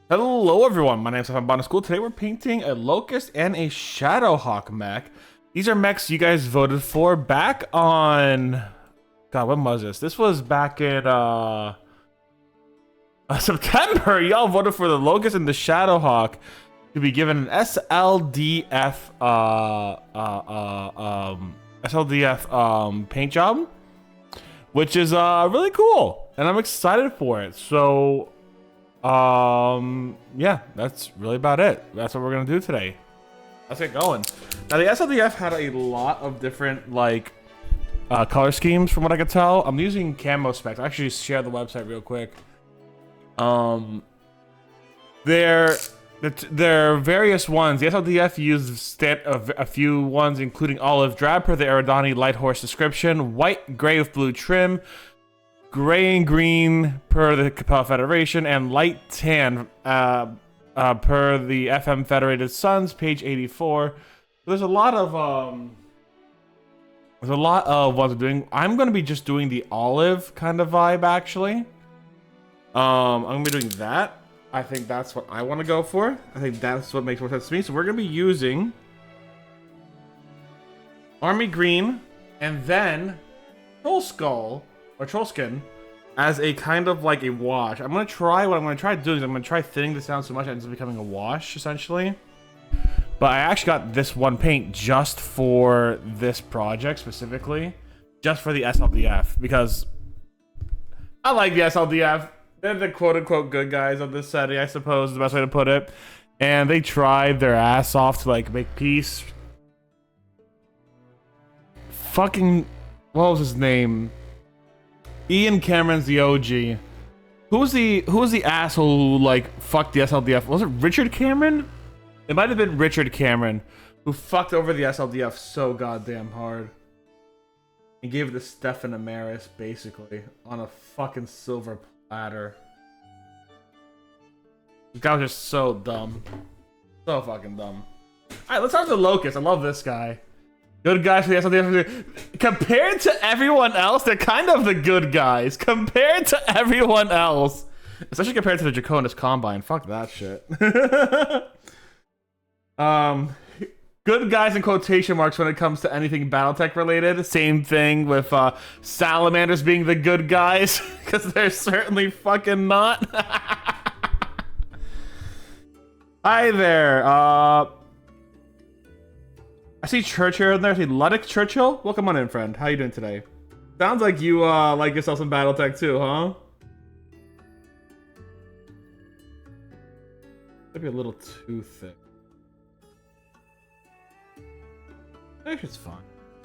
Hello everyone, my name is Botanist Cool. Today we're painting a Locust and a Shadowhawk mech. These are mechs you guys voted for back on... God, when was this? This was back in September. Y'all voted for the Locust and the Shadowhawk to be given an SLDF paint job, which is really cool, and I'm excited for it. So yeah, that's really about it. That's what we're gonna do today. Let's get going. Now the SLDF had a lot of different like color schemes from what I could tell. I'm using camo specs. I actually share the website real quick. There are various ones. The SLDF used a few ones, including olive drab per the Eridani Light Horse description, white gray with blue trim, gray and green per the Capella Federation, and light tan per the FM Federated Suns, page 84. There's a lot of what I'm doing. I'm gonna be just doing the olive kind of vibe actually. I'm gonna be doing that. I think that's what I want to go for. I think that's what makes more sense to me. So we're gonna be using Army Green and then Troll Skull or Troll Skin as a kind of like a wash. What I'm gonna try doing is I'm gonna try thinning this down so much it ends up becoming a wash essentially. But I actually got this one paint just for this project specifically, just for the SLDF, because I like the SLDF. They're the quote-unquote good guys of this setting, I suppose is the best way to put it. And they tried their ass off to like make peace. Fucking, what was his name? Ian Cameron's the OG. Who was the asshole who like fucked the SLDF? Was it Richard Cameron? It might have been Richard Cameron who fucked over the SLDF so goddamn hard. And gave it to Stefan Amaris, basically, on a fucking silver platter. This guy was just so dumb. So fucking dumb. Alright, let's start with the Locust. I love this guy. Good guys for the SLDF. Compared to everyone else, they're kind of the good guys. Compared to everyone else. Especially compared to the Draconis Combine. Fuck that shit. Good guys in quotation marks when it comes to anything Battletech related. Same thing with Salamanders being the good guys, because they're certainly fucking not. Hi there. I see Churchill in there. I see Luddick Churchill. Welcome on in, friend. How you doing today? Sounds like you like yourself some Battletech too, huh? Maybe a little too thick. Actually, it's fine.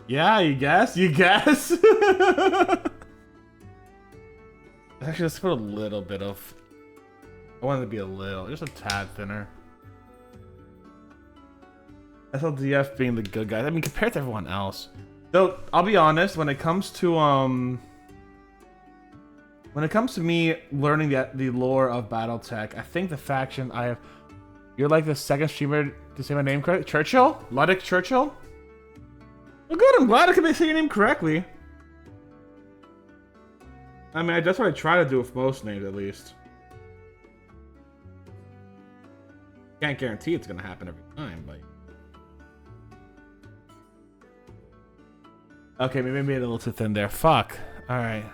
Yeah, you guess? You guess? Actually, let's put a little bit of... I want it to be a little, just a tad thinner. SLDF being the good guys. I mean, compared to everyone else. Though, I'll be honest, when it comes to me learning the lore of Battletech, I think the faction I have... You're like the second streamer to say my name correct? Churchill? Luddick Churchill? Well, good. I'm glad I can say your name correctly. I mean, that's what I try to do with most names, at least. Can't guarantee it's gonna happen every time, but... Okay, maybe I made it a little too thin there. Fuck. Alright.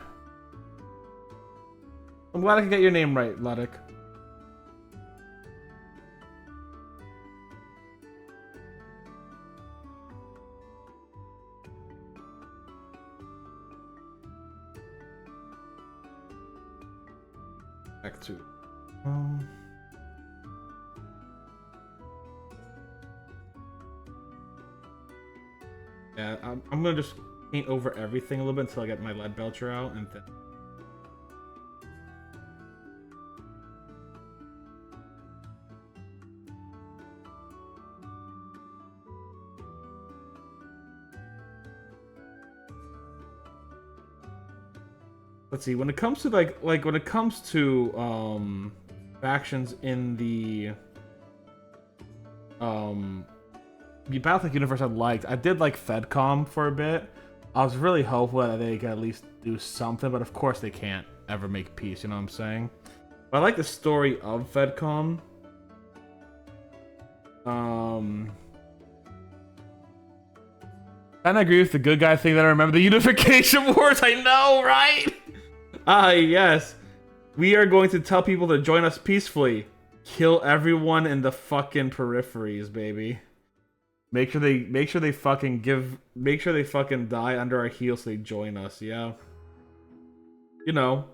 I'm glad I can get your name right, Luddick. Back to... Yeah, I'm gonna just paint over everything a little bit until I get my lead belcher out, and then... Let's see, when it comes to factions in the Battletech universe I did like FedCom for a bit. I was really hopeful that they could at least do something, but of course they can't ever make peace, you know what I'm saying? But But I like the story of FedCom. And I agree with the good guy thing that I remember the Unification Wars. I know, right? Yes. We are going to tell people to join us peacefully. Kill everyone in the fucking peripheries, baby. Make sure they fucking die under our heels so they join us, yeah. You know,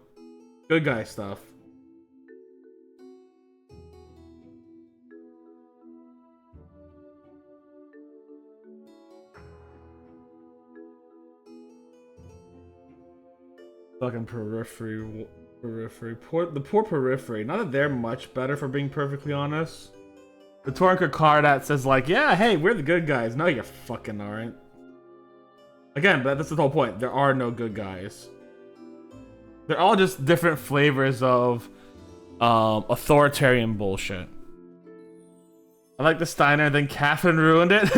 good guy stuff. Fucking periphery. The poor periphery. Not that they're much better, for being perfectly honest. The Tornker card that says like, yeah, hey, we're the good guys. No, you fucking aren't. Again, but that's the whole point. There are no good guys. They're all just different flavors of authoritarian bullshit. I like the Steiner, then Catherine ruined it.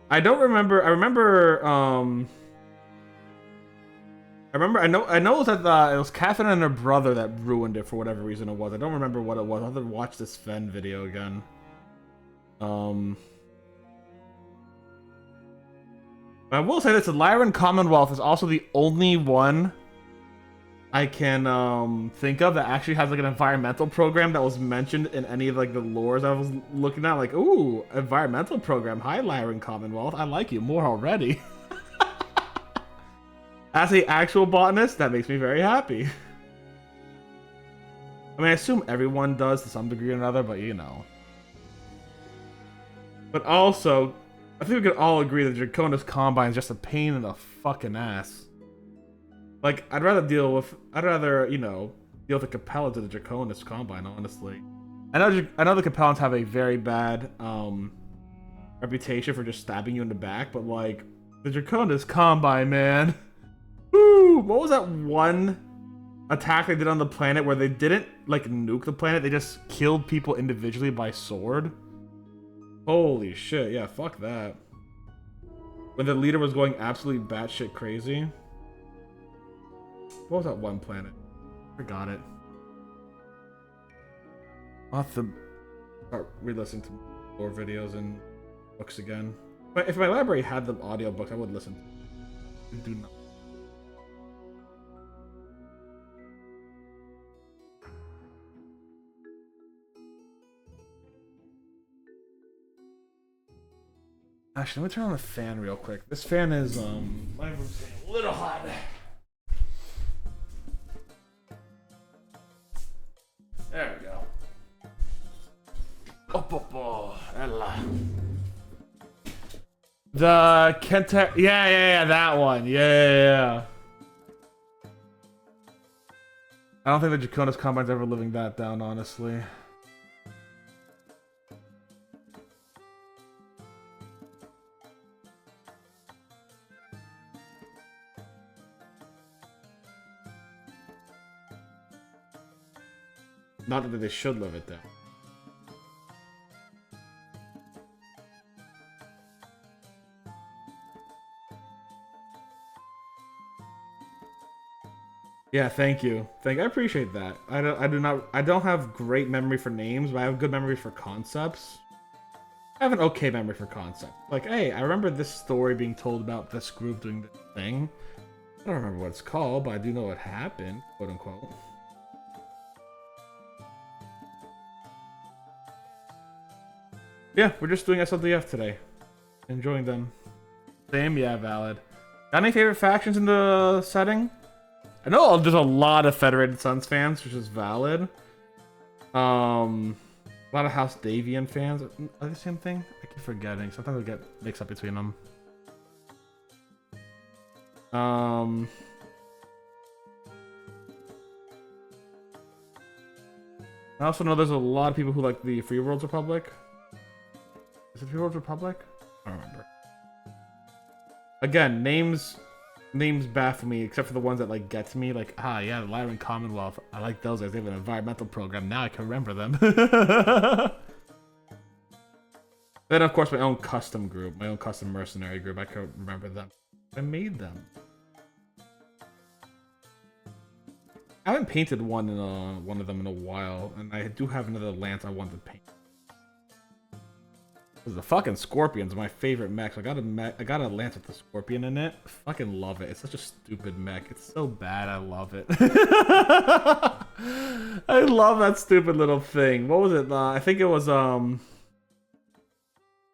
I don't remember. I know it was that it was Catherine and her brother that ruined it for whatever reason it was. I don't remember what it was. I'll have to watch this Fen video again. I will say this: the Lyran Commonwealth is also the only one I can think of that actually has like an environmental program that was mentioned in any of like the lores I was looking at. Like, ooh, environmental program. Hi, Lyran Commonwealth. I like you more already. As a actual botanist, that makes me very happy. I mean, I assume everyone does to some degree or another, but you know. But also, I think we could all agree that Draconis Combine is just a pain in the fucking ass. Like, I'd rather, you know, deal with the Capella to the Draconis Combine, honestly. I know the Capellans have a very bad reputation for just stabbing you in the back, but like, the Draconis Combine, man. Woo! What was that one attack they did on the planet where they didn't like nuke the planet, they just killed people individually by sword? Holy shit, yeah, fuck that. When the leader was going absolutely batshit crazy. What was that one planet? Forgot it. I'll have to start re-listening to more videos and books again. But if my library had the audiobooks, I would listen. I do not. Actually, let me turn on the fan real quick. This fan is, my room's getting a little hot. There we go. Oh, Ella. The Kenta, yeah, that one. Yeah. I don't think the Draconis Combine's ever living that down, honestly. Not that they should live it down. Yeah, thank you. I appreciate that. I don't have great memory for names, but I have good memory for concepts. I have an okay memory for concepts. Like, hey, I remember this story being told about this group doing this thing. I don't remember what it's called, but I do know what happened, quote unquote. Yeah, we're just doing SLDF today. Enjoying them. Same, yeah, valid. Got any favorite factions in the setting? I know there's a lot of Federated Suns fans, which is valid. A lot of House Davian fans. Are they the same thing? I keep forgetting. Sometimes I get mixed up between them. I also know there's a lot of people who like the Free Worlds Republic. Is it Free Worlds Republic? I don't remember. Again, names baffle me, except for the ones that like get to me. Like, yeah, the Lyran Commonwealth. I like those guys. They have an environmental program. Now I can remember them. Then, of course, my own custom group, my own custom mercenary group. I can remember them. I made them. I haven't painted one of them in a while, and I do have another lance I want to paint. The fucking Scorpion's my favorite mech. So I got a lance with the Scorpion in it. Fucking love it. It's such a stupid mech. It's so bad. I love it. I love that stupid little thing. What was it? I think it was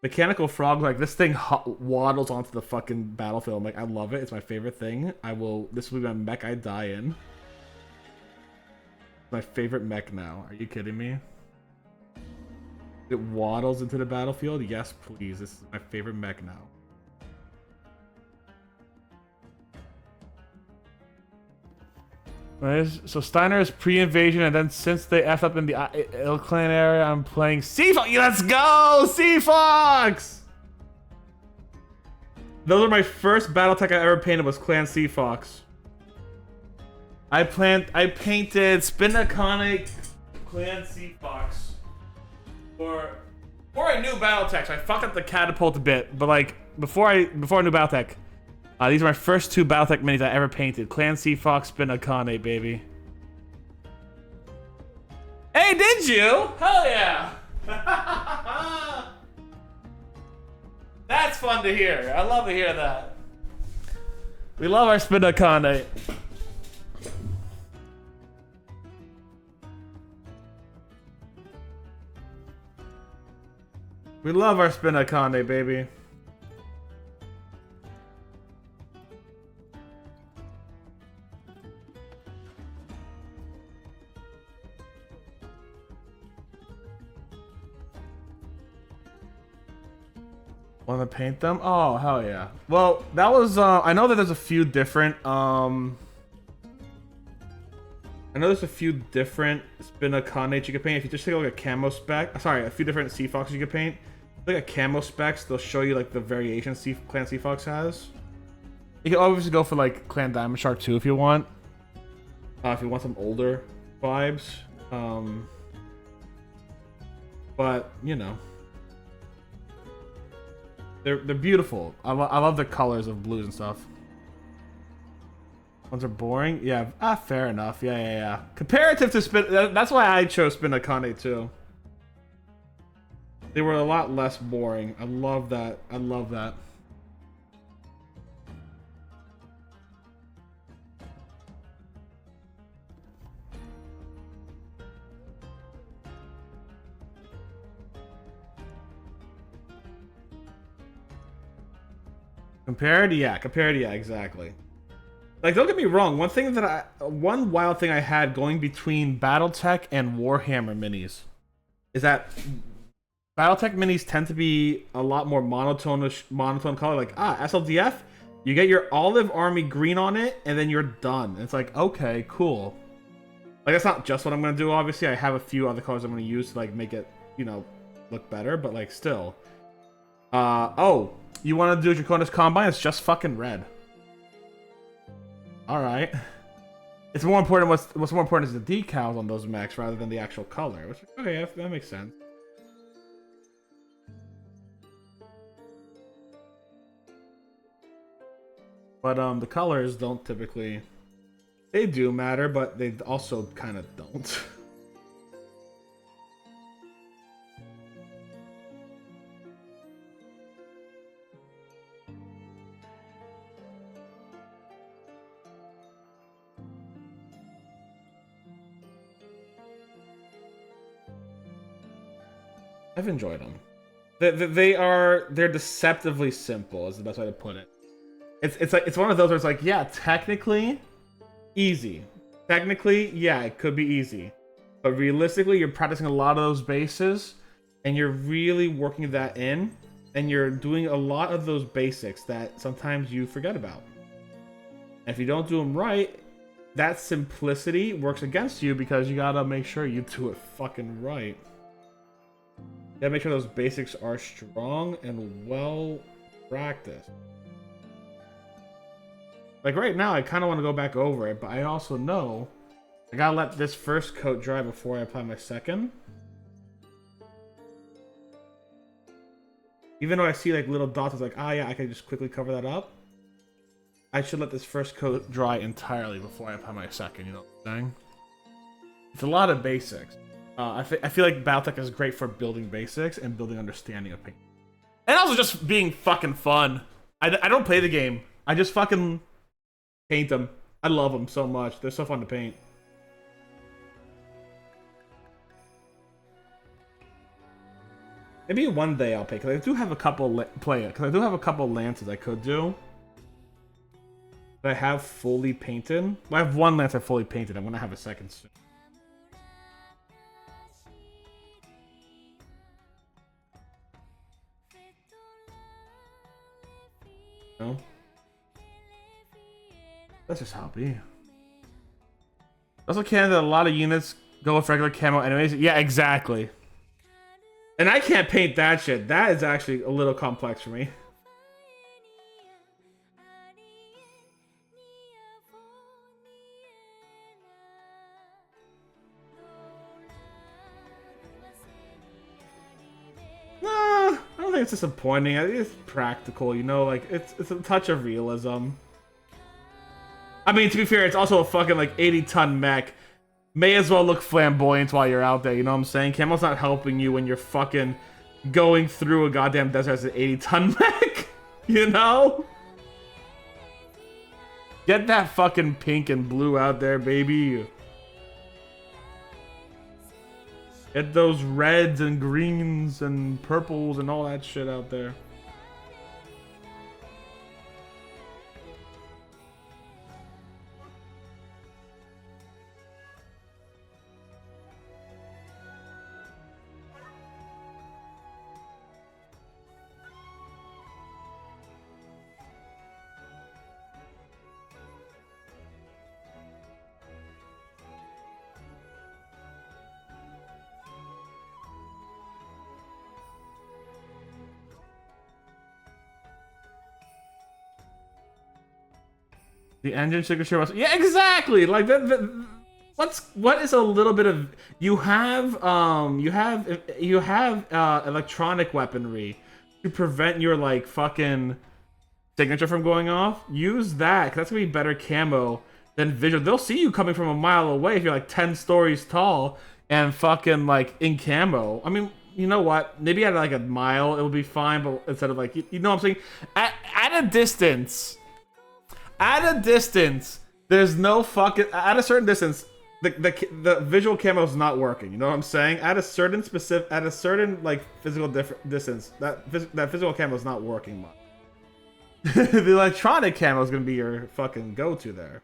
Mechanical Frog. Like this thing waddles onto the fucking battlefield. Like I love it. It's my favorite thing. This will be my mech I die in. My favorite mech now. Are you kidding me? It waddles into the battlefield? Yes, please. This is my favorite mech now. Right, so Steiner is pre-invasion, and then since they effed up in the Ill Clan area, I'm playing Sea Fox. Let's go! Sea Fox! Those are my first battle tech I ever painted was Clan Sea Fox. I painted Spinaconic Clan Sea Fox. Before I knew Battletech, so I fucked up the catapult a bit, but like before I knew Battletech, these are my first 2 Battletech minis I ever painted. Clan Sea Fox, Spinaconic, baby. Hey, did you? Hell yeah! That's fun to hear. I love to hear that. We love our Spinaconic. We love our Spinaconic, baby. Want to paint them? Oh, hell yeah. Well, that was, I know that there's a few different, Spinaconics you can paint. If you just take like a camo spec, sorry, a few different Sea Foxes you can paint. Like a camo specs, they'll show you like the variation Clan Sea Fox has. You can obviously go for like Clan Diamond Shark too if you want. If you want some older vibes. But you know, they're beautiful. I love the colors of blues and stuff. Ones are boring. Yeah, fair enough. Yeah. Comparative to that's why I chose Spinaconic too. They were a lot less boring. I love that. I love that. Compared? Yeah, exactly. Like, don't get me wrong. One wild thing I had going between BattleTech and Warhammer minis is that BattleTech minis tend to be a lot more monotone color. Like, SLDF, you get your olive army green on it, and then you're done. And it's like, okay, cool. Like, that's not just what I'm gonna do. Obviously, I have a few other colors I'm gonna use to like make it, you know, look better. But like, still. Oh, you want to do Draconis Combine? It's just fucking red. All right. It's more important. What's more important is the decals on those mechs rather than the actual color. Which, okay, that makes sense. But the colors don't typically. They do matter, but they also kind of don't. I've enjoyed them. They're deceptively simple is the best way to put it. It's one of those where it's like, yeah, technically easy. Technically, yeah, it could be easy. But realistically, you're practicing a lot of those bases and you're really working that in and you're doing a lot of those basics that sometimes you forget about. And if you don't do them right, that simplicity works against you because you gotta make sure you do it fucking right. You gotta make sure those basics are strong and well practiced. Like right now, I kind of want to go back over it, but I also know I gotta let this first coat dry before I apply my second. Even though I see like little dots, it's like, ah, yeah, I can just quickly cover that up. I should let this first coat dry entirely before I apply my second, you know what I'm saying? It's a lot of basics. I feel like Battletech is great for building basics and building understanding of paint. And also just being fucking fun. I don't play the game. I just fucking paint them. I love them so much. They're so fun to paint. Maybe one day I'll paint, because I do have a couple lances I could do. That I have fully painted. Well, I have one lance I fully painted. I'm gonna have a second soon. No? That's just how it be. Also, Canada, a lot of units go with regular camo anyways. Yeah, exactly. And I can't paint that shit. That is actually a little complex for me. Nah, I don't think it's disappointing. I think it's practical, you know, like it's a touch of realism. I mean, to be fair, it's also a fucking like 80-ton mech. May as well look flamboyant while you're out there, you know what I'm saying? Camo's not helping you when you're fucking going through a goddamn desert as an 80-ton mech, you know? Get that fucking pink and blue out there, baby. Get those reds and greens and purples and all that shit out there. The engine signature was, yeah, exactly. Like what is a little bit of you have electronic weaponry to prevent your like fucking signature from going off. Use that, 'cause that's gonna be better camo than visual. They'll see you coming from a mile away if you're like 10 stories tall and fucking like in camo. I mean, you know what? Maybe at like a mile it will be fine, but instead of like you know what I'm saying, at a distance. At a distance, there's no fucking. At a certain distance, the visual camo is not working. You know what I'm saying? At a certain like physical distance, that physical camo is not working much. The electronic camo is gonna be your fucking go-to there.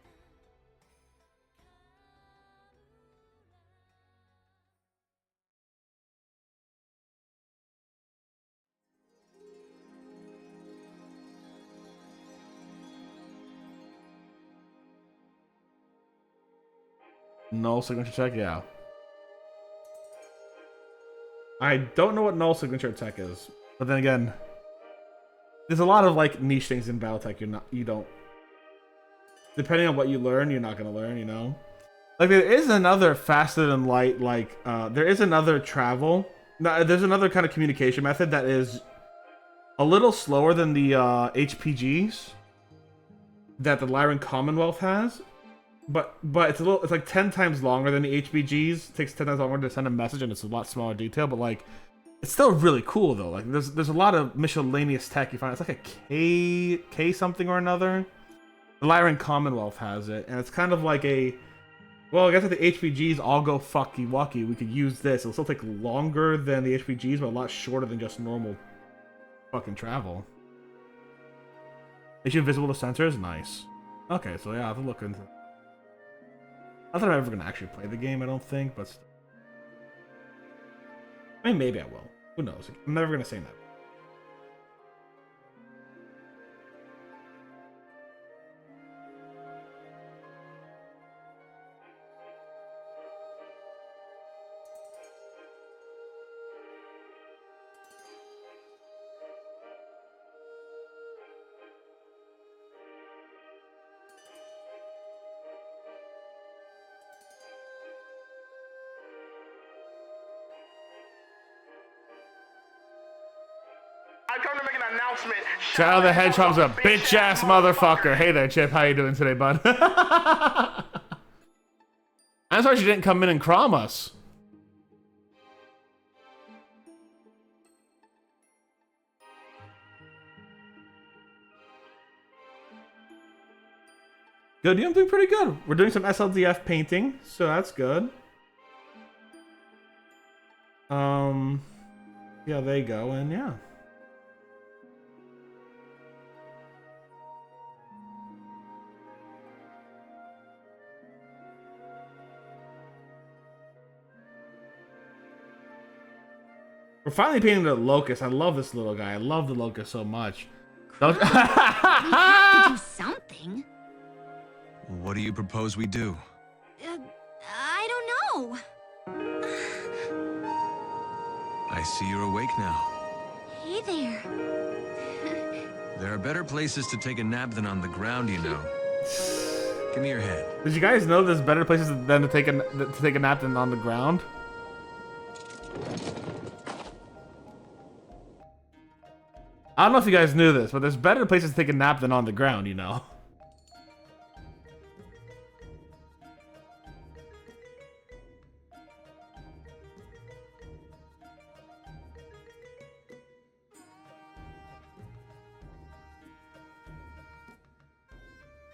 Null signature check, yeah. I don't know what null signature tech is, but then again, there's a lot of like niche things in Battletech you don't. Depending on what you learn, you're not gonna learn, you know. Like there is another faster than light, like there is another travel. No, there's another kind of communication method that is a little slower than the HPGs that the Lyran Commonwealth has. But it's like 10 times longer than the HBGs. It takes 10 times longer to send a message, and it's a lot smaller detail. But like, it's still really cool though. Like, there's a lot of miscellaneous tech you find. It's like a K something or another. The Lyran Commonwealth has it, and it's kind of like a. Well, I guess if the HBGs all go fucky wucky, we could use this. It'll still take longer than the HBGs, but a lot shorter than just normal fucking travel. Is she invisible to sensors? Nice. Okay, so yeah, I have to look into. Not that I'm ever gonna actually play the game, I don't think, but I mean, maybe I will. Who knows? I'm never gonna say never. I've come to make an announcement. Shadow the Hedgehog's a bitch-ass motherfucker. Hey there, Chip. How you doing today, bud? I'm sorry she didn't come in and crom us. Good, I'm doing pretty good. We're doing some SLDF painting, so that's good. Yeah, there you go, and yeah. We're finally painting the locust. I love this little guy. I love the locust so much. Don't We have to do something. What do you propose we do? I don't know. I see you're awake now. Hey there. There are better places to take a nap than on the ground, you know. Give me your hand. Did you guys know there's better places than to take a nap than on the ground? I don't know if you guys knew this, but there's better places to take a nap than on the ground, you know.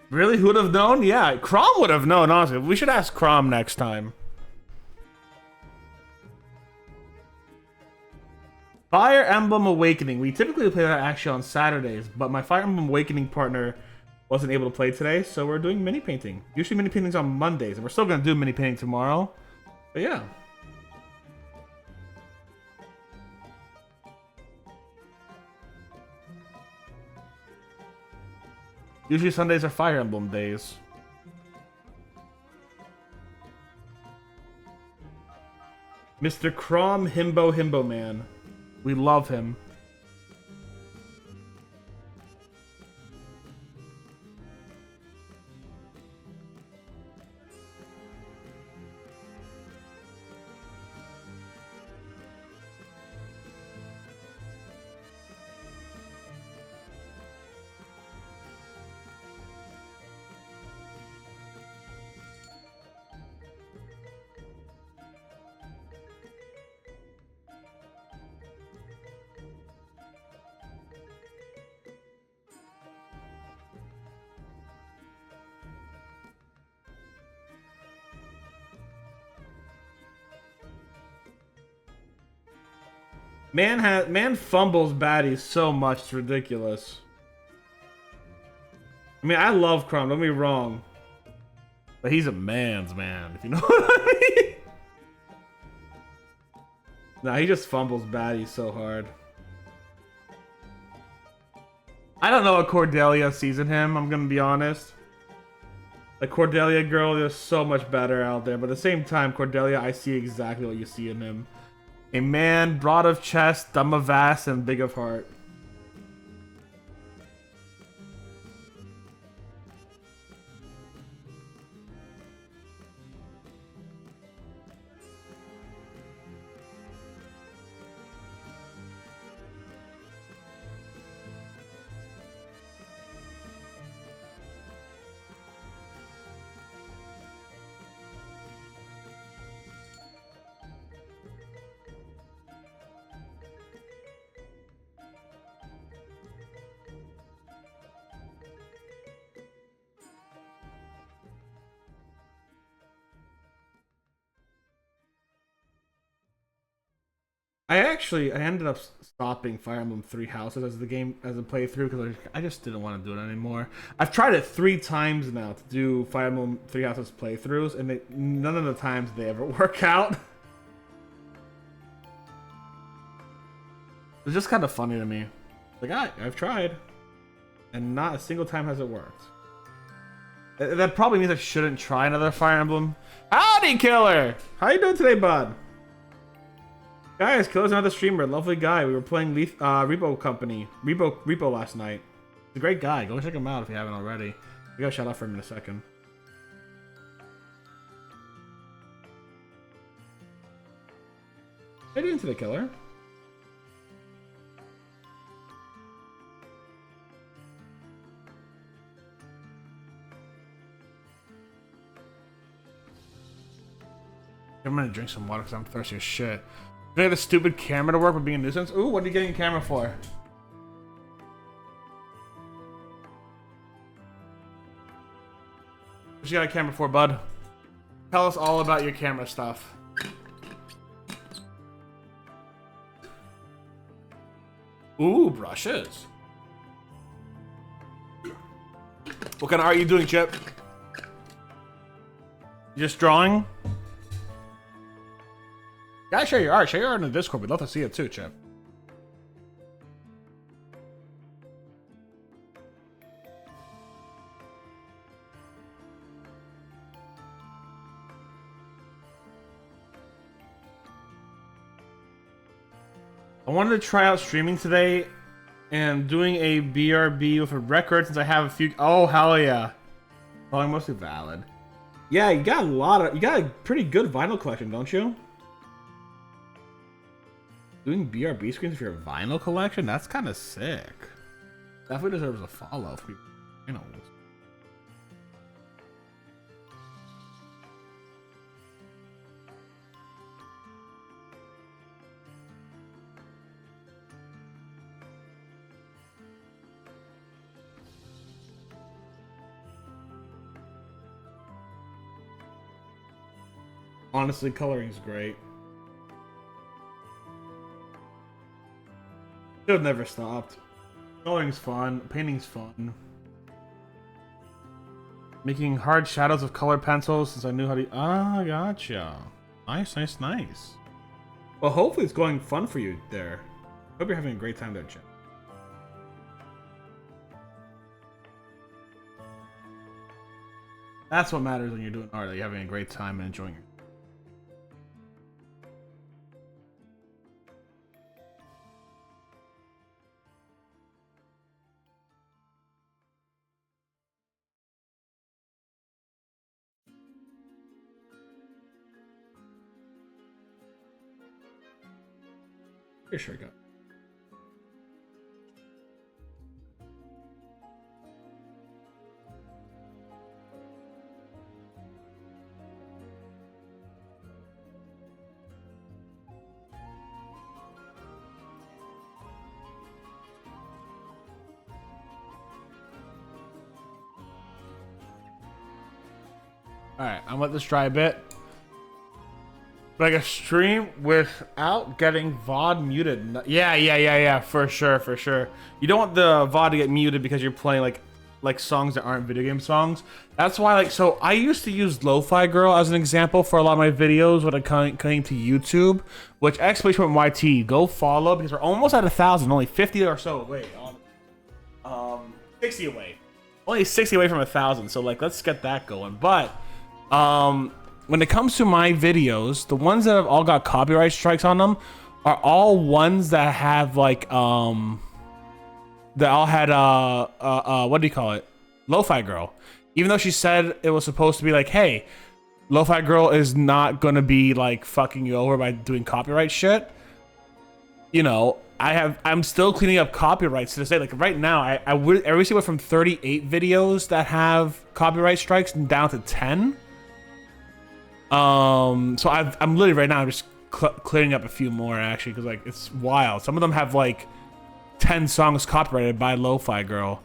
Really? Who would have known? Yeah, Crom would have known, honestly. We should ask Crom next time. Fire Emblem Awakening. We typically play that actually on Saturdays, but my Fire Emblem Awakening partner wasn't able to play today, so we're doing mini painting. Usually mini paintings on Mondays, and we're still going to do mini painting tomorrow. But yeah. Usually Sundays are Fire Emblem days. Mr. Crom Himbo Man. We love him. Man fumbles baddies so much, it's ridiculous. I mean, I love Crom, don't get me wrong. But he's a man's man, if you know what I mean. Nah, he just fumbles baddies so hard. I don't know what Cordelia sees in him, I'm gonna be honest. The Cordelia girl is so much better out there, but at the same time, Cordelia, I see exactly what you see in him. A man, broad of chest, dumb of ass, and big of heart. I ended up stopping Fire Emblem Three Houses as a playthrough because I just didn't want to do it anymore. I've tried it 3 times now to do Fire Emblem Three Houses playthroughs, and none of the times they ever work out. It's just kind of funny to me. Like, I've tried, and not a single time has it worked. That probably means I shouldn't try another Fire Emblem. Howdy, Killer! How you doing today, bud? Guys, Killer's another streamer, lovely guy. We were playing Repo last night. He's a great guy. Go check him out if you haven't already. We got a shout out for him in a second. How you doing today, Killer? I'm gonna drink some water because I'm thirsty as shit. Gonna get a stupid camera to work with being a nuisance. Ooh, what are you getting a camera for? What you got a camera for, bud? Tell us all about your camera stuff. Ooh, brushes. What kind of art are you doing, Chip? You just drawing? Gotta share your art. Share your art in the Discord. We'd love to see it too, Chip. I wanted to try out streaming today and doing a BRB with a record since I have a few. Oh, hell yeah. Well, mostly valid. Yeah, you got you got a pretty good vinyl collection, don't you? Doing BRB screens for your vinyl collection? That's kind of sick. Definitely deserves a follow for you know. Honestly, coloring's great. Should have never stopped. Coloring's fun. Painting's fun. Making hard shadows with colored pencils since I knew how to. Ah, gotcha. Nice, nice, nice. Well, hopefully it's going fun for you there. Hope you're having a great time there, Chip. That's what matters when you're doing art. That you're having a great time and enjoying it. Here, sure, go. Alright, I'm gonna let this dry a bit. Like a stream without getting VOD muted. Yeah, for sure, for sure. You don't want the VOD to get muted because you're playing like songs that aren't video game songs. That's why, like, so I used to use Lo-Fi Girl as an example for a lot of my videos when it came to YouTube, which exclamation YT, go follow because we're almost at 1,000, only 50 or so away. 60 away. Only 60 away from 1,000, so like let's get that going. But when it comes to my videos, the ones that have all got copyright strikes on them are all ones that have like that all had what do you call it? Lo-Fi Girl. Even though she said it was supposed to be like, hey, Lo-Fi Girl is not gonna be like fucking you over by doing copyright shit. You know, I'm still cleaning up copyrights to this day. Like right now, I recently went from 38 videos that have copyright strikes down to 10. So I'm literally right now just clearing up a few more actually because like it's wild. Some of them have like 10 songs copyrighted by Lo-Fi Girl,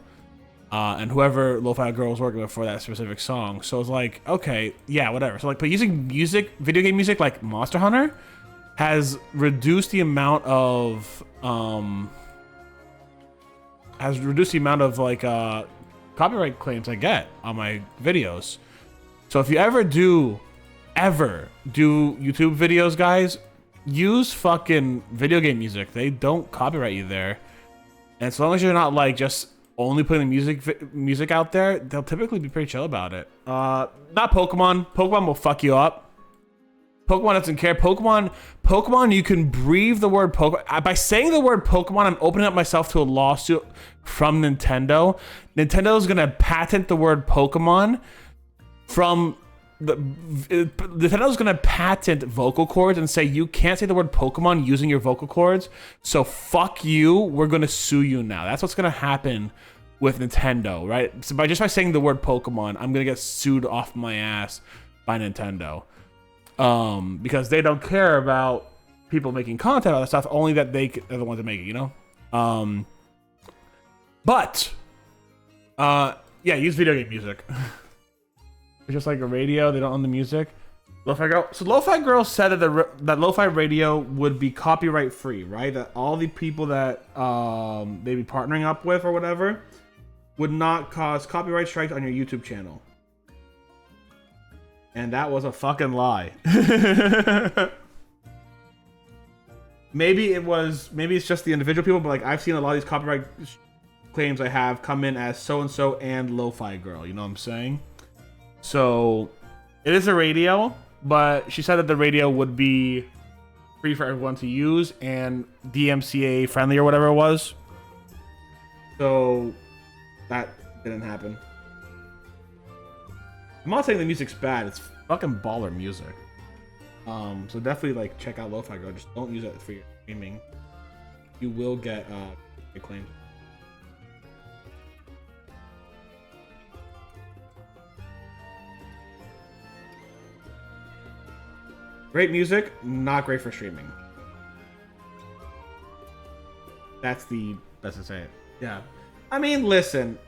and whoever Lo-Fi Girl was working with for that specific song. So it's like, okay, yeah, whatever. So like, but using music, video game music like Monster Hunter has reduced the amount of like copyright claims I get on my videos. So if you ever do YouTube videos, guys, use fucking video game music. They don't copyright you there. And as long as you're not like just only putting music out there, they'll typically be pretty chill about it. Not Pokemon. Pokemon will fuck you up. Pokemon doesn't care. Pokemon, you can breathe the word Pokemon. By saying the word Pokemon, I'm opening up myself to a lawsuit from Nintendo. Nintendo's gonna patent the word Pokemon from Nintendo's gonna patent vocal cords and say you can't say the word Pokemon using your vocal cords, so fuck you, we're gonna sue you now. That's what's gonna happen with Nintendo, right? So by saying the word Pokemon, I'm gonna get sued off my ass by Nintendo. because they don't care about people making content about that stuff. Only that they are the ones that make it, you know. Yeah, use video game music. It's just like a radio. They don't own the music. Lo-Fi Girl. So Lo-Fi Girl said that Lo-Fi Radio would be copyright free, right? That all the people that they'd be partnering up with or whatever would not cause copyright strikes on your YouTube channel. And that was a fucking lie. Maybe it's just the individual people, but like I've seen a lot of these copyright claims I have come in as so-and-so and Lo-Fi Girl, you know what I'm saying? So it is a radio, but she said that the radio would be free for everyone to use and DMCA friendly or whatever it was. So that didn't happen. I'm not saying the music's bad, it's fucking baller music. So definitely like check out Lo-Fi Girl, just don't use it for your streaming. You will get acclaimed. Great music, not great for streaming. That's the best to say it. Yeah. I mean, listen,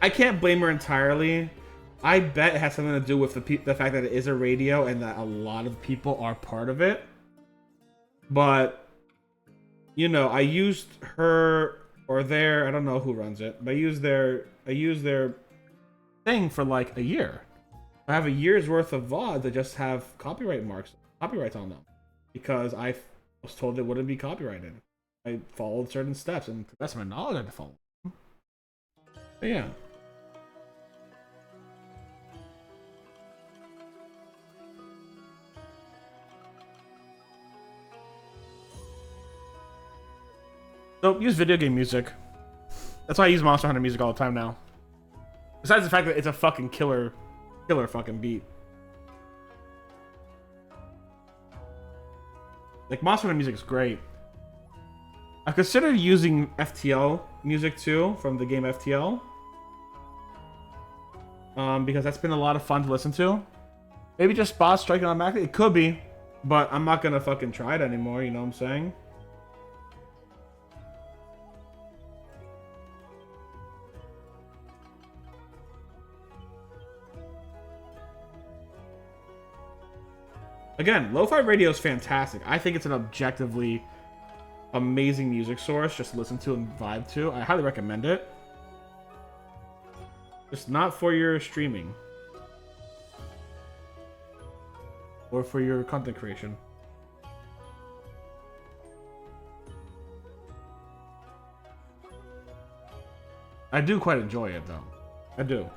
I can't blame her entirely. I bet it has something to do with the fact that it is a radio and that a lot of people are part of it. But, you know, I used her or their, I don't know who runs it, but I used their thing for like a year. I have a year's worth of VODs that just have copyrights on them because I was told it wouldn't be copyrighted. I followed certain steps, and to the best of my knowledge, I had to follow them. But yeah. So use video game music. That's why I use Monster Hunter music all the time now. Besides the fact that it's a fucking killer fucking beat. Like, Monster Hunter music is great. I've considered using FTL music too, from the game FTL. Because that's been a lot of fun to listen to. Maybe just spot striking automatically. It could be, but I'm not gonna fucking try it anymore, you know what I'm saying? Again, Lo-Fi Radio is fantastic. I think it's an objectively amazing music source just to listen to and vibe to. I highly recommend it. Just not for your streaming. Or for your content creation. I do quite enjoy it though. I do.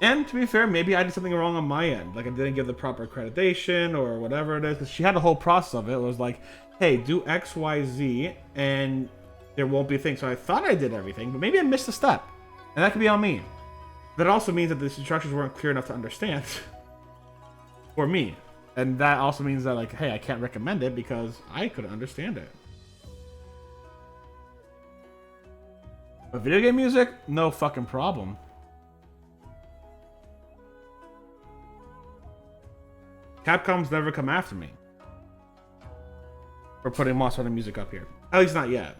And to be fair, maybe I did something wrong on my end. Like I didn't give the proper accreditation or whatever it is. Because she had a whole process of it. It was like, hey, do X, Y, Z, and there won't be a thing. So I thought I did everything, but maybe I missed a step. And that could be on me. That also means that the instructions weren't clear enough to understand. For me. And that also means that, like, hey, I can't recommend it because I couldn't understand it. But video game music? No fucking problem. Capcom's never come after me for putting Monster Hunter music up here. At least not yet.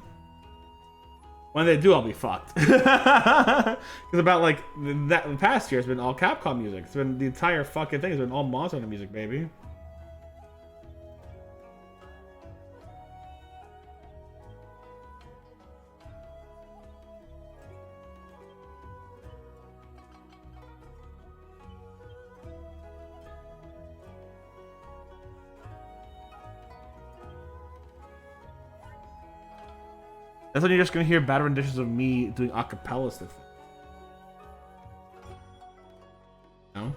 When they do, I'll be fucked. Because about like the past year, it's been all Capcom music. It's been the entire fucking thing. It's been all Monster Hunter music, baby. That's when you're just gonna hear bad renditions of me doing acapella stuff. No?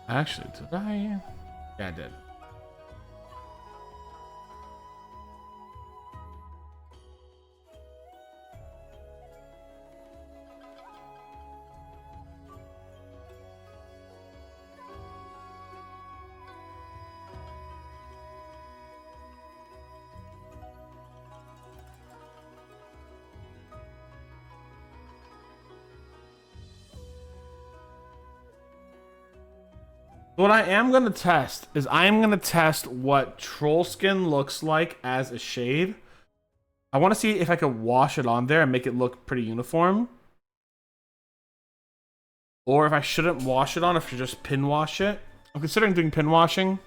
Actually, did I? Yeah, I did. What I am going to test is I am going to test what troll skin looks like as a shade. I want to see if I could wash it on there and make it look pretty uniform. Or if I shouldn't wash it on, if I should just pin wash it. I'm considering doing pin washing.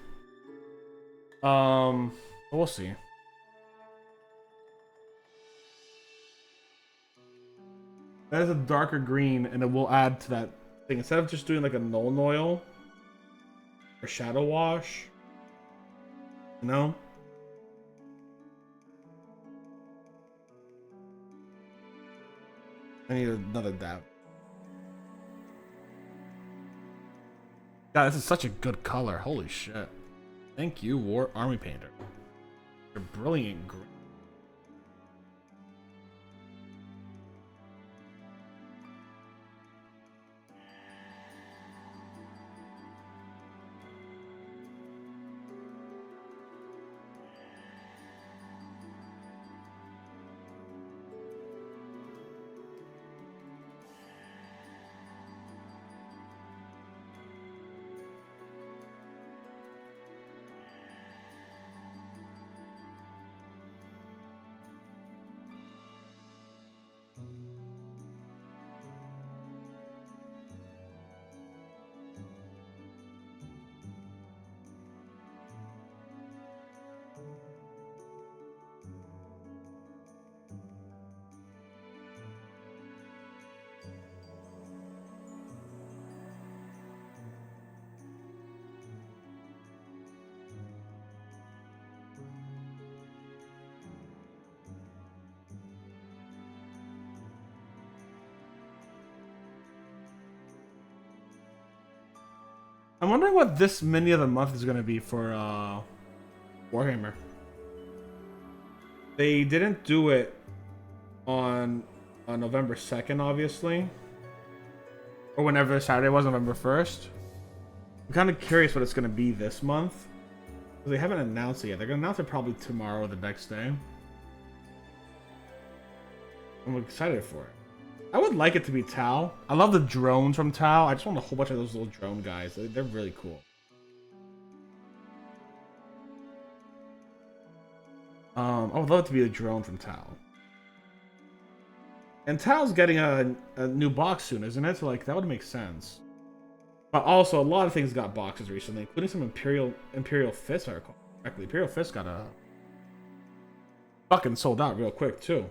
We'll see. That is a darker green, and it will add to that thing. Instead of just doing like a null oil or shadow wash, you know? I need another dab. God, this is such a good color. Holy shit. Thank you, War Army Painter. You're brilliant green. I'm wondering what this mini of the month is going to be for Warhammer. They didn't do it on November 2nd, obviously. Or whenever Saturday was, November 1st. I'm kind of curious what it's going to be this month. They haven't announced it yet. They're going to announce it probably tomorrow or the next day. I'm excited for it. I would like it to be Tau. I love the drones from Tau. I just want a whole bunch of those little drone guys. They're really cool. I would love it to be a drone from Tau. And Tau's getting a new box soon, isn't it? So like that would make sense. But also a lot of things got boxes recently, including some Imperial Fist, I recall correctly. Imperial Fist got a fucking sold out real quick too.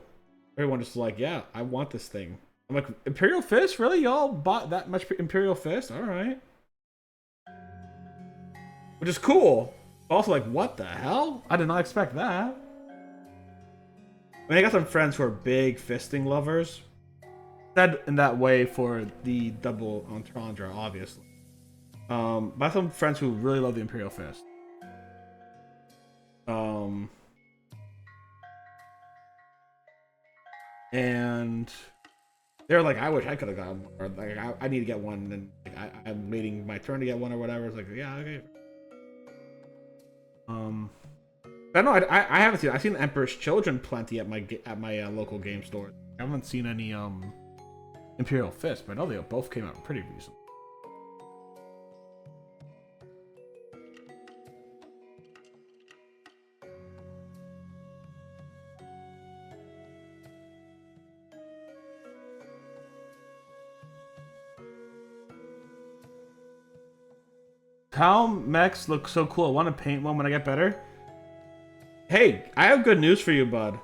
Everyone just like, yeah, I want this thing. I'm like, Imperial Fist? Really? Y'all bought that much Imperial Fist? Alright. Which is cool. Also like, what the hell? I did not expect that. I mean, I got some friends who are big fisting lovers. Said in that way for the double entendre, obviously. But I have some friends who really love the Imperial Fist. And they're like, I wish I could have gotten one. Or like, I need to get one, and like, I'm waiting my turn to get one or whatever. It's like, yeah, okay. But no, I haven't seen. I've seen Emperor's Children plenty at my local game store. I haven't seen any Imperial Fist, but I know they both came out pretty recently. How Mechs look so cool. I want to paint one when I get better. Hey, I have good news for you, bud.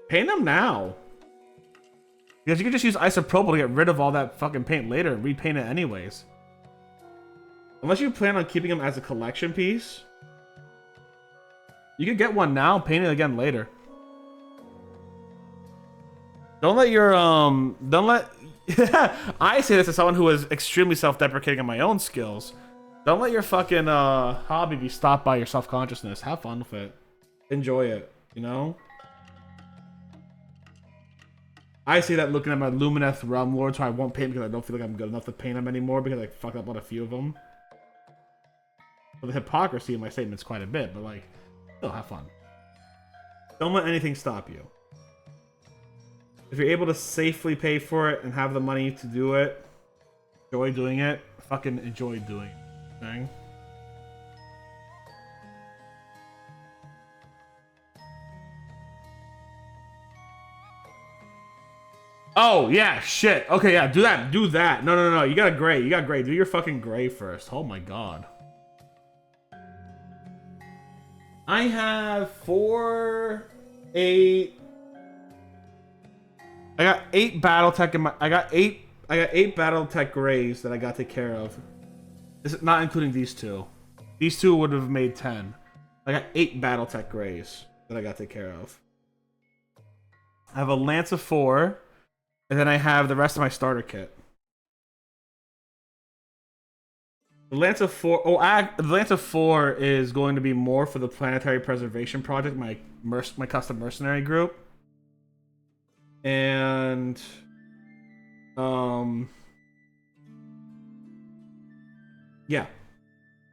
Paint them now. Because you can just use isopropyl to get rid of all that fucking paint later and repaint it anyways. Unless you plan on keeping them as a collection piece. You can get one now, paint it again later. Don't let your I say this as someone who is extremely self-deprecating on my own skills. Don't let your fucking hobby be stopped by your self-consciousness. Have fun with it. Enjoy it, you know? I say that looking at my Lumineth Realm Lords, so I won't paint because I don't feel like I'm good enough to paint them anymore because I fucked up on a few of them. So the hypocrisy in my statement's quite a bit, but like, still have fun. Don't let anything stop you. If you're able to safely pay for it and have the money to do it, enjoy doing it, fucking enjoy doing it. Thing. Oh, yeah, shit. Okay, yeah, do that. Do that. No. You got a gray. You got gray. Do your fucking gray first. Oh my god. I have 4, 8. I got 8 BattleTech in my. I got 8 BattleTech grays that I got to take care of. This is not including these 2. These 2 would have made 10. I got 8 BattleTech grays that I got to take care of. I have a Lance of 4. And then I have the rest of my starter kit. The Lance of 4. The Lance of 4 is going to be more for the Planetary Preservation Project, my custom mercenary group. And yeah.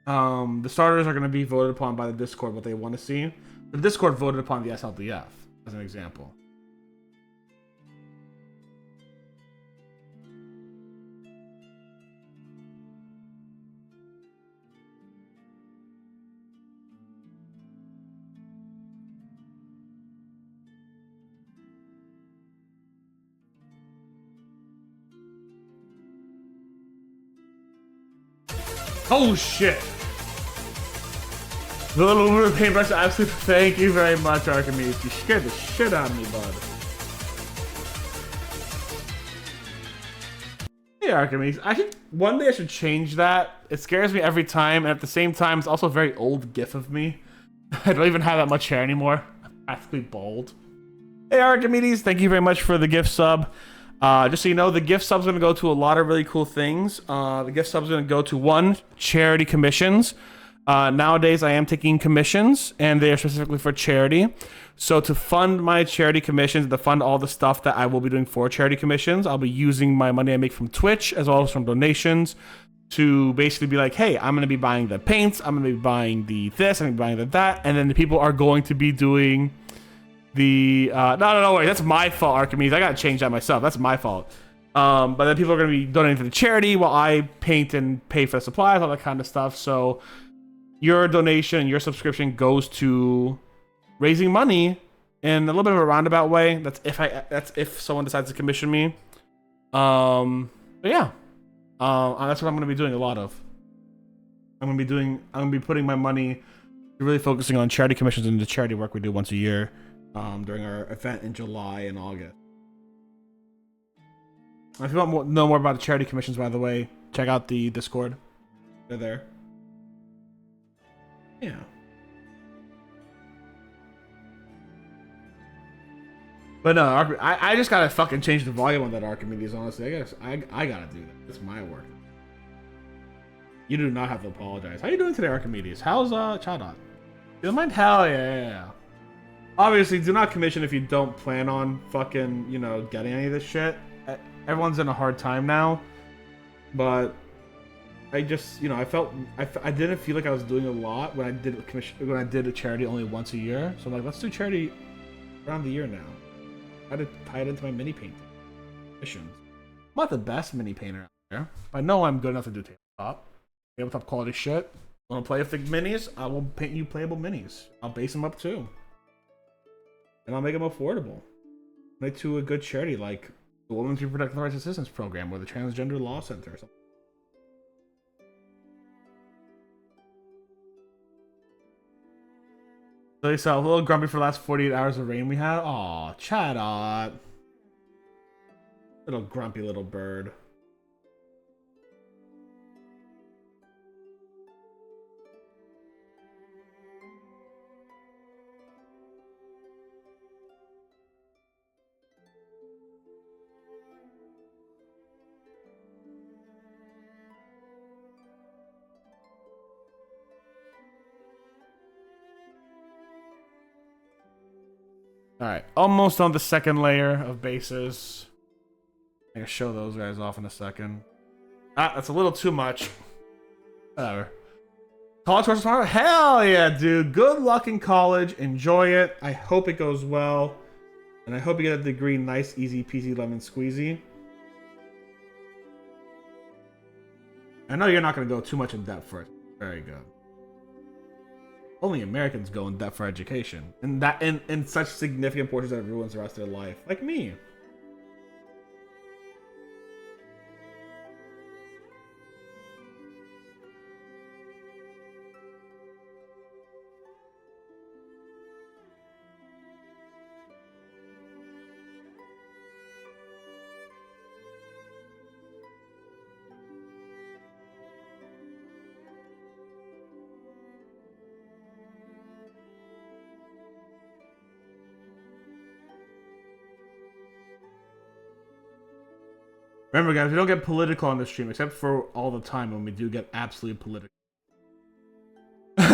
The starters are going to be voted upon by the Discord what they want to see. The Discord voted upon the SLDF as an example. Oh shit! The little aluminum paintbrush, absolutely. Thank you very much, Archimedes. You scared the shit out of me, bud. Hey, Archimedes. One day I should change that. It scares me every time, and at the same time, it's also a very old gif of me. I don't even have that much hair anymore. I'm practically bald. Hey, Archimedes. Thank you very much for the gift sub. Just so you know, the gift sub's going to go to a lot of really cool things. The gift sub's going to go to 1, charity commissions. Nowadays, I am taking commissions, and they are specifically for charity. So to fund my charity commissions, to fund all the stuff that I will be doing for charity commissions, I'll be using my money I make from Twitch, as well as from donations, to basically be like, hey, I'm going to be buying the paints, I'm going to be buying the this, I'm going to be buying the that, and then the people are going to be doing... no, wait, that's my fault, Archimedes. I gotta change that myself. That's my fault. But then people are gonna be donating to the charity while I paint and pay for the supplies, all that kind of stuff. So your donation, your subscription goes to raising money in a little bit of a roundabout way. That's if someone decides to commission me. But yeah, that's what I'm gonna be doing a lot of. I'm gonna be putting my money, really focusing on charity commissions and the charity work we do once a year. During our event in July and August. If you want to know more about the charity commissions, by the way, check out the Discord. They're there. Yeah. But no, I just gotta fucking change the volume on that Archimedes, honestly. I gotta do that. It's my work. You do not have to apologize. How you doing today, Archimedes? How's Chadot? You don't mind? Hell yeah. Obviously, do not commission if you don't plan on fucking, you know, getting any of this shit. Everyone's in a hard time now, but I just, you know, I didn't feel like I was doing a lot when I did a charity only once a year. So I'm like, let's do charity around the year now. I had to tie it into my mini painting missions. I'm not the best mini painter out there, but I know I'm good enough to do tabletop quality shit. Want to play with the minis? I will paint you playable minis. I'll base them up too. And I'll make them affordable. Make to a good charity like the Women's Reproductive Rights Assistance Program or the Transgender Law Center or something. So you saw a little grumpy for the last 48 hours of rain we had. Aw, Chadot. Little grumpy little bird. Alright, almost on the second layer of bases. I can show those guys off in a second. Ah, that's a little too much. Whatever. College course tomorrow? Hell yeah, dude. Good luck in college. Enjoy it. I hope it goes well. And I hope you get a degree nice, easy peasy, lemon squeezy. I know you're not going to go too much in depth for it. Very good. Only Americans go in depth for education. And that in such significant portions that it ruins the rest of their life. Like me. Remember, guys, we don't get political on this stream, except for all the time when we do get absolutely political. One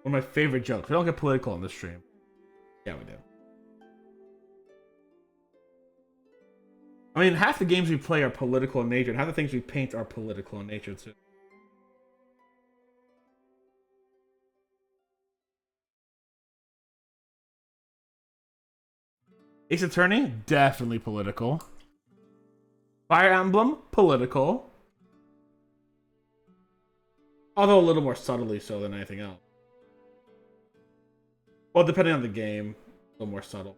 of my favorite jokes. We don't get political on this stream. Yeah, we do. I mean, half the games we play are political in nature, and half the things we paint are political in nature, too. Ace Attorney, definitely political. Fire Emblem, political. Although a little more subtly so than anything else. Well, depending on the game, a little more subtle.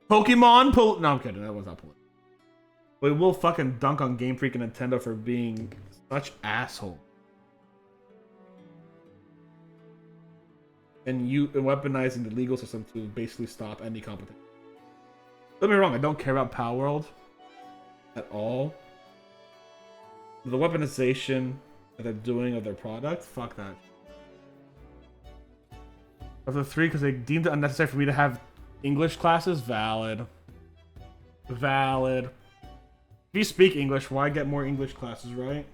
Pokemon, no, I'm kidding, that one's not political. We will fucking dunk on Game Freak and Nintendo for being such assholes. And weaponizing the legal system to basically stop any competition. Don't get me wrong, I don't care about Power World at all. The weaponization that they're doing of their product, fuck that. Of the 3, because they deemed it unnecessary for me to have English classes, valid. Valid. If you speak English, why get more English classes, right?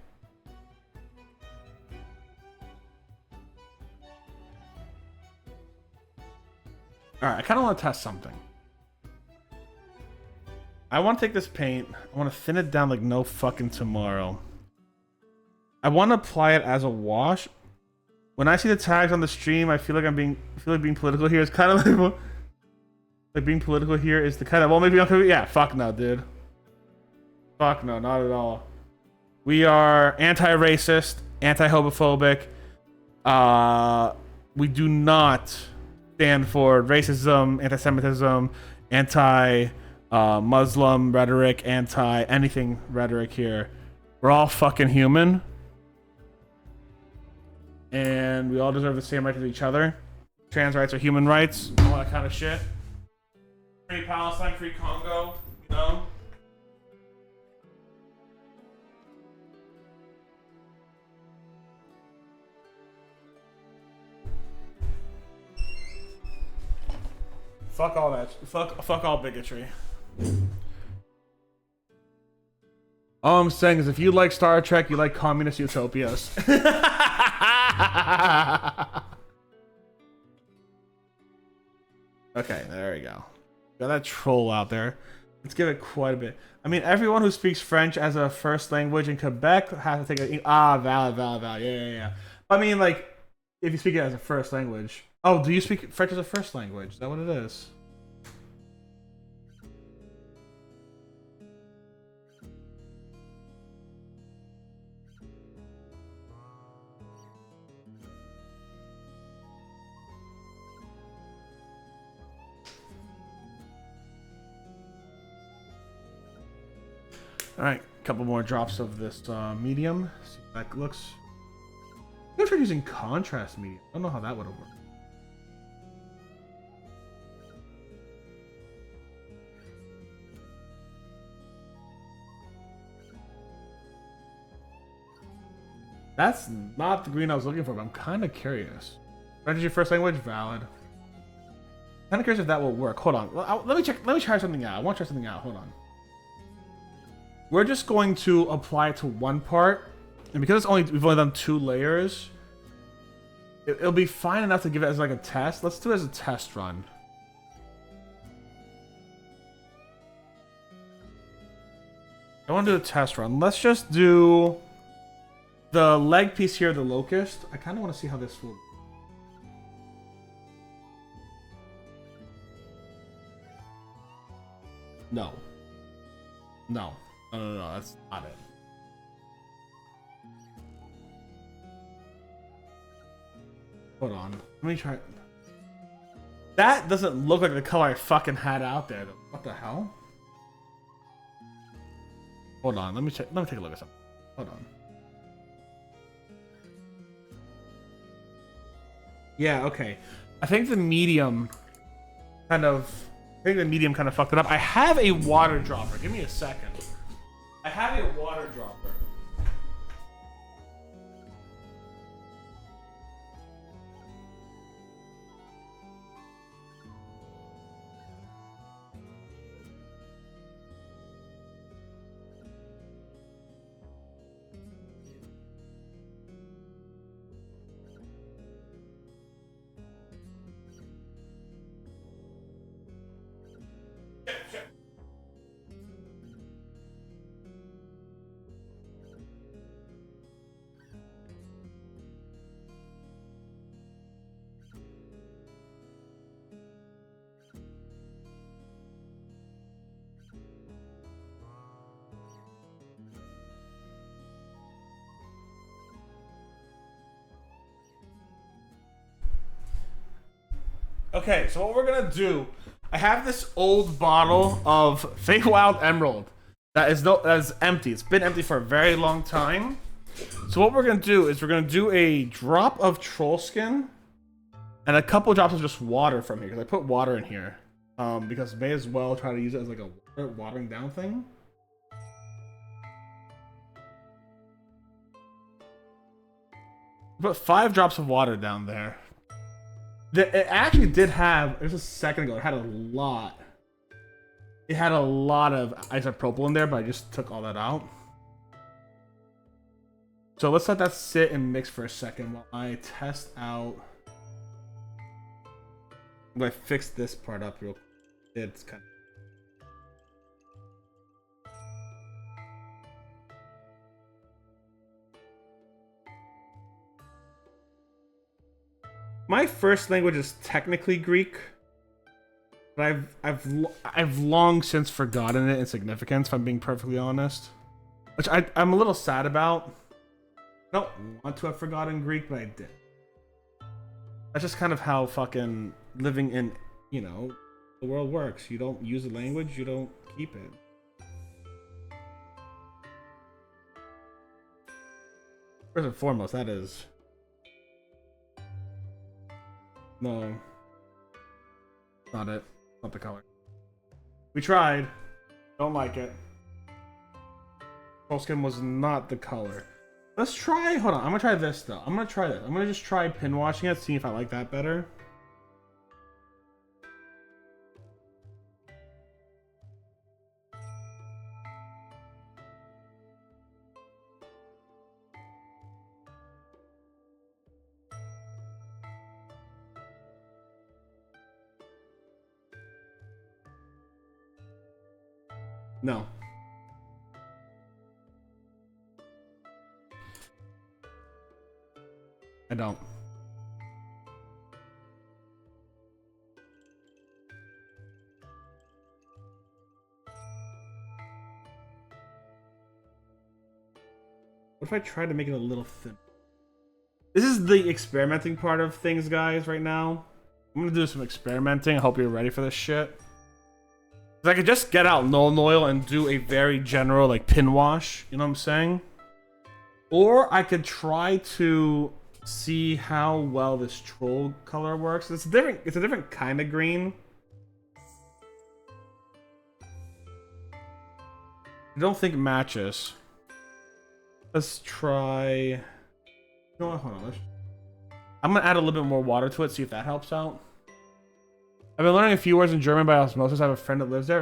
Alright, I kind of want to test something. I want to take this paint. I want to thin it down like no fucking tomorrow. I want to apply it as a wash. When I see the tags on the stream, I feel like being political here is kind of like being political here is the kind of, well, maybe I'm gonna, yeah, fuck no, dude. Fuck no, not at all. We are anti-racist, anti-homophobic. We do not stand for racism, anti-Semitism, anti-Muslim rhetoric, anti-anything rhetoric here. We're all fucking human. And we all deserve the same rights as each other. Trans rights are human rights, all that kind of shit. Free Palestine, free Congo, you know? Fuck all that. Fuck all bigotry. All I'm saying is if you like Star Trek, you like communist utopias. Okay, there we go. Got that troll out there. Let's give it quite a bit. I mean, everyone who speaks French as a first language in Quebec has to take a... valid. Yeah. I mean, like, if you speak it as a first language... Oh, do you speak French as a first language? Is that what it is? Alright, a couple more drops of this medium. See how that looks. I'm gonna try using contrast medium. I don't know how that would have worked. That's not the green I was looking for, but I'm kind of curious. French is your first language? Valid. Kind of curious if that will work. Hold on. Let me check. Let me try something out. I want to try something out. Hold on. We're just going to apply it to one part, and because we've only done 2 layers, it'll be fine enough to give it as like a test. Let's do it as a test run. I want to do a test run. Let's just do the leg piece here, the locust. I kind of want to see how this will. No. No. No, that's not it. Hold on. Let me try. That doesn't look like the color I fucking had out there. What the hell? Hold on. Let me check. Let me take a look at something. Hold on. Yeah, okay. I think the medium kind of fucked it up. I have a water dropper. Give me a second. I have a water dropper. Okay, so what we're gonna do, I have this old bottle of Feywild Emerald that is empty. It's been empty for a very long time. So what we're gonna do is we're gonna do a drop of troll skin and a couple drops of just water from here, because I put water in here. Because may as well try to use it as like a watering down thing. Put 5 drops of water down there. It actually did have, it was a second ago, it had a lot. It had a lot of isopropyl in there, but I just took all that out. So let's let that sit and mix for a second while I test out. I'm gonna fix this part up real quick. It's kind of. My first language is technically Greek, but I've long since forgotten it in significance, if I'm being perfectly honest. Which I'm a little sad about. I don't want to have forgotten Greek, but I did. That's just kind of how fucking living in, you know, the world works. You don't use a language, you don't keep it. First and foremost, that is. No. Not it. Not the color. We tried. Don't like it. Troll skin was not the color. Let's try. Hold on. I'm gonna try this though. I'm gonna try this. I'm gonna just try pin washing it, see if I like that better. No. I don't. What if I try to make it a little thin? This is the experimenting part of things, guys, right now. I'm gonna do some experimenting. I hope you're ready for this shit. I could just get out Nuln Oil and do a very general like pin wash, you know what I'm saying? Or I could try to see how well this troll color works. It's a different kind of green. I don't think it matches. Let's try. No, hold on. I'm gonna add a little bit more water to it, see if that helps out. I've been learning a few words in German by osmosis. I have a friend that lives there.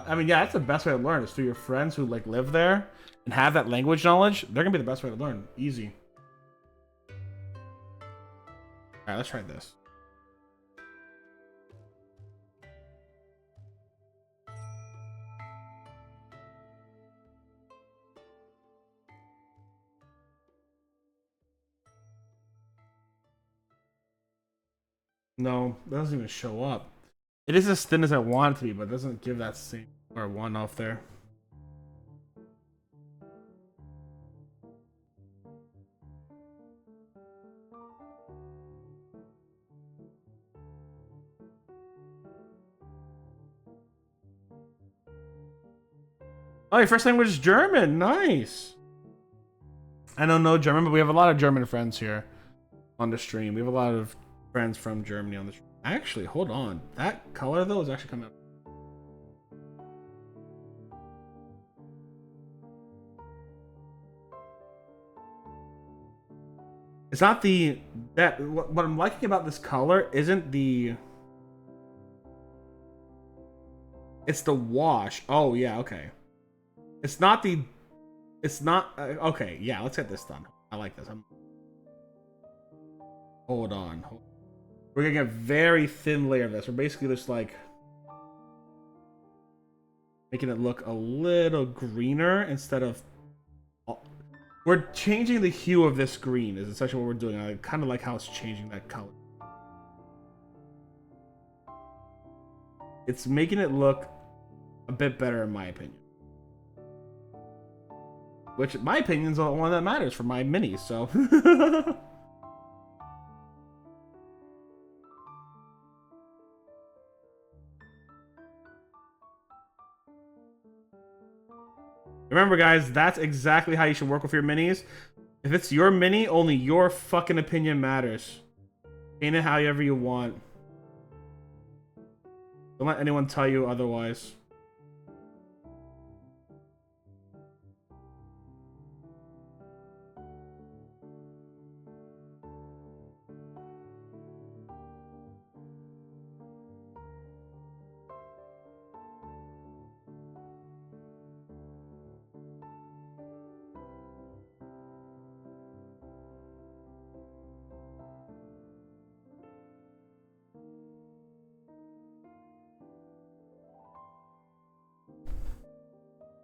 I mean, yeah, that's the best way to learn is through your friends who like live there and have that language knowledge. They're gonna be the best way to learn. Easy. All right, let's try this. No, that doesn't even show up. It is as thin as I want it to be, but it doesn't give that same or one off there. Oh, your first language is German. Nice. I don't know German, but we have a lot of German friends here on the stream. We have a lot of friends from Germany on the stream. Actually, hold on. That color, though, is actually coming up. It's not the... What I'm liking about this color isn't the... It's the wash. Oh, yeah, okay. It's not the... It's not... okay, yeah, let's get this done. I like this. Hold on. We're getting a very thin layer of this. We're basically just like... making it look a little greener instead of... We're changing the hue of this green is essentially what we're doing. I kind of like how it's changing that color. It's making it look a bit better in my opinion. Which, in my opinion, is the one that matters for my minis, so... Remember, guys, that's exactly how you should work with your minis. If it's your mini, only your fucking opinion matters. Paint it however you want. Don't let anyone tell you otherwise.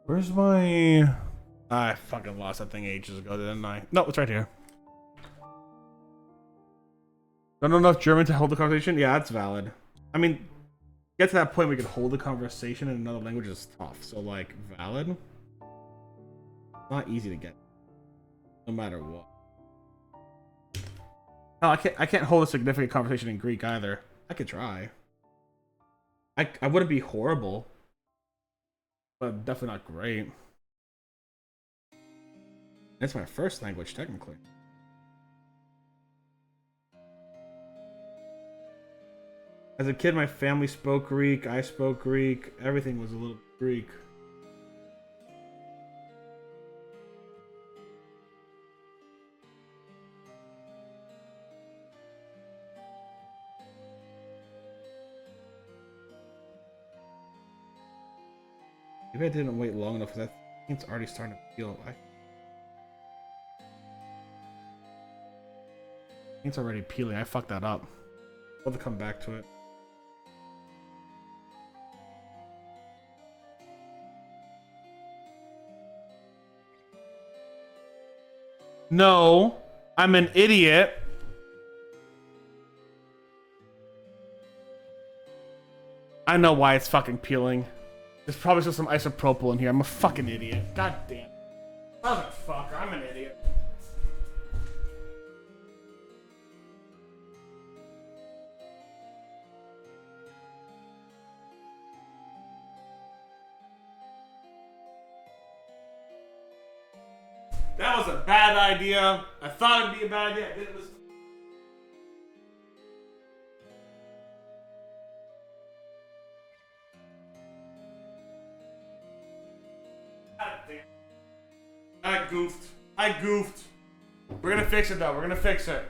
Where's my... I fucking lost that thing ages ago, didn't I? No, it's right here. Don't know enough German to hold the conversation? Yeah, that's valid. I mean, get to that point where we could hold the conversation in another language is tough. So, like, valid? Not easy to get. No matter what. No, I can't hold a significant conversation in Greek either. I could try. I wouldn't be horrible. But definitely not great. It's my first language, technically. As a kid, my family spoke Greek, I spoke Greek, everything was a little Greek. Maybe I didn't wait long enough because I think it's already starting to peel. I think it's already peeling. I fucked that up. I'll have to come back to it. No, I'm an idiot. I know why it's fucking peeling. There's probably still some isopropyl in here. I'm a fucking idiot. God damn. Motherfucker, I'm an idiot. That was a bad idea. I thought it'd be a bad idea. I didn't listen. I goofed. We're gonna fix it though. We're gonna fix it.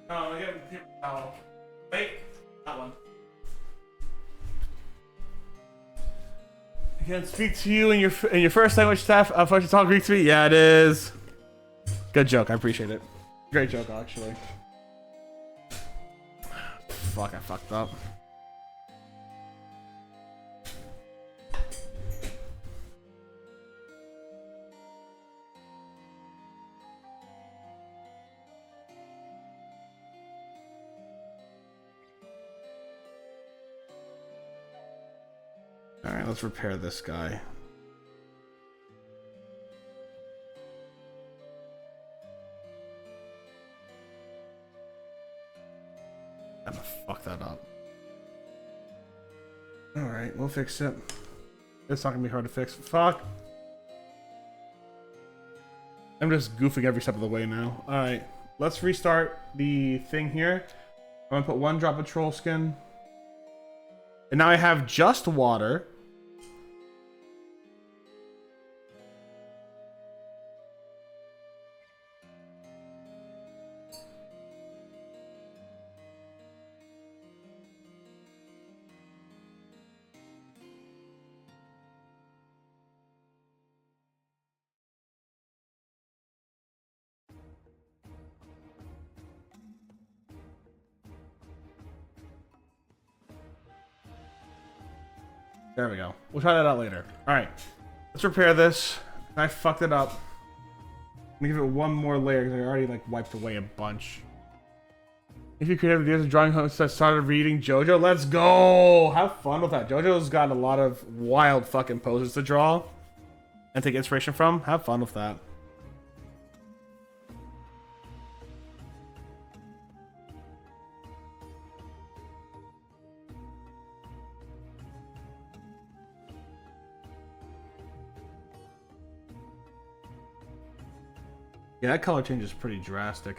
No, I get paper towel. Wait, that one. I can speak to you in your first language, Steph. Unfortunately, talk Greek to me. Yeah, it is. Good joke. I appreciate it. Great joke, actually. Fuck, I fucked up. Alright, let's repair this guy. I'm gonna fuck that up. Alright, we'll fix it. It's not gonna be hard to fix. Fuck! I'm just goofing every step of the way now. Alright, let's restart the thing here. I'm gonna put 1 drop of troll skin. And now I have just water. There we go. We'll try that out later. Alright. Let's repair this. I fucked it up. I'm gonna give it 1 more layer because I already like wiped away a bunch. If you creative ideas of drawing hosts, I started reading JoJo. Let's go! Have fun with that. JoJo's got a lot of wild fucking poses to draw and take inspiration from. Have fun with that. Yeah, that color change is pretty drastic.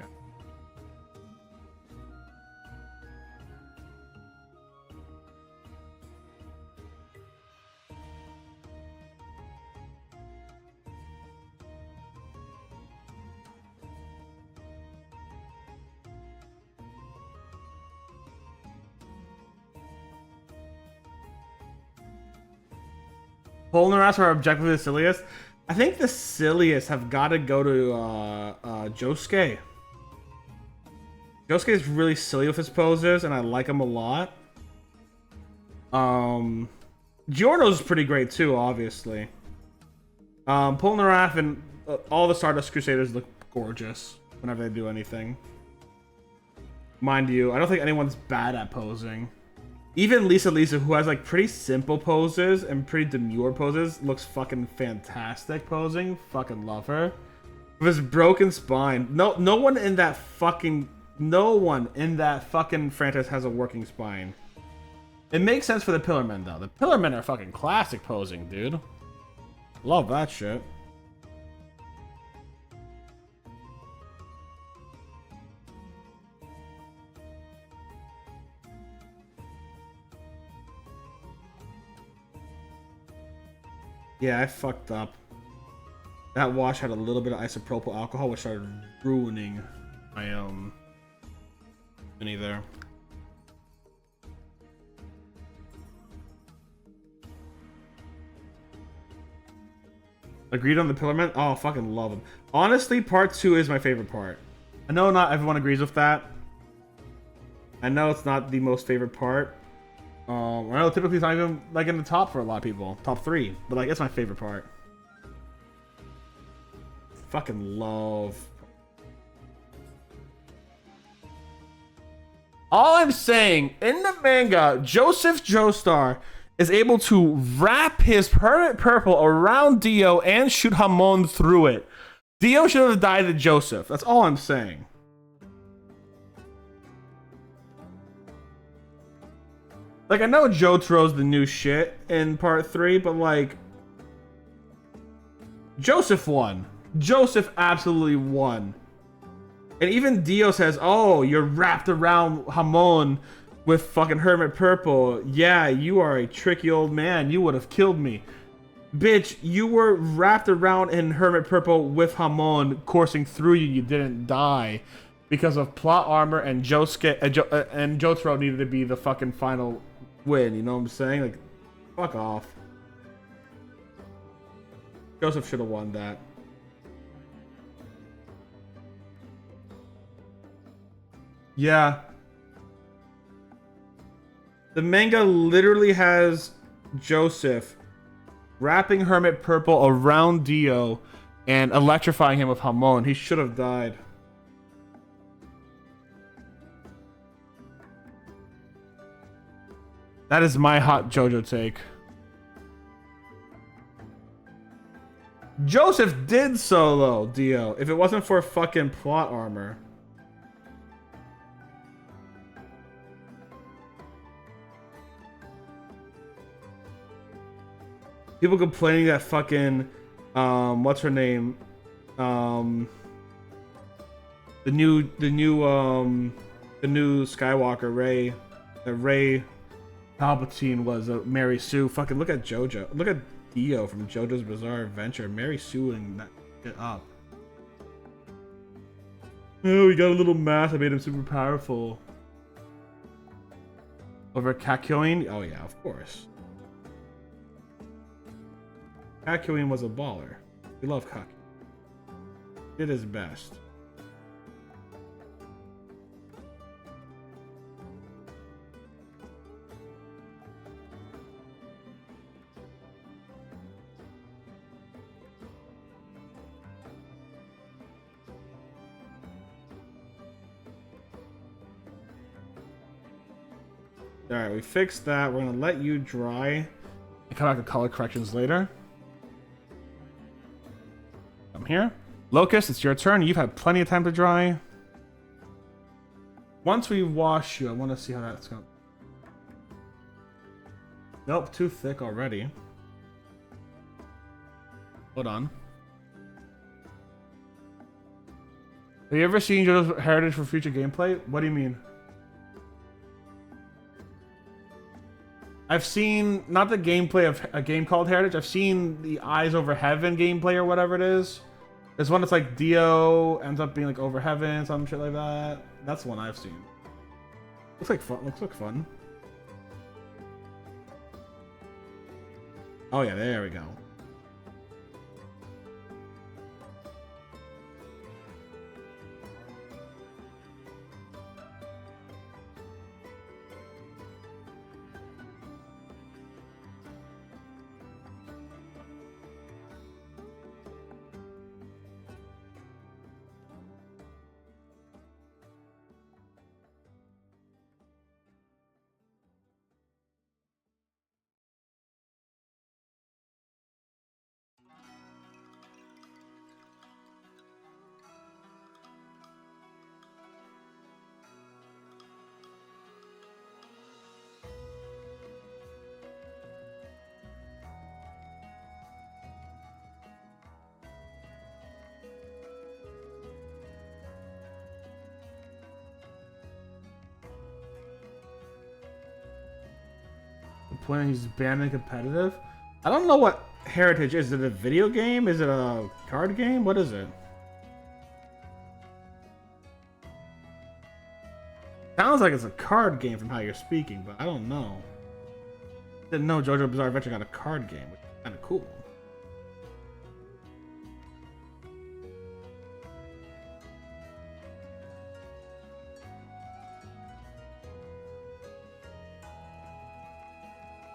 Polnareff are objectively the silliest. I think the silliest have got to go to Josuke. Josuke is really silly with his poses, and I like him a lot. Giorno's pretty great too, obviously. Polnareff and all the Stardust Crusaders look gorgeous whenever they do anything. Mind you, I don't think anyone's bad at posing. Even Lisa, who has like pretty simple poses and pretty demure poses, looks fucking fantastic posing. Fucking love her. With his broken spine. No one in that fucking franchise has a working spine. It makes sense for the Pillarmen though. The Pillarmen are fucking classic posing, dude. Love that shit. Yeah, I fucked up. That wash had a little bit of isopropyl alcohol, which started ruining my mini there. Agreed on the Pillarmen? Oh, fucking love them. Honestly, part 2 is my favorite part. I know not everyone agrees with that. I know it's not the most favorite part. I know typically it's not even like in the top for a lot of people. Top 3. But like it's my favorite part. Fucking love. All I'm saying, in the manga, Joseph Joestar is able to wrap his permanent purple around Dio and shoot Hamon through it. Dio should have died to Joseph. That's all I'm saying. Like, I know Jotaro's the new shit in part 3, but like... Joseph won. Joseph absolutely won. And even Dio says, oh, you're wrapped around Hamon with fucking Hermit Purple. Yeah, you are a tricky old man. You would have killed me. Bitch, you were wrapped around in Hermit Purple with Hamon coursing through you. You didn't die. because of plot armor and Josuke and Jotaro needed to be the fucking final win. You know what I'm saying? Like, fuck off. Joseph should have won that. Yeah. The manga literally has Joseph wrapping Hermit Purple around Dio and electrifying him with Hamon. He should have died. That is my hot JoJo take. Joseph did solo Dio if it wasn't for fucking plot armor. People complaining that fucking what's her name? The new Skywalker Rey Palpatine was Mary Sue. Fucking look at JoJo. Look at Dio from JoJo's Bizarre Adventure. Mary Sueing that shit up. Oh, he got a little math. I made him super powerful. Over Kakyoin? Oh yeah, of course. Kakyoin was a baller. We love Kakyoin. Did his best. Alright, we fixed that. We're gonna let you dry and come back to color corrections later. I'm here. Locust, it's your turn. You've had plenty of time to dry. Once we wash you, I want to see how that's going. Nope, too thick already. Hold on. Have you ever seen JoJo's Heritage for future gameplay? What do you mean? I've seen, not the gameplay of a game called Heritage, I've seen the Eyes Over Heaven gameplay or whatever it is. There's one that's like Dio ends up being like over heaven, some shit like that. That's the one I've seen. Looks like fun. Looks like fun. Oh yeah, there we go. When he's banned and competitive. I don't know what Heritage is. Is it a video game? Is it a card game? What is it? Sounds like it's a card game from how you're speaking, but I don't know. Didn't know JoJo Bizarre Adventure got a card game, which is kind of cool.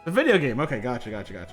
The video game. Okay, gotcha.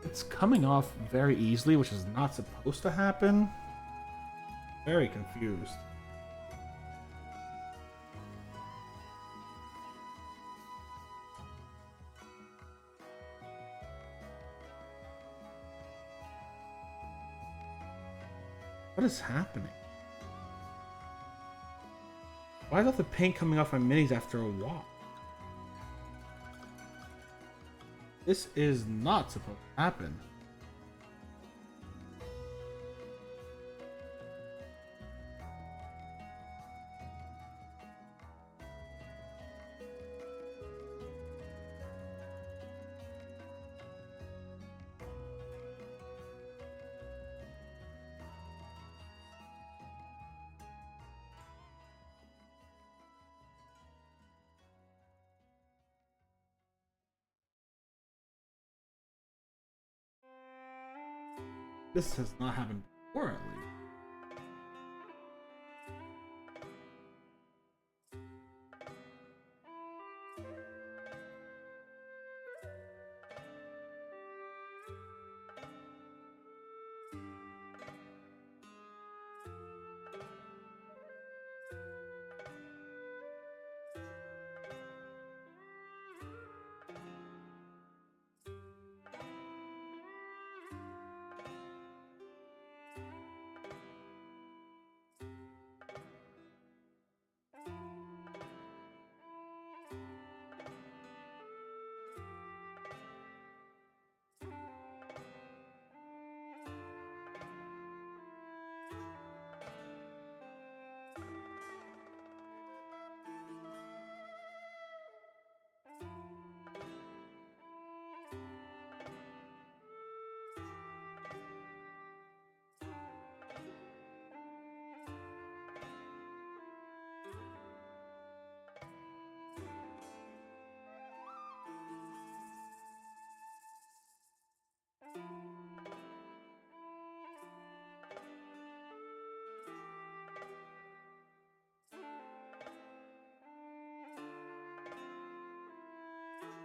It's coming off very easily, which is not supposed to happen. Very confused. What is happening? Why is all the paint coming off my minis after a walk? This is not supposed to happen. This has not happened before, at least.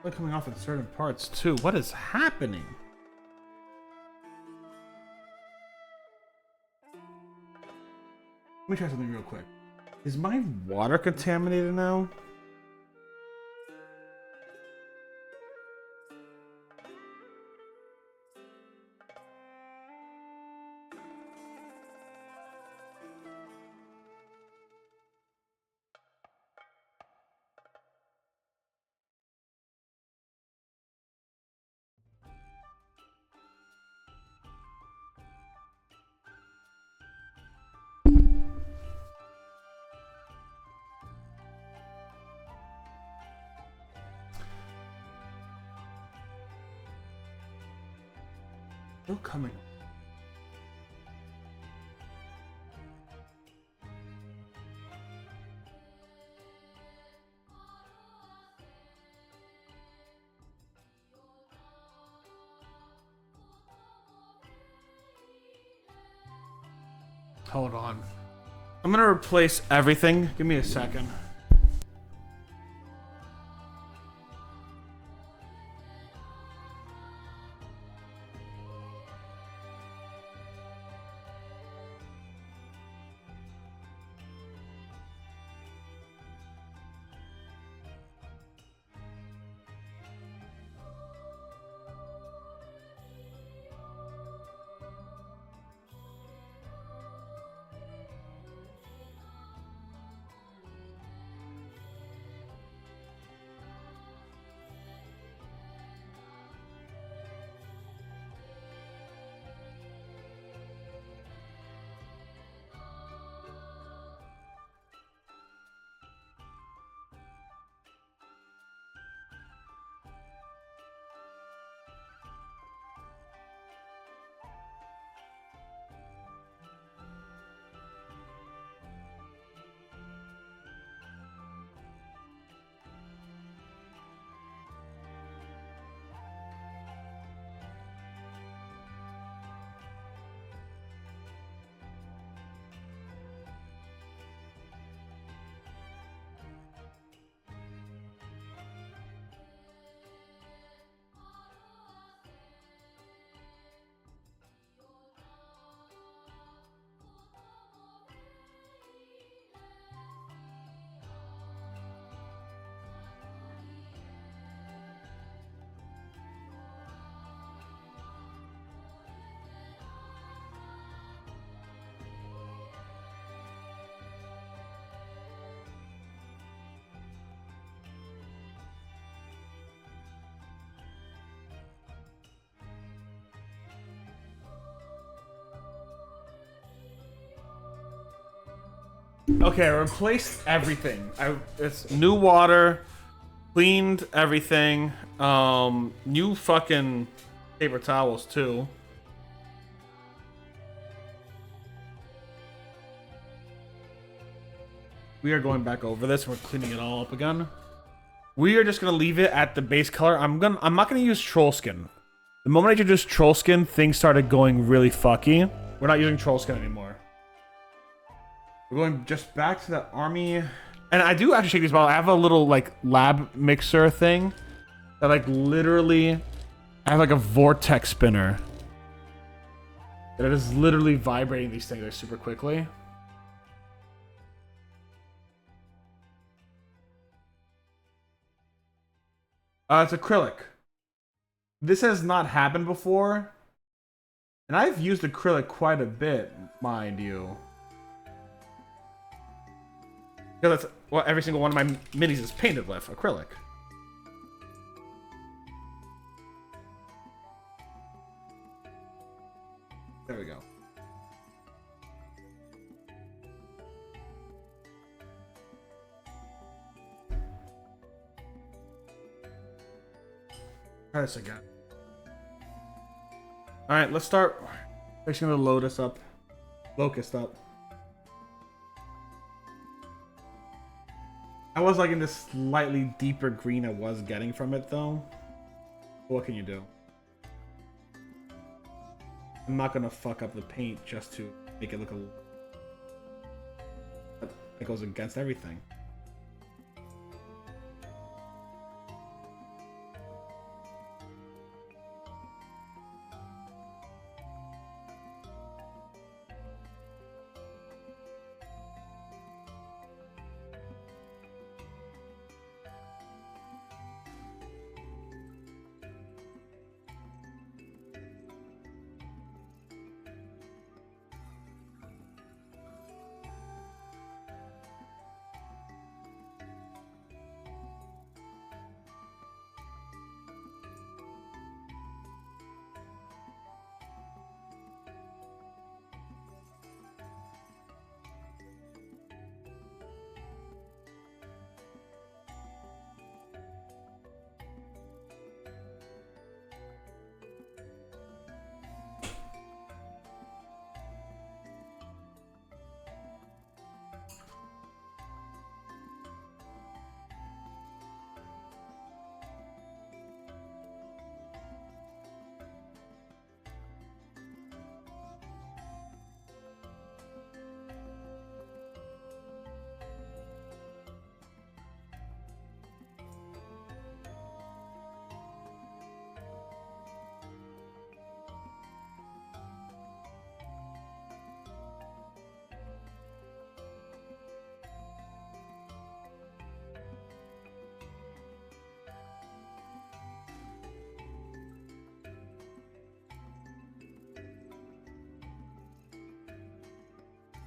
They're coming off in certain parts too. What is happening? Let me try something real quick. Is my water contaminated now? Still coming. Hold on. I'm gonna replace everything. Give me a second. Okay, I replaced everything. It's new water, cleaned everything. New fucking paper towels too. We are going back over this. We're cleaning it all up again. We are just gonna leave it at the base color. I'm not gonna use troll skin. The moment I introduced troll skin, things started going really fucky. We're not using troll skin anymore. We're going just back to the army. And I do actually shake these bottles. I have a little like lab mixer thing that like literally, I have like a vortex spinner that is literally vibrating these things like super quickly. It's acrylic. This has not happened before. And I've used acrylic quite a bit, mind you. Because that's what every single one of my minis is painted with, acrylic. There we go. Try this again. Alright, let's start fixing the locust up. I was liking this slightly deeper green I was getting from it though. What can you do? I'm not gonna fuck up the paint just to make it look a little... It goes against everything.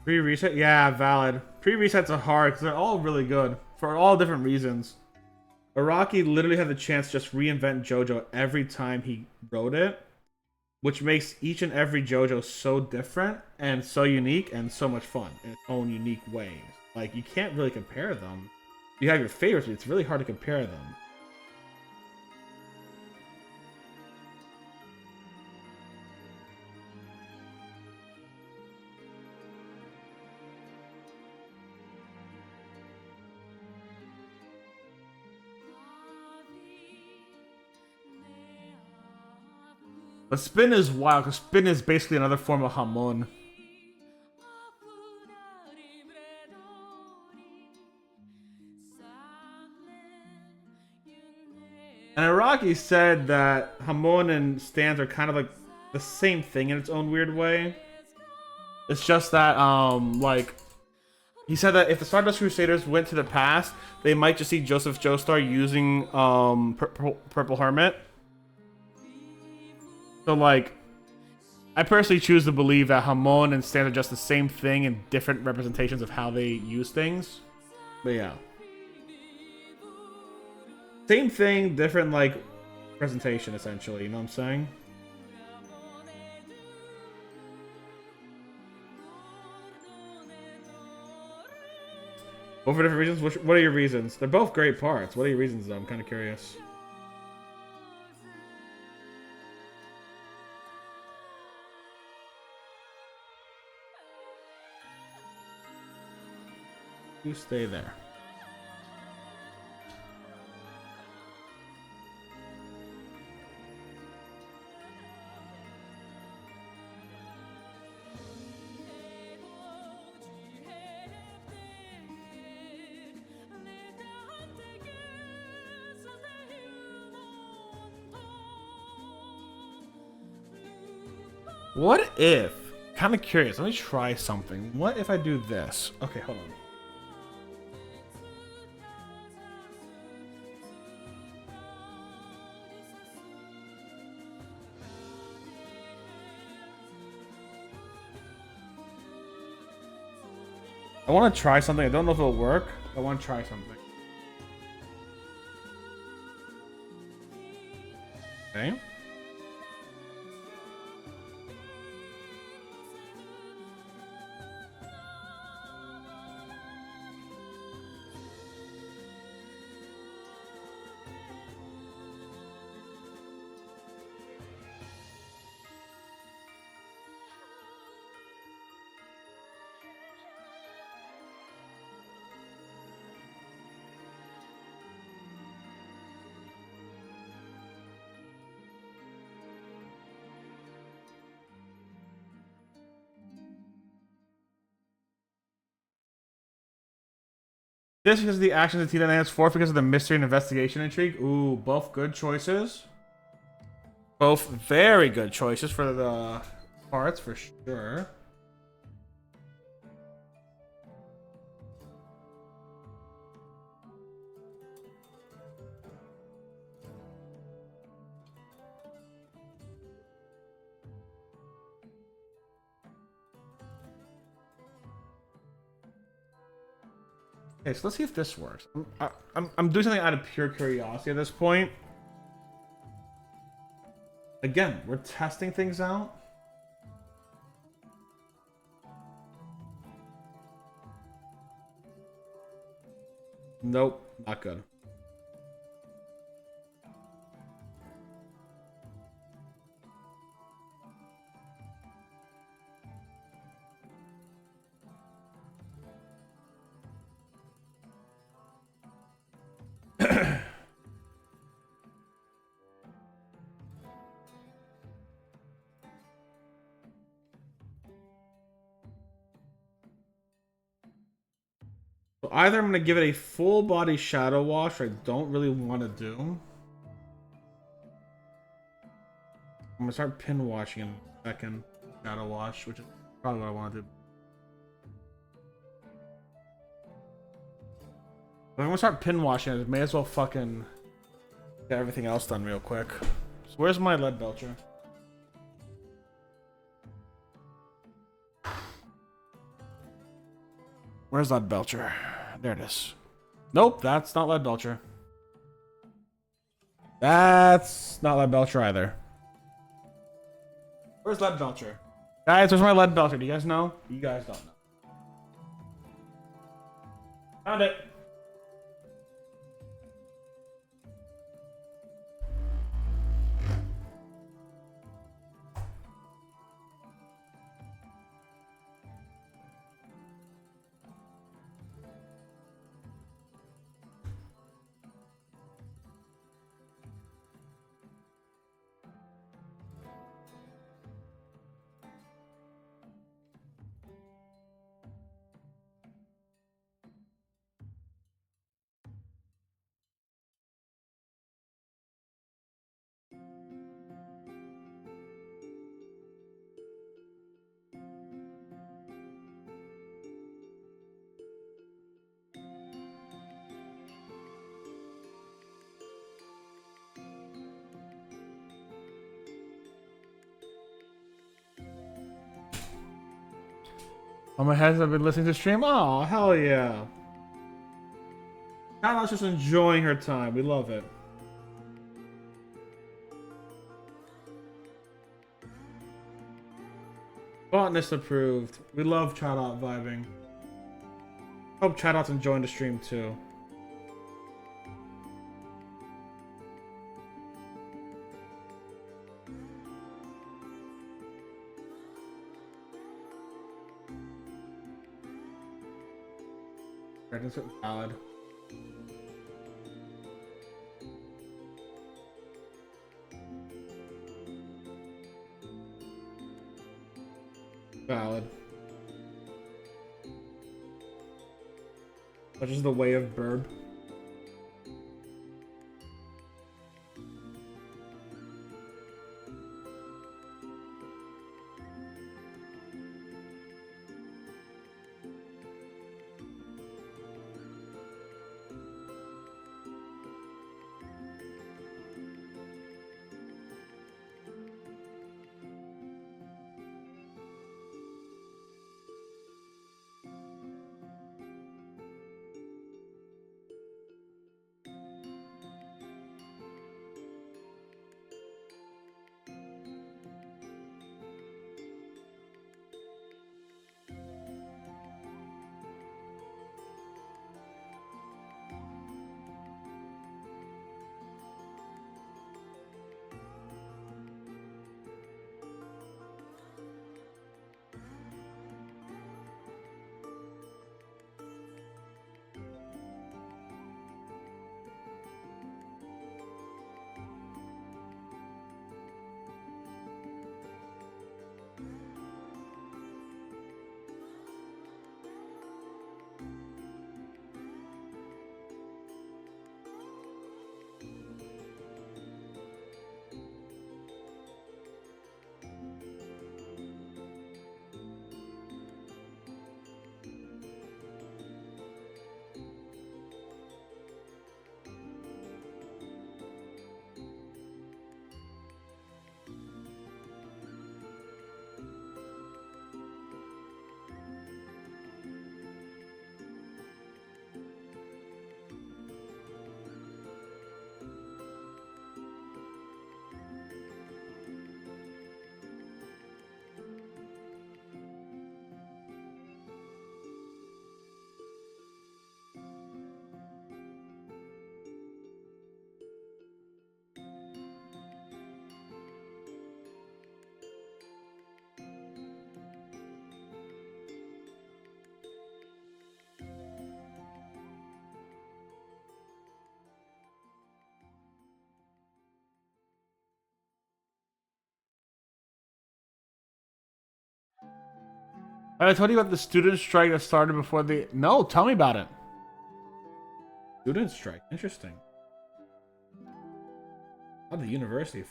Pre-reset? Yeah, valid. Pre-resets are hard because they're all really good for all different reasons. Araki literally had the chance to just reinvent JoJo every time he wrote it, which makes each and every JoJo so different and so unique and so much fun in its own unique ways. Like, you can't really compare them. You have your favorites, but it's really hard to compare them. But spin is wild, because spin is basically another form of Hamon. And Araki said that Hamon and stands are kind of like the same thing in its own weird way. It's just that, like, he said that if the Stardust Crusaders went to the past, they might just see Joseph Joestar using Purple Hermit. So, like, I personally choose to believe that Hamon and Stan are just the same thing in different representations of how they use things. But yeah. Same thing, different, like, presentation, essentially. You know what I'm saying? Both for different reasons? What are your reasons? They're both great parts. What are your reasons, though? I'm kind of curious. You stay there. What if? Kind of curious. Let me try something. What if I do this? Okay, hold on. I want to try something. I don't know if it'll work. I want to try something. Okay. This because of the actions of Tina Nance, fourth because of the mystery and investigation intrigue. Ooh, both good choices. Both very good choices for the parts, for sure. Okay, so let's see if this works. I'm doing something out of pure curiosity at this point. Again, we're testing things out. Nope, not good. So either I'm going to give it a full body shadow wash, which I don't really want to do. I'm going to start pin washing in a second. Shadow wash, which is probably what I want to do. But I'm going to start pin washing. I may as well fucking get everything else done real quick. So where's my lead belcher? Where's lead belcher? There it is. Nope, that's not lead belcher. That's not lead belcher either. Where's lead belcher? Guys, where's my lead belcher? Do you guys know? You guys don't know. Found it. On my heads, I've been listening to stream. Oh, hell yeah. Kyla's just enjoying her time. We love it. Botanist approved. We love child out vibing. Hope Chatot's enjoying the stream too. That's valid. Valid. Such is the way of Burb. I told you about the student strike that started before the... No, tell me about it. Student strike. Interesting. How the university...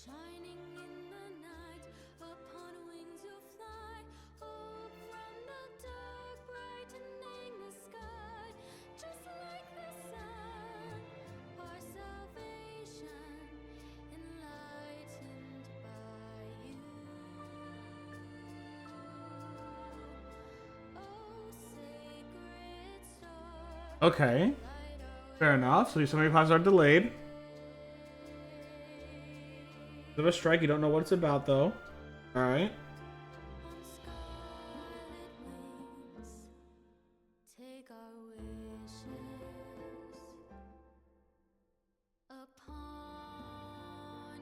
Shining in the night, upon wings you'll fly, hope from the dark, brightening the sky, just like the sun, our salvation, enlightened by you. Oh, sacred star. Okay. Fair enough. So some of your classes are delayed. Bit of a strike, you don't know what it's about though. Alright. Take our wishes upon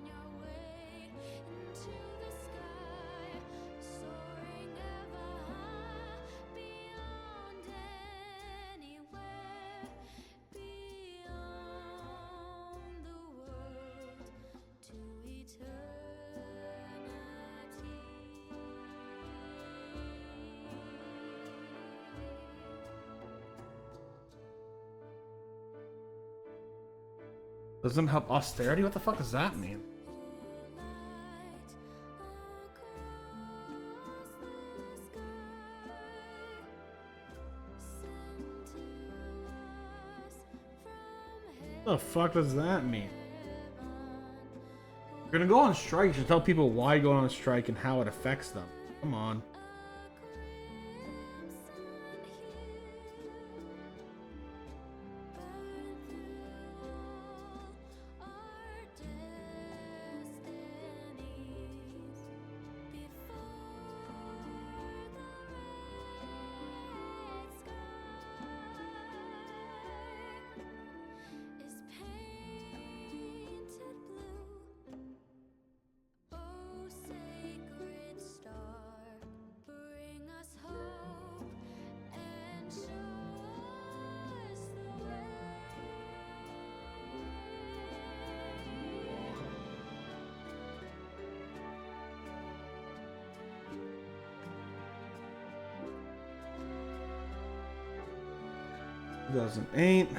your way into the sky, soaring ever high, beyond anywhere, beyond the world to eternity. Doesn't help austerity? What the fuck does that mean? What the fuck does that mean? You're gonna go on strike, you should tell people why you're going on strike and how it affects them. Come on. Doesn't ain't.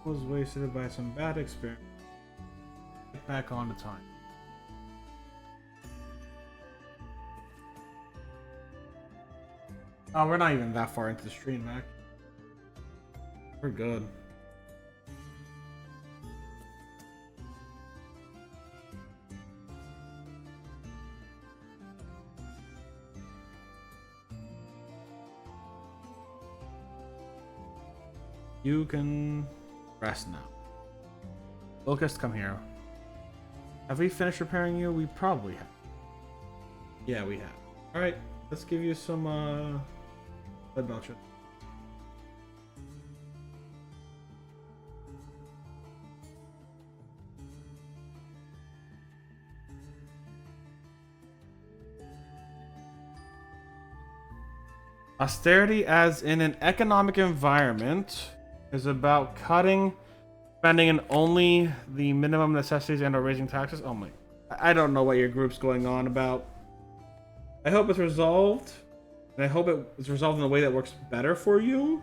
Was wasted by some bad experience. Get back on the time. Oh, we're not even that far into the stream, Mac. We're good. You can rest now. Locust, come here. Have we finished repairing you? We probably have. Yeah, we have. Alright, let's give you some lead belcher. Austerity as in an economic environment is about cutting spending in only the minimum necessities and or raising taxes. Oh my, I don't know what your group's going on about. I hope it's resolved, and I hope it's resolved in a way that works better for you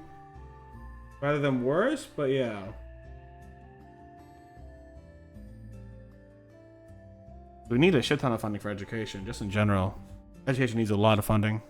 rather than worse, but yeah. We need a shit ton of funding for education, just in general. Education needs a lot of funding.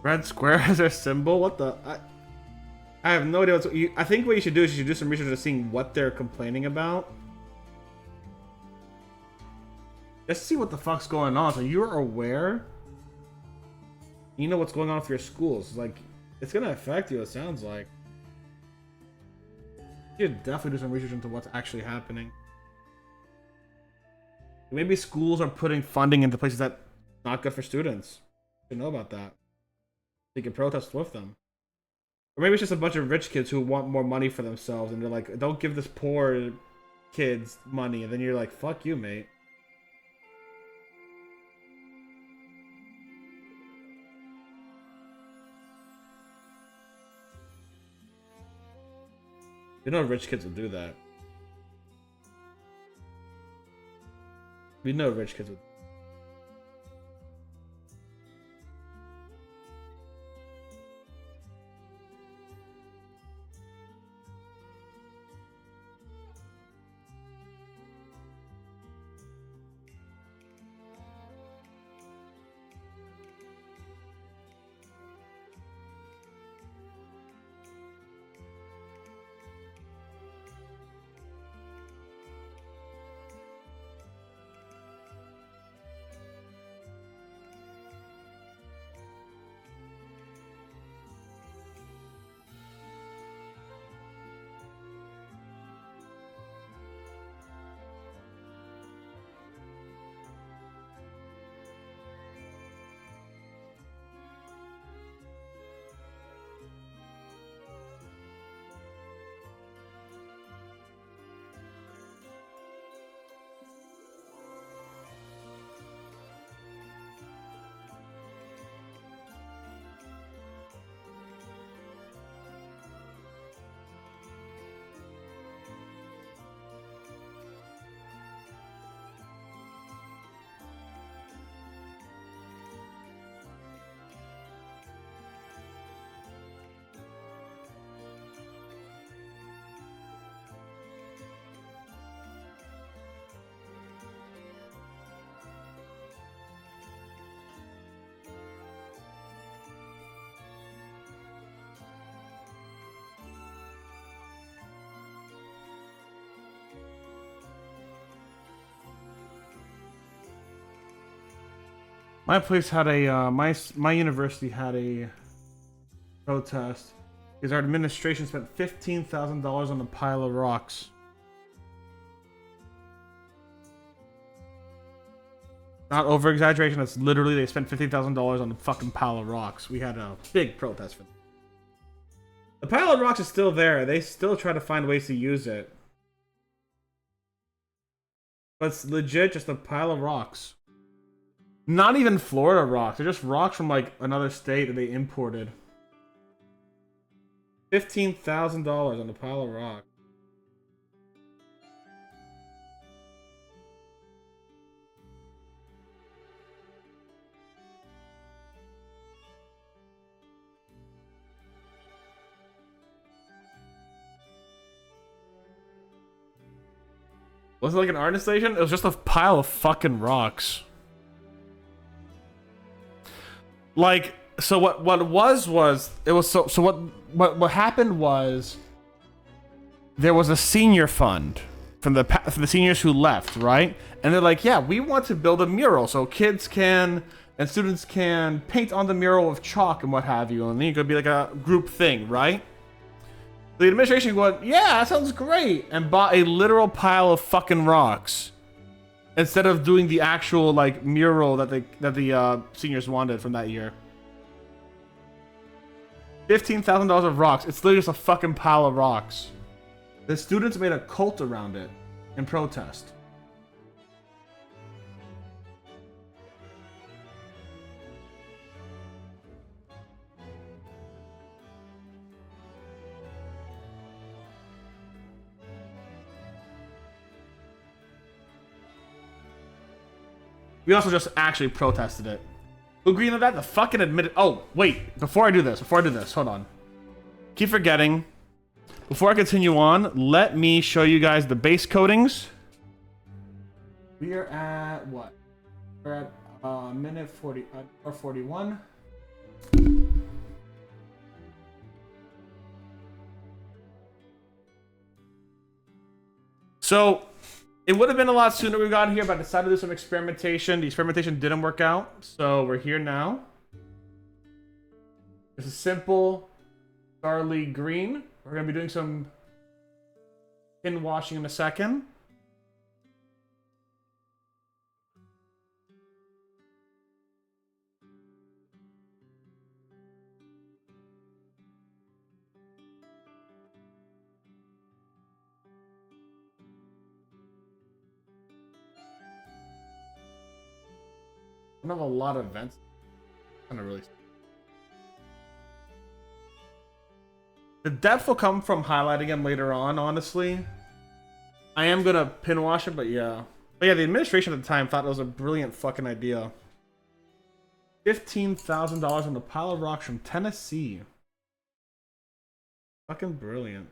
Red square as their symbol? What the? I have no idea what's... I think what you should do is you should do some research into seeing what they're complaining about. Just see what the fuck's going on. So you're aware. You know what's going on with your schools. Like, it's gonna affect you, it sounds like. You should definitely do some research into what's actually happening. Maybe schools are putting funding into places that's not good for students. You should know about that. You can protest with them. Or maybe it's just a bunch of rich kids who want more money for themselves and they're like, don't give this poor kids money. And then you're like, fuck you, mate. You know rich kids will do that. We know rich kids would. My place had a my university had a protest because our administration spent $15,000 on a pile of rocks. Not over exaggeration. That's literally they spent $15,000 on a fucking pile of rocks. We had a big protest for that. The pile of rocks is still there. They still try to find ways to use it, but it's legit just a pile of rocks. Not even Florida rocks. They're just rocks from like another state that they imported. $15,000 on a pile of rocks. Was it like an art installation? It was just a pile of fucking rocks. Like, so what it was so what happened was there was a senior fund from the seniors who left, right? And they're like, yeah, we want to build a mural so kids can and students can paint on the mural with chalk and what have you, and then it could be like a group thing, right? The administration went, yeah, that sounds great, and bought a literal pile of fucking rocks instead of doing the actual like mural that the seniors wanted from that year. $15,000 of rocks. It's literally just a fucking pile of rocks. The students made a cult around it in protest. We also just actually protested it. Who agreed on that? The fucking admitted. Oh, wait. Before I do this, hold on. Keep forgetting. Before I continue on, let me show you guys the base coatings. We are at what? We're at minute 40 or 41. So it would have been a lot sooner we got here, but I decided to do some experimentation. The experimentation didn't work out, so we're here now. It's a simple Charlie green. We're gonna be doing some pin washing in a second. I don't have a lot of events. Kind of really. The depth will come from highlighting him later on, honestly. I am gonna pin wash it, but yeah. But yeah, the administration at the time thought it was a brilliant fucking idea. $15,000 on the pile of rocks from Tennessee. Fucking brilliant.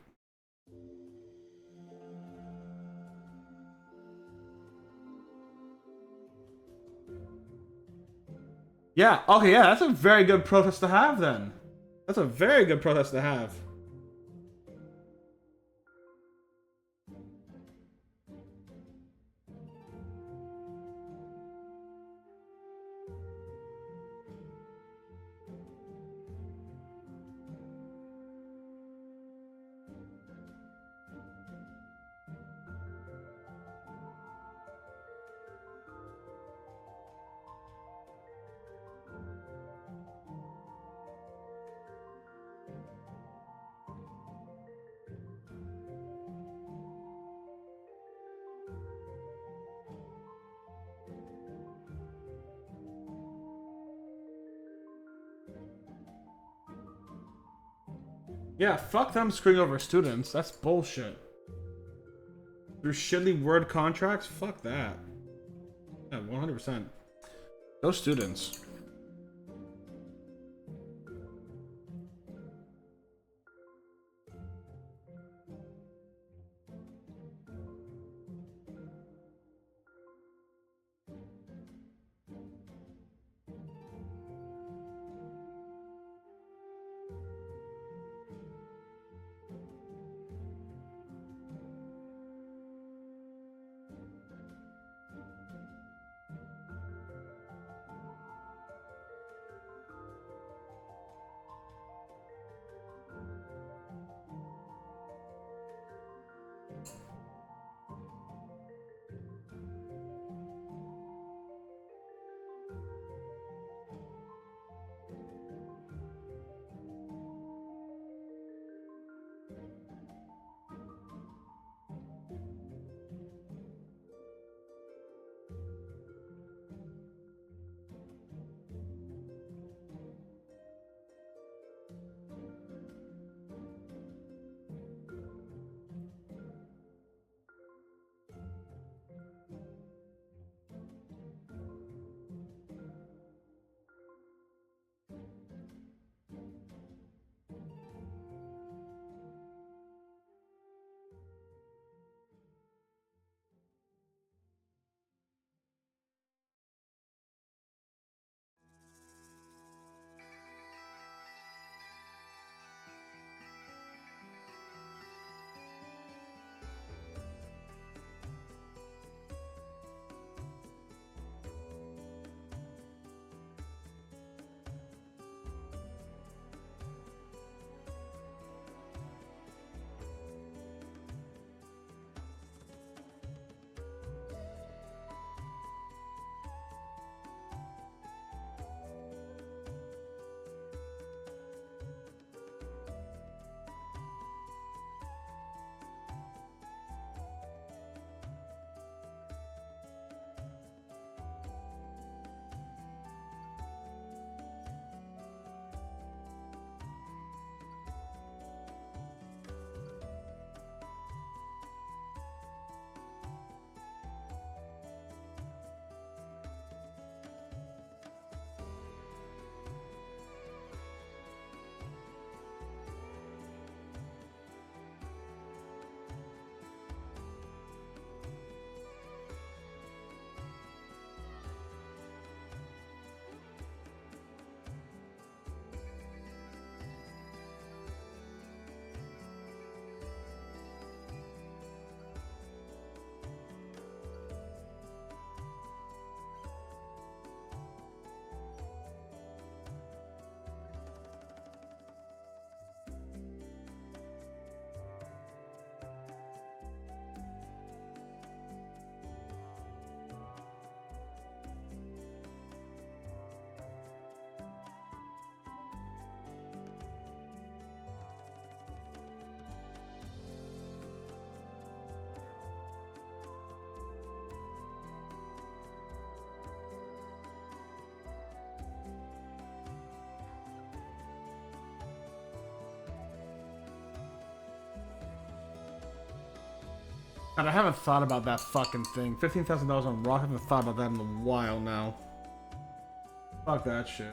Yeah, okay, yeah, that's a very good protest to have then. That's a very good protest to have. Yeah, fuck them screwing over students. That's bullshit. Through shitty word contracts? Fuck that. Yeah, 100%. Those students. God, I haven't thought about that fucking thing. $15,000 on Rock. I haven't thought about that in a while now. Fuck that shit.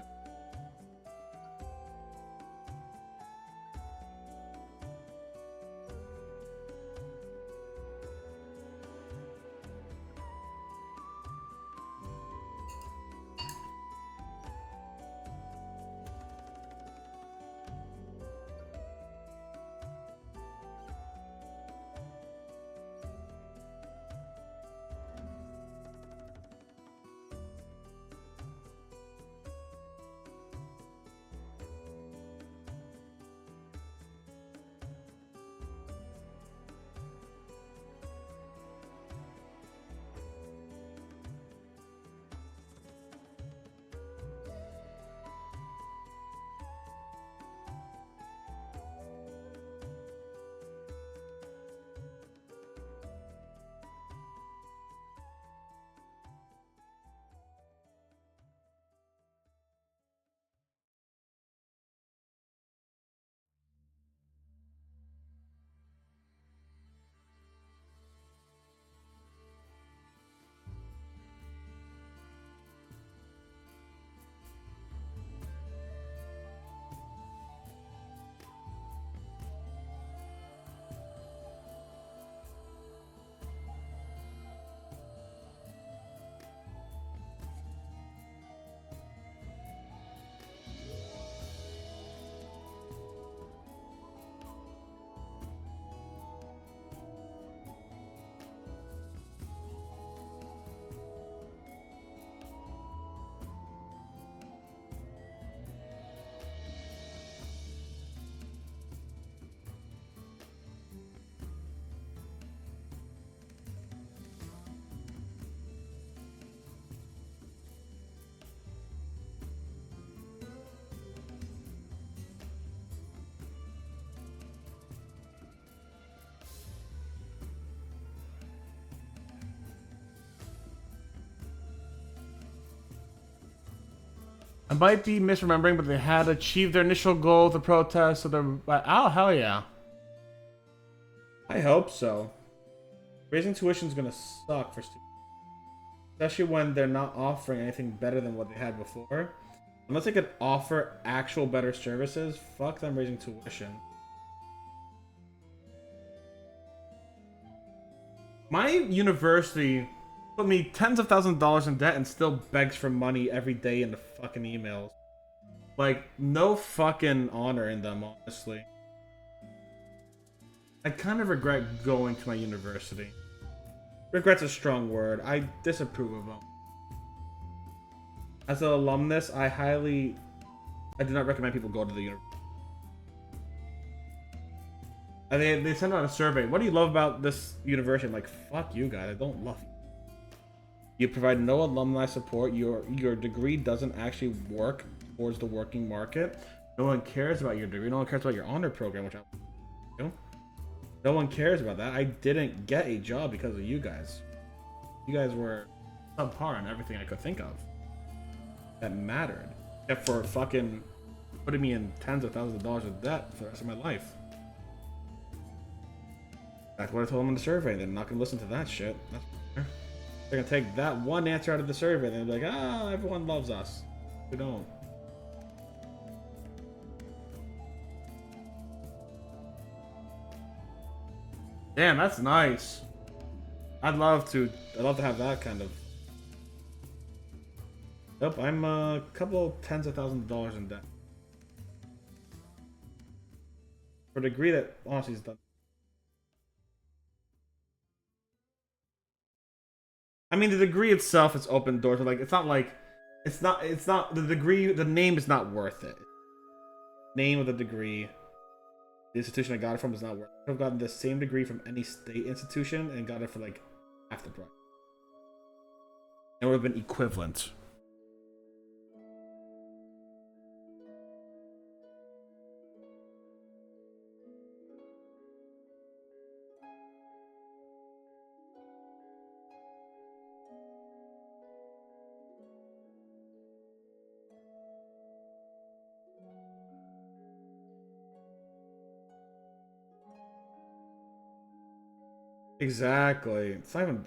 I might be misremembering, but they had achieved their initial goal of the protest, so they're... Oh, hell yeah. I hope so. Raising tuition is gonna suck for students. Especially when they're not offering anything better than what they had before. Unless they could offer actual better services, fuck them raising tuition. My university put me tens of thousands of dollars in debt and still begs for money every day in the fucking emails. Like, no fucking honor in them, honestly. I kind of regret going to my university. Regret's a strong word. I disapprove of them. As an alumnus, I do not recommend people go to the university. And they sent out a survey. What do you love about this university? I'm like, fuck you guys, I don't love you. You provide no alumni support. Your degree doesn't actually work towards the working market. No one cares about your degree. No one cares about your honor program, which I do. No one cares about that. I didn't get a job because of you guys. You guys were subpar on everything I could think of that mattered. Except for fucking putting me in tens of thousands of dollars of debt for the rest of my life. That's what I told them in the survey. They're not gonna listen to that shit. They're gonna take that one answer out of the survey and they'll be like, ah, everyone loves us. We don't. Damn, that's nice. I'd love to have that kind of. Nope, I'm a couple tens of thousands of dollars in debt. For a degree that honestly is done. I mean, the degree itself is open doors, but like, it's not the degree, the name is not worth it. Name of the degree, the institution I got it from is not worth it. I could have gotten the same degree from any state institution and got it for like half the price. It would have been equivalent. Exactly. It's not even.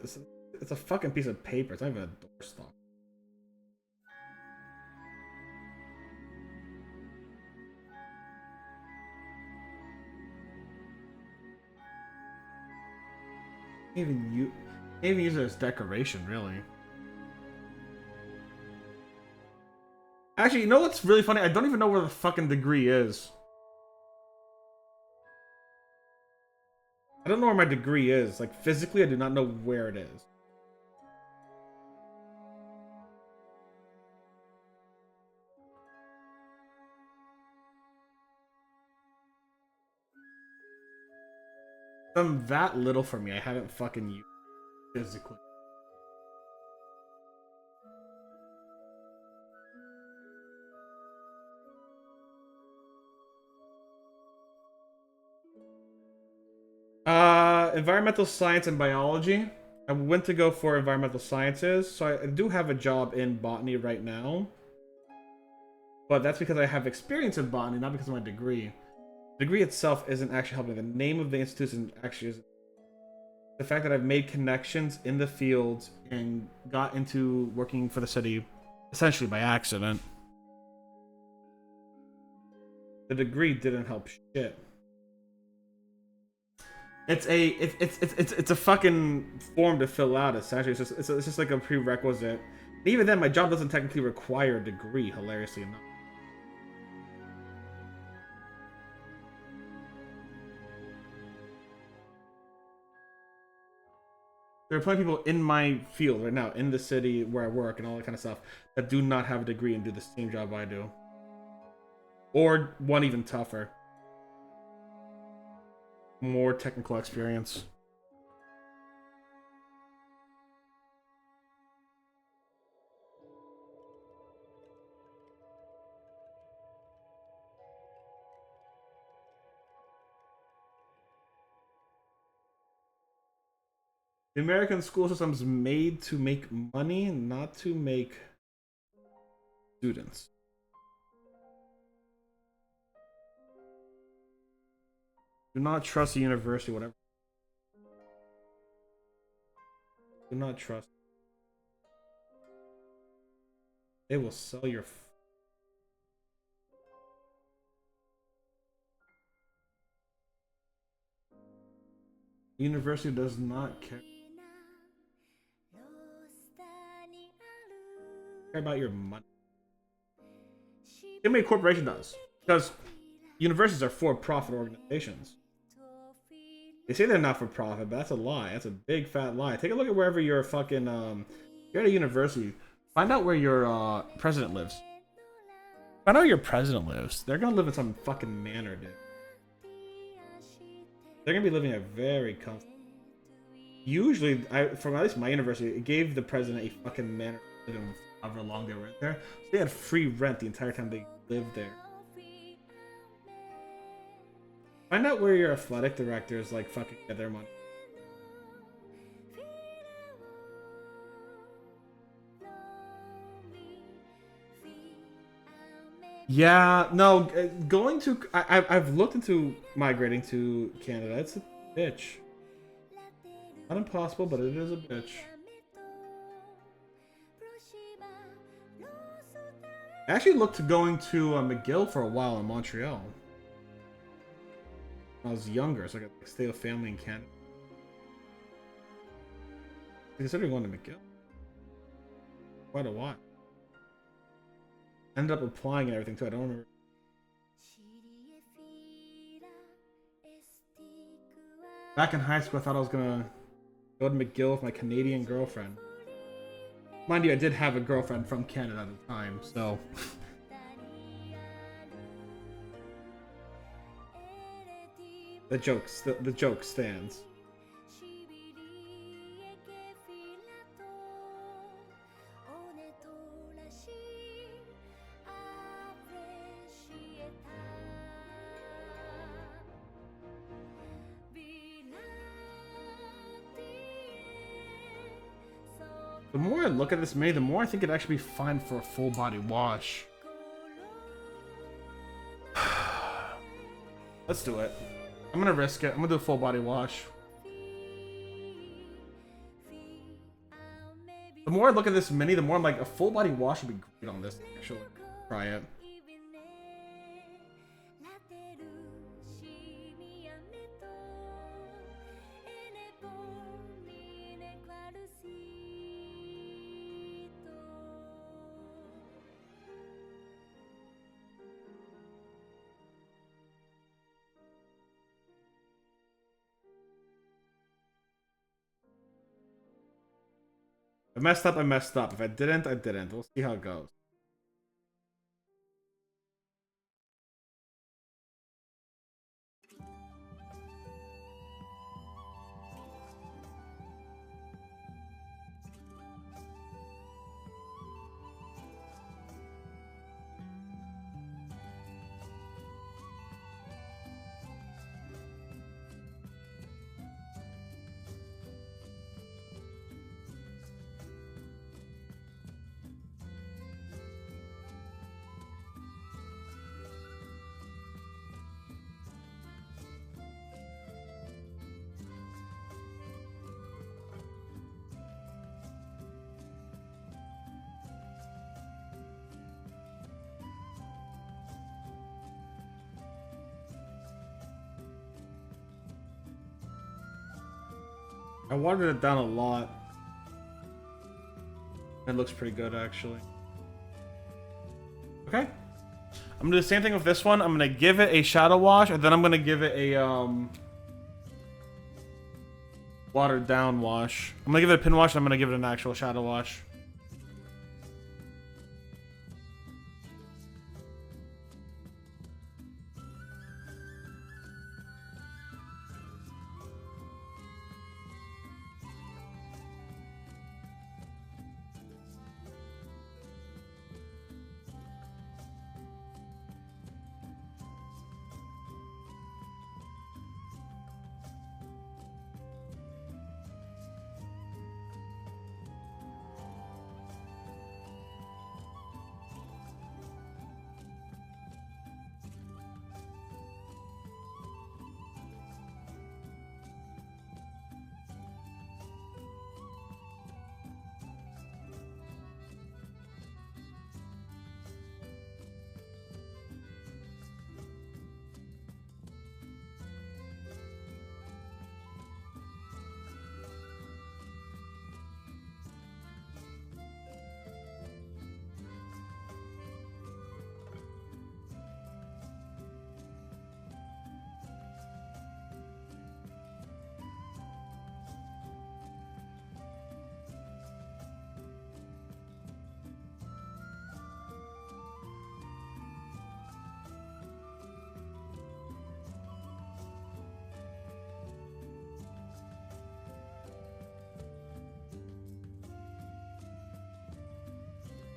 It's a fucking piece of paper. It's not even a doorstop. Can't even use it as decoration, really. Actually, you know what's really funny? I don't even know where the fucking degree is. I don't know where my degree is. Like, physically, I do not know where it is. Done that little for me. I haven't fucking used it physically. Environmental science and biology. I went to go for environmental sciences, so I do have a job in botany right now. But that's because I have experience in botany, not because of my degree. The degree itself isn't actually helping. The name of the institution actually isn't. The fact that I've made connections in the field and got into working for the city essentially by accident. The degree didn't help shit. It's a fucking form to fill out. Essentially, it's just like a prerequisite. And even then, my job doesn't technically require a degree. Hilariously enough. There are plenty of people in my field right now, in the city where I work and all that kind of stuff, that do not have a degree and do the same job I do, or one even tougher, more technical experience. The American school system is made to make money, not to make students. Do not trust the university, whatever. Do not trust. They will sell your. University does not care about your money. How many corporation does? Because universities are for-profit organizations. They say they're not for profit, but that's a lie. That's a big fat lie. Take a look at wherever you're fucking you're at a university. Find out where your president lives. Find out where your president lives. They're gonna live in some fucking manor, dude. They're gonna be living a very comfortable. Usually, from at least my university, it gave the president a fucking manor to live in however long they were in there. So they had free rent the entire time they lived there. Find out where your athletic directors like fucking get their money. Yeah, no, going to I've looked into migrating to Canada. It's a bitch. Not impossible, but it is a bitch. I actually looked to going to McGill for a while in Montreal. When I was younger, so I could stay with family in Canada. I considered going to McGill. Quite a while. Ended up applying and everything too. I don't remember. Back in high school, I thought I was gonna go to McGill with my Canadian girlfriend. Mind you, I did have a girlfriend from Canada at the time, so. The joke stands. The more I look at this May, the more I think it'd actually be fine for a full body wash. Let's do it. I'm gonna risk it. I'm gonna do a full body wash. The more I look at this mini, the more I'm like, a full body wash would be great on this. Actually, try it. If I messed up, I messed up. If I didn't, I didn't. We'll see how it goes. I watered it down a lot. It looks pretty good, actually. Okay. I'm gonna do the same thing with this one. I'm gonna give it a shadow wash, and then I'm gonna give it a watered down wash. I'm gonna give it a pin wash, and I'm gonna give it an actual shadow wash.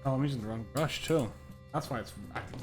Oh, I'm using the wrong brush too. That's why it's acting.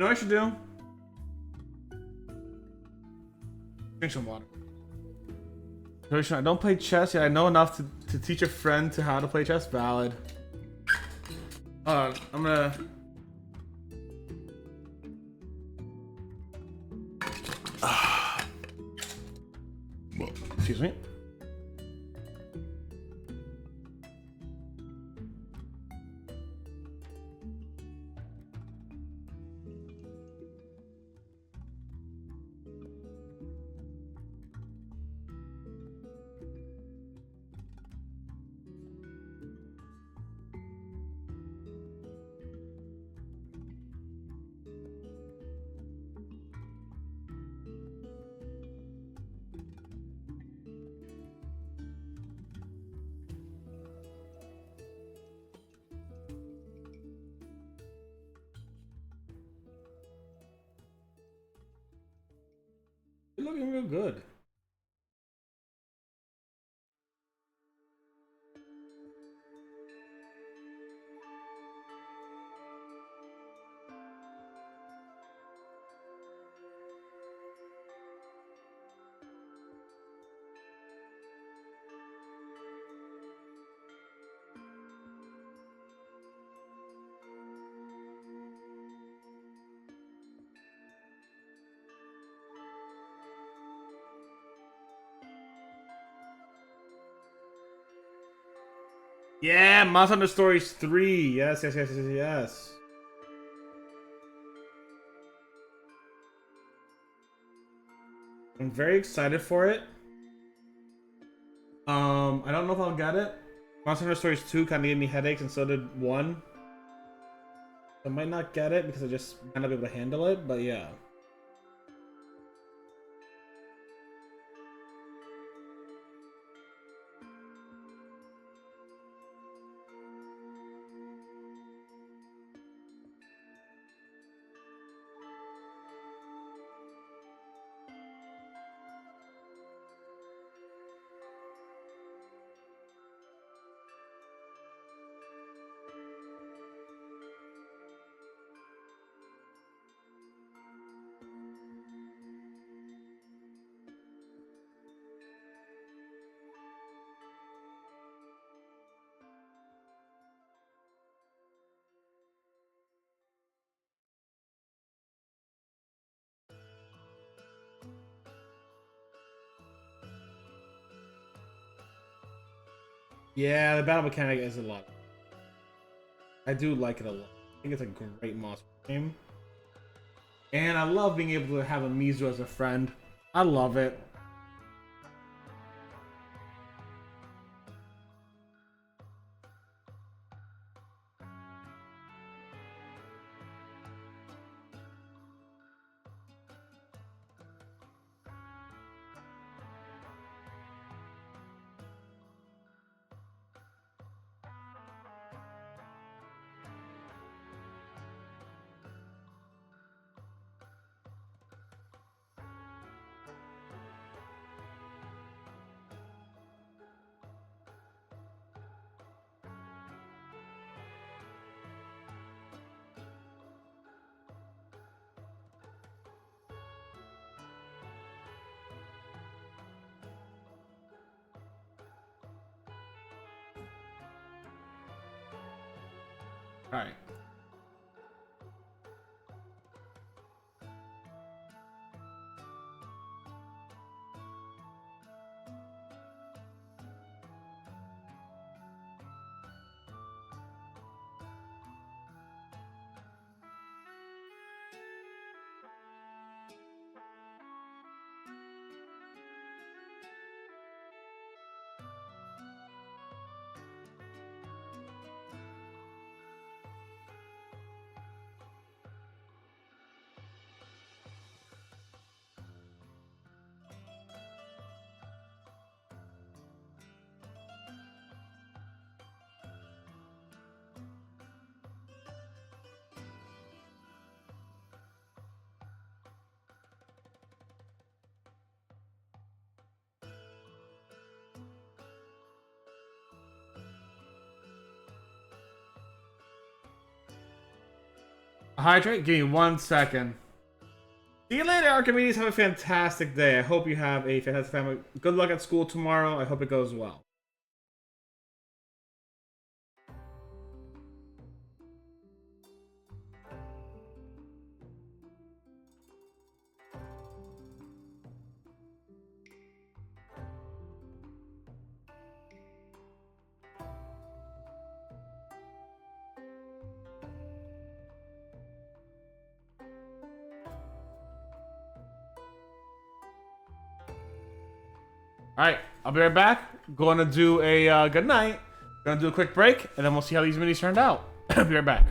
know what I should do? Drink some water. I don't play chess yet. I know enough to teach a friend to how to play chess. Valid. Hold on. I'm gonna... Excuse me. You're looking real good. Yeah, Monster Hunter Stories 3. Yes, yes, yes, yes, yes. I'm very excited for it. I don't know if I'll get it. Monster Hunter Stories 2 kind of gave me headaches, and so did 1. I might not get it because I just might not be able to handle it, but yeah. Yeah, the battle mechanic is a lot. I do like it a lot. I think it's a great monster game. And I love being able to have a Mizu as a friend. I love it. Alright. Hydrate? Give me 1 second. See you later, Archimedes. Have a fantastic day. I hope you have a fantastic family. Good luck at school tomorrow. I hope it goes well. Alright, I'll be right back. Going to do a good night. Gonna do a quick break, and then we'll see how these minis turned out. I'll be right back.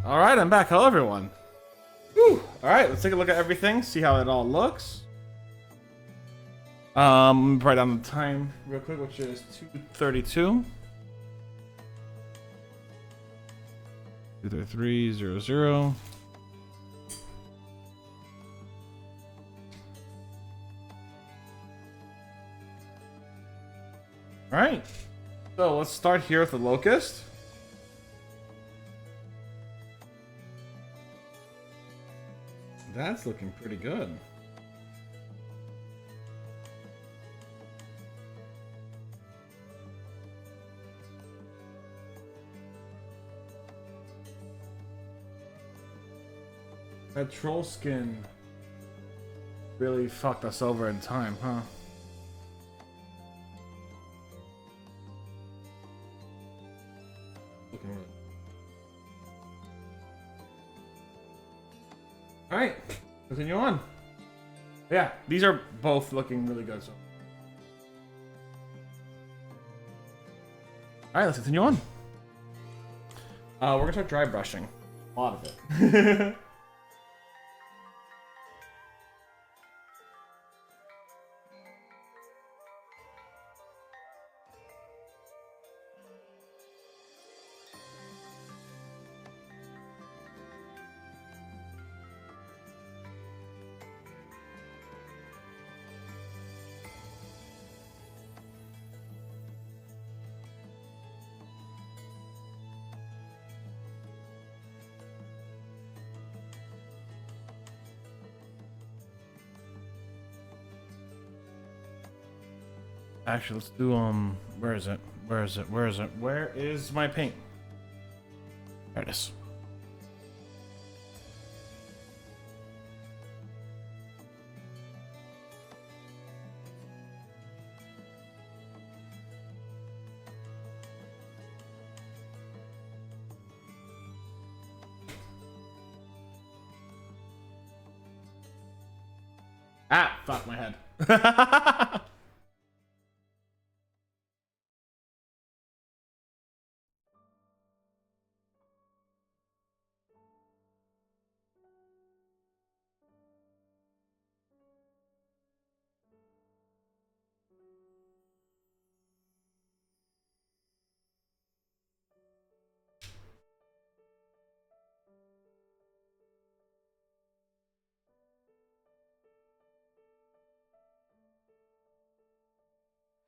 All right, I'm back. Hello, everyone. Whew. All right, let's take a look at everything, see how it all looks. Let me write down the time real quick, which is 2:32. 2:33:00. All right, so let's start here with the locust. That's looking pretty good. That troll skin really fucked us over in time, huh? Looking really. All right, continue on. Yeah, these are both looking really good. So, all right, let's continue on. We're gonna start dry brushing. A lot of it. Actually, let's do where is it? Where is it? Where is it? Where is my paint? There it is. Ah, fuck my head.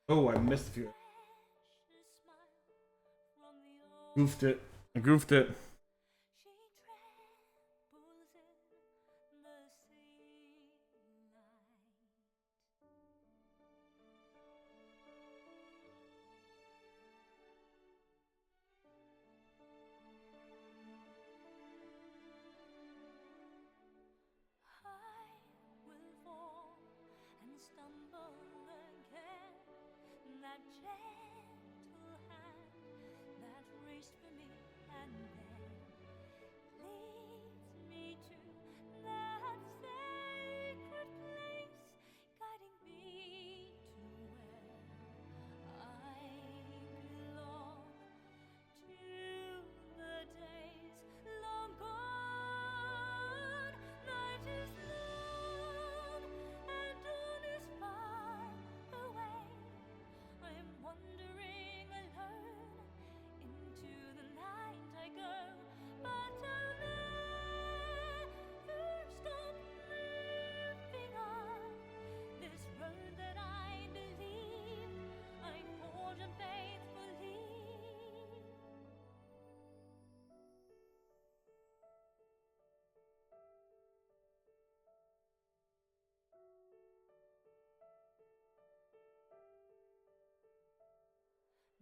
Oh, I missed a few. Goofed it. I goofed it.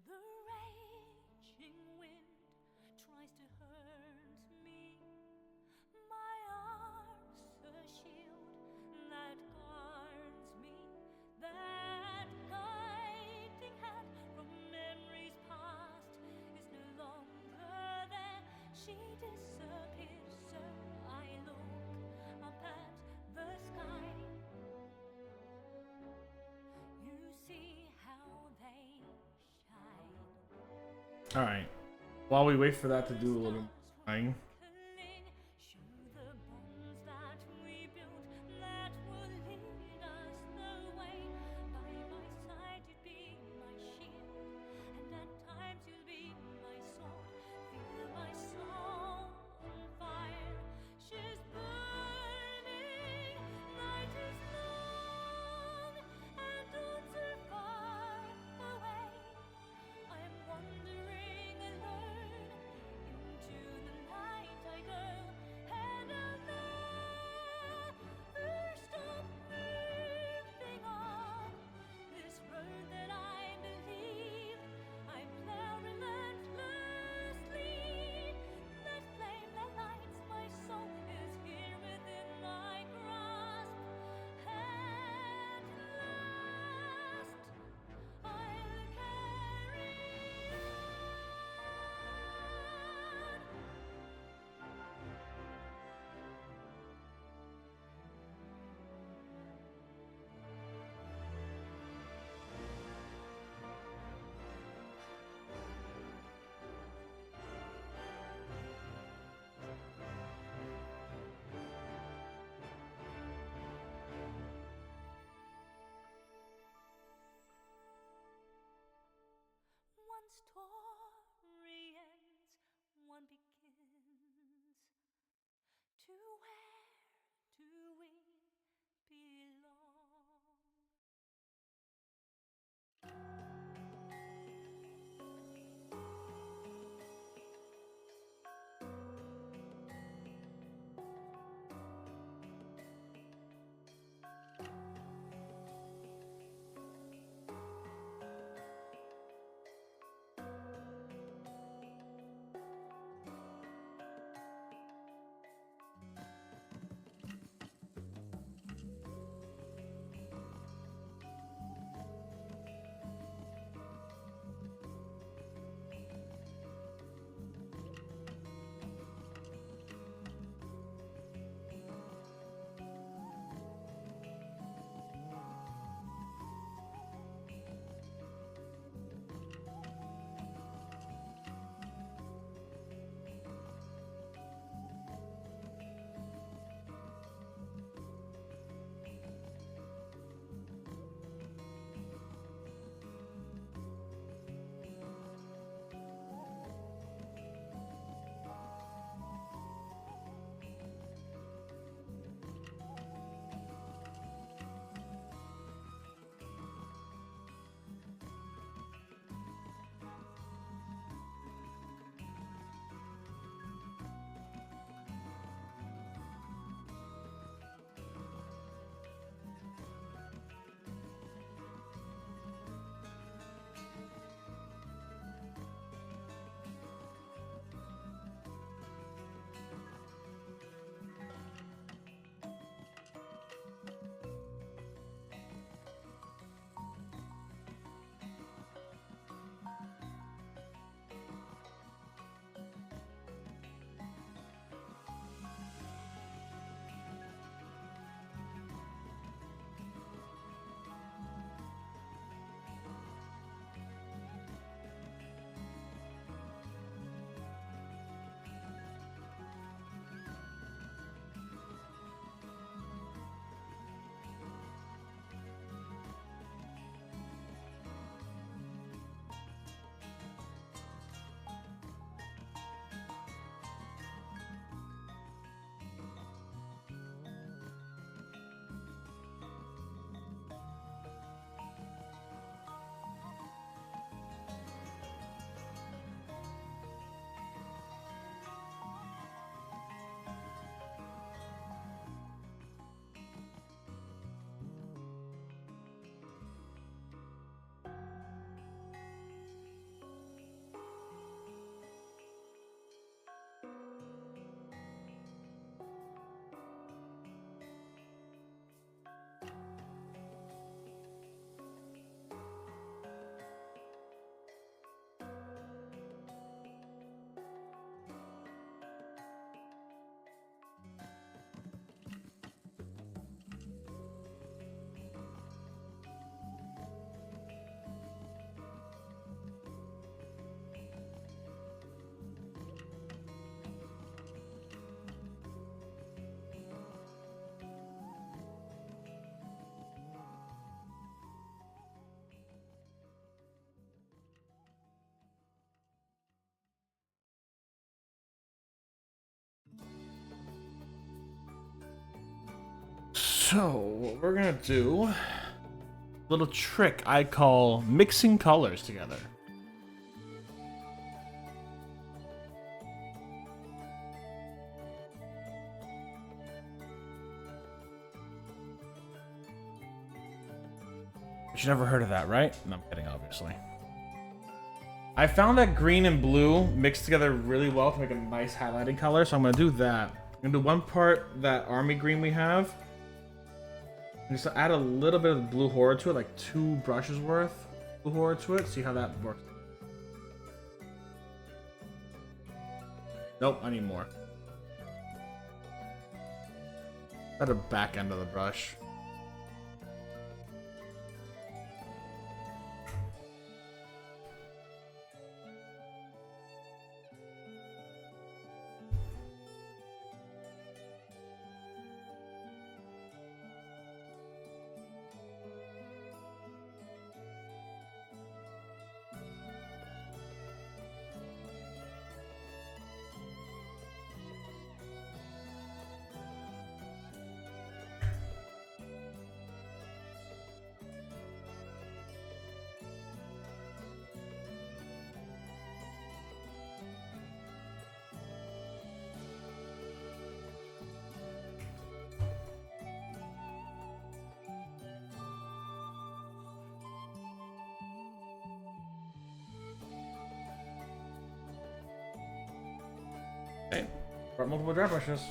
The raging wind tries to hurt me. My arms a shield that guards me. That guiding hand from memories past is no longer there. She disappears, so I look up at the sky. You see how they shine. All right. While we wait for that to do a little bit, story ends, one begins. To where do we belong? So, what we're gonna do, a little trick I call mixing colors together. But you never heard of that, right? No, I'm kidding, obviously. I found that green and blue mixed together really well to make a nice highlighting color, so I'm gonna do that. I'm gonna do one part that army green we have. And just add a little bit of blue horror to it, like 2 brushes worth blue horror to it. See how that works. Nope, I need more. At the back end of the brush. Okay. Brought multiple dry brushes.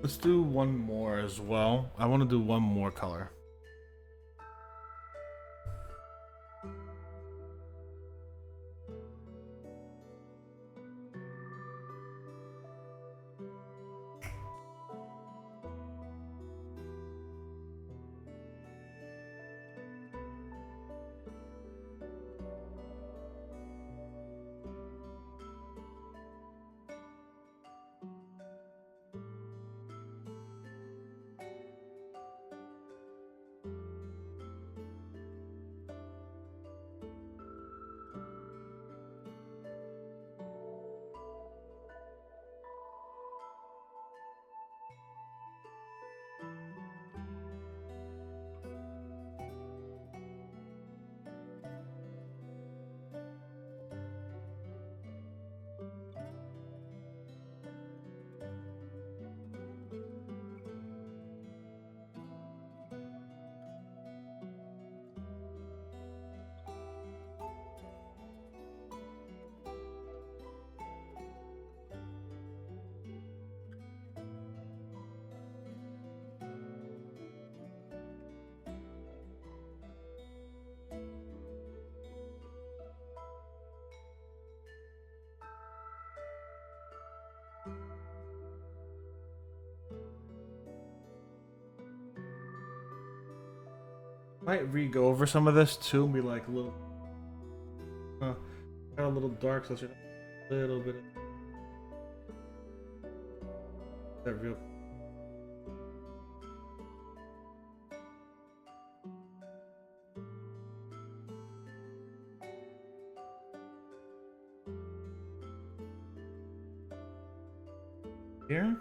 Let's do one more as well. I want to do one more color. Might re-go over some of this too and be like a little, got a little dark, so let's just a little bit of that real. Here.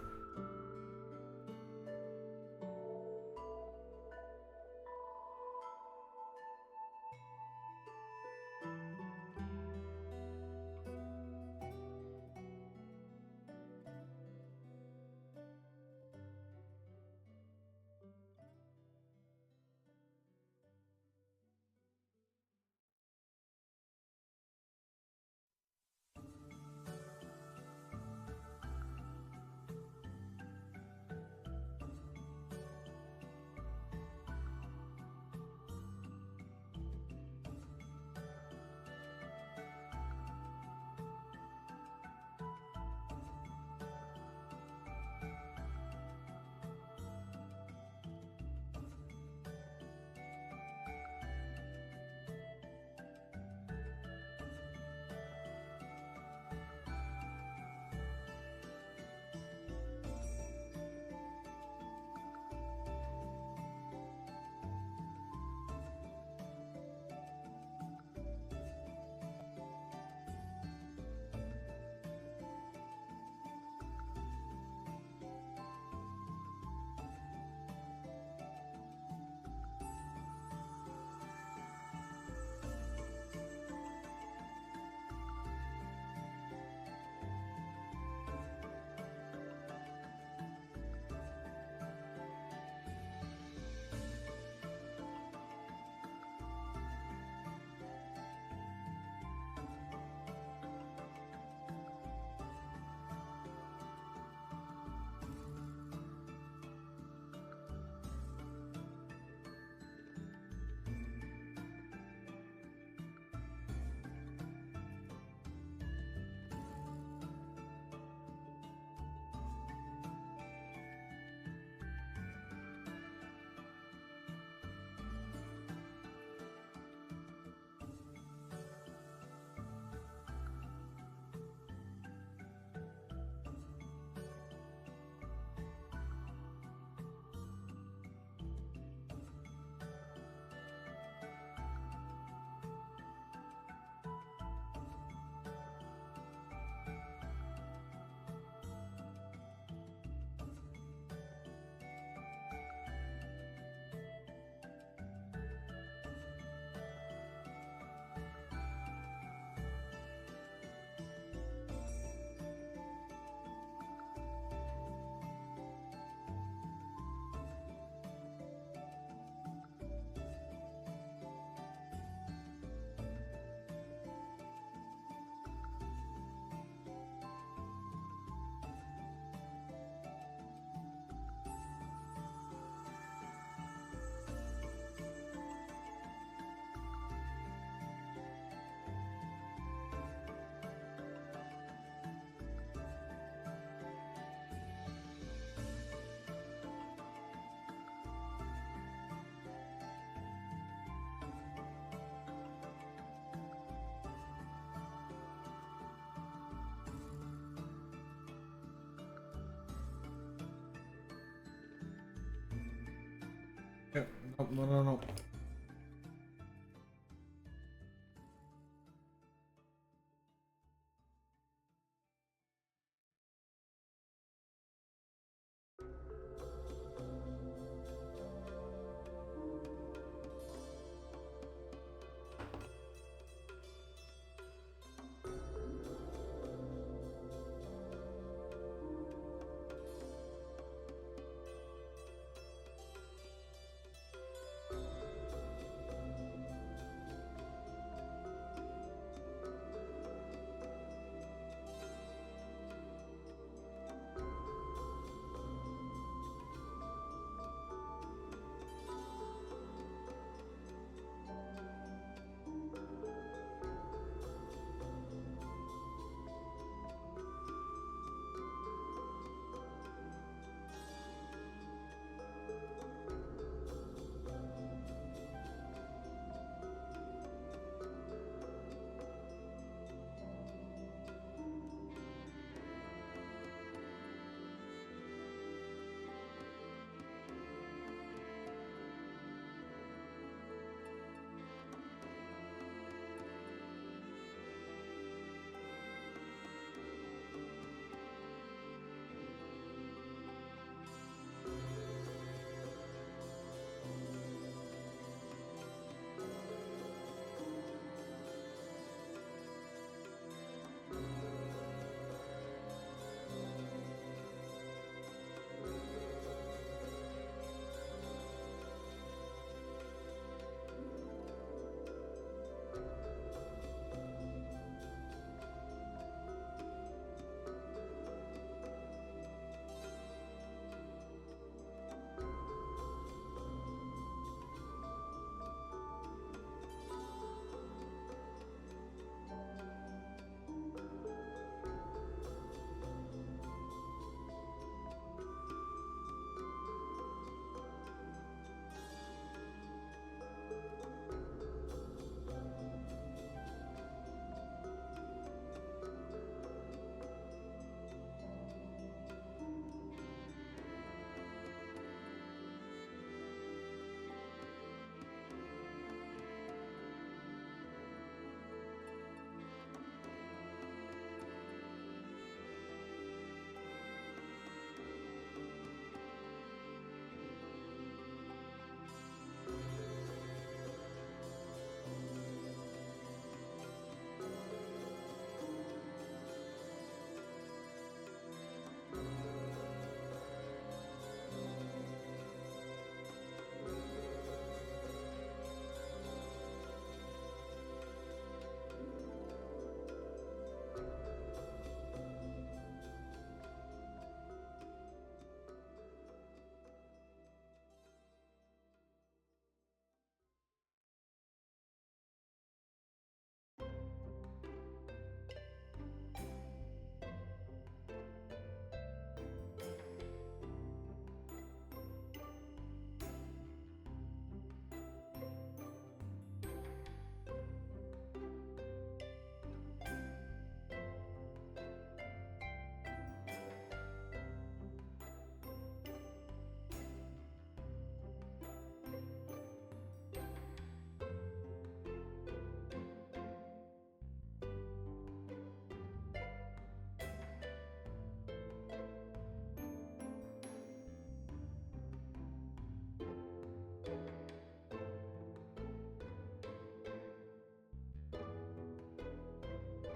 No, no, no, no.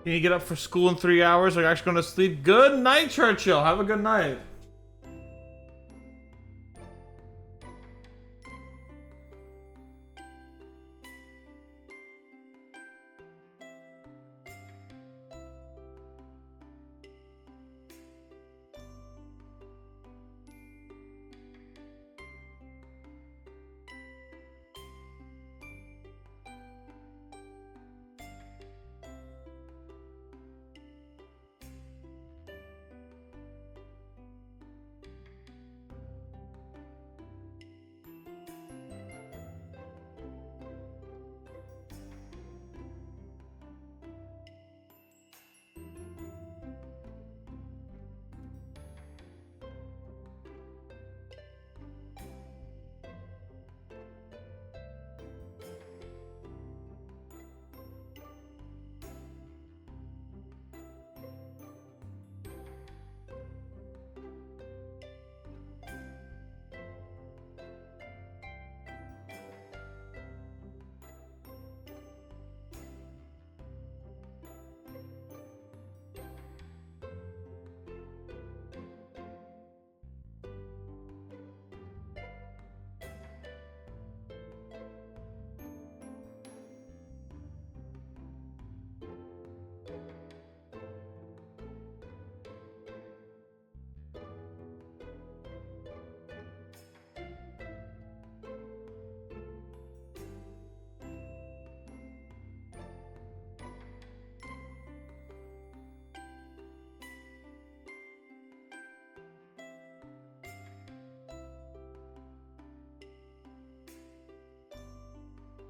Can you get up for school in 3 hours? Are you actually going to sleep? Good night, Churchill. Have a good night.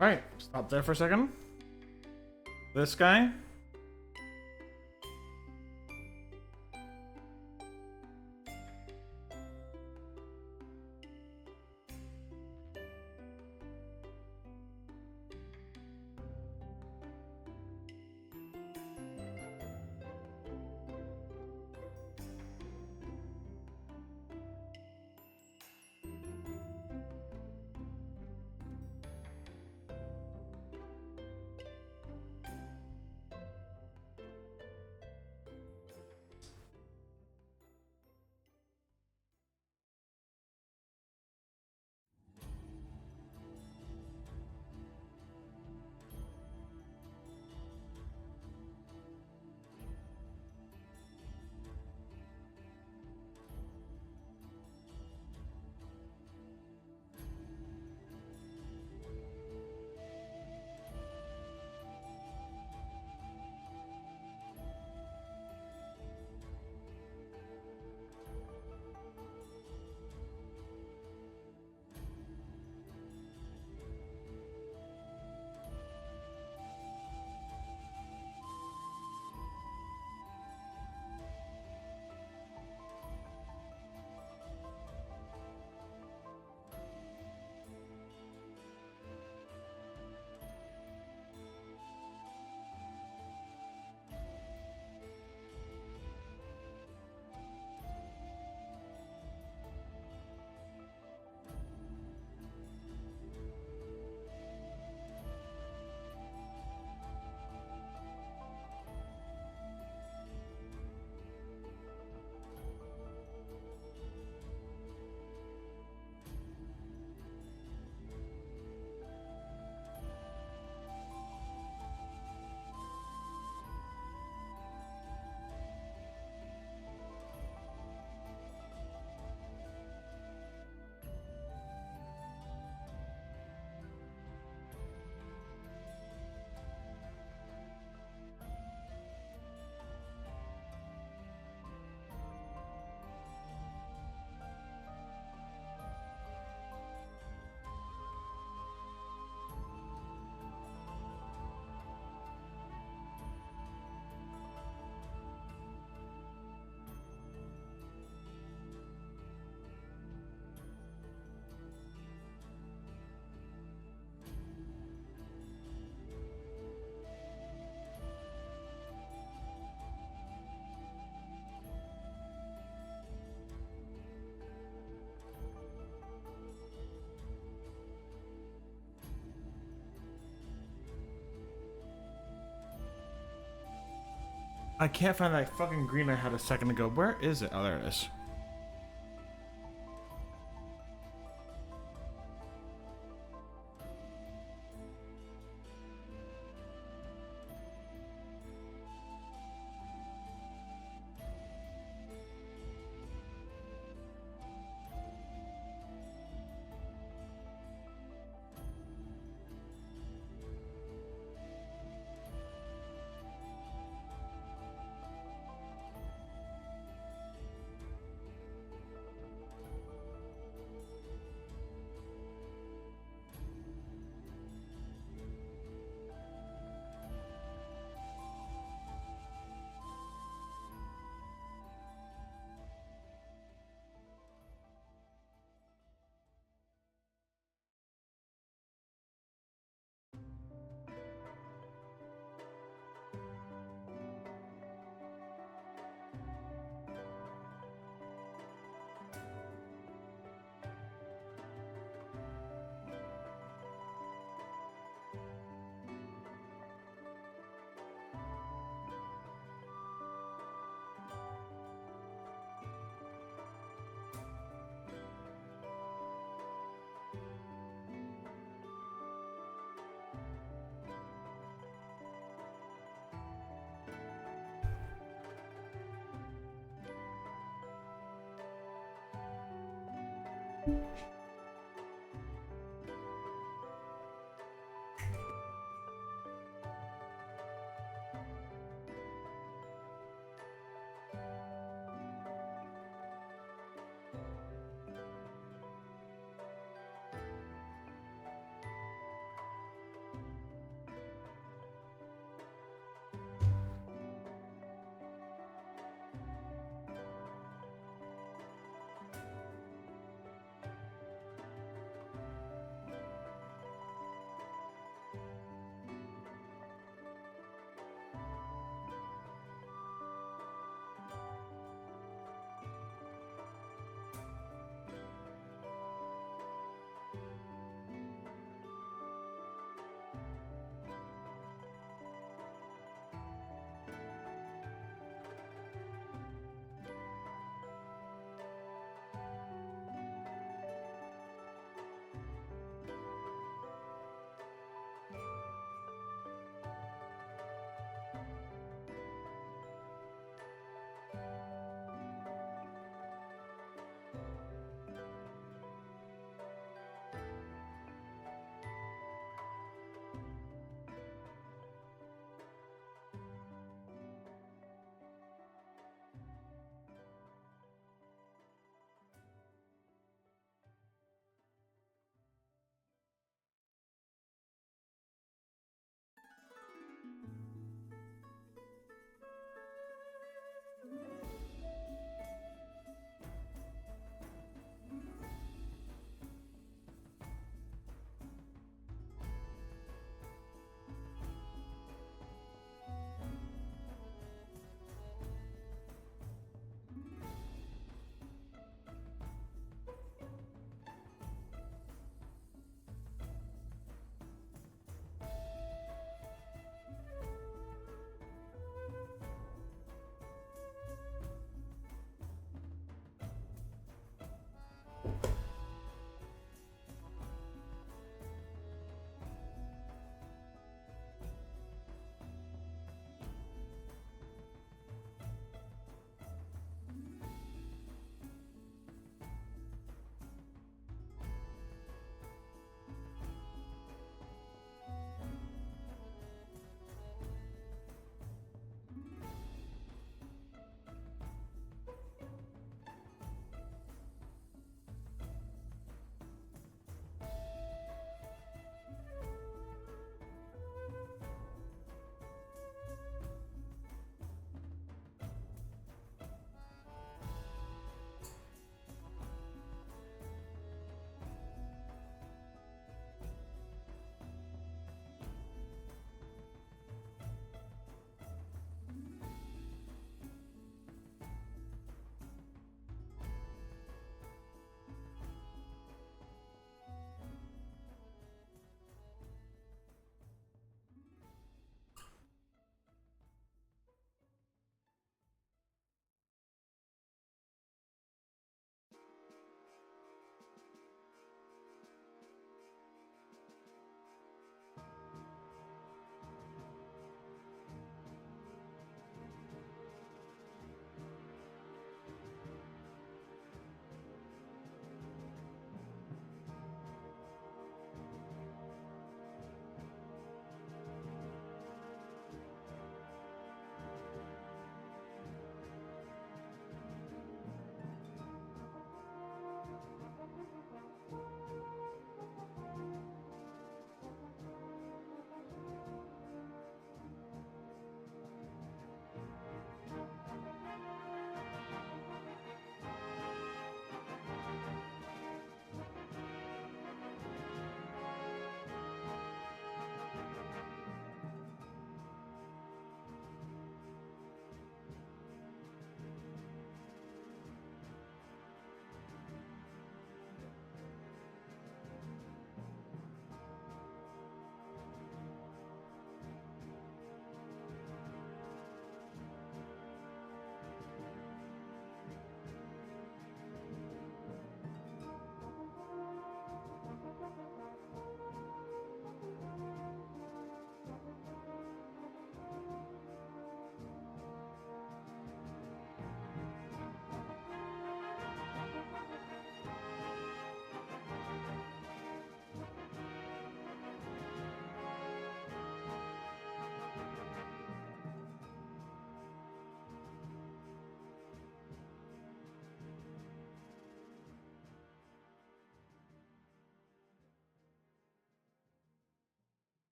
Alright, stop there for a second. This guy. I can't find that fucking green I had a second ago. Where is it? Oh, there it is.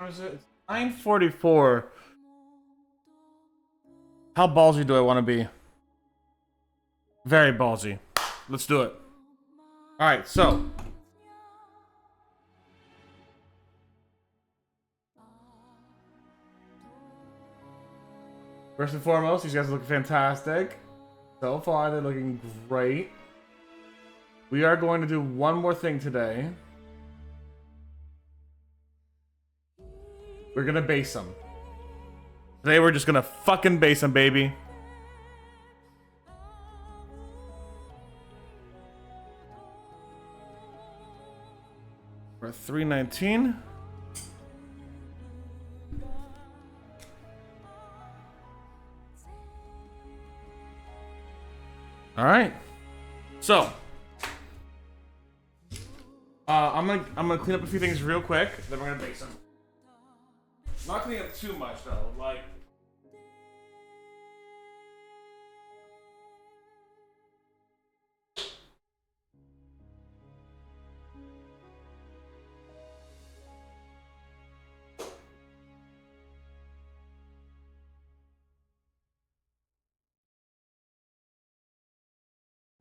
What is it? It's 9:44. How ballsy do I want to be? Very ballsy. Let's do it. Alright, so. First and foremost, these guys are looking fantastic. So far, they're looking great. We are going to do one more thing today. We're gonna base them. Today we're just gonna fucking base them, baby. We're at 319. All right. So, I'm gonna clean up a few things real quick. Then we're gonna base them. Not cleaning up too much though. Like.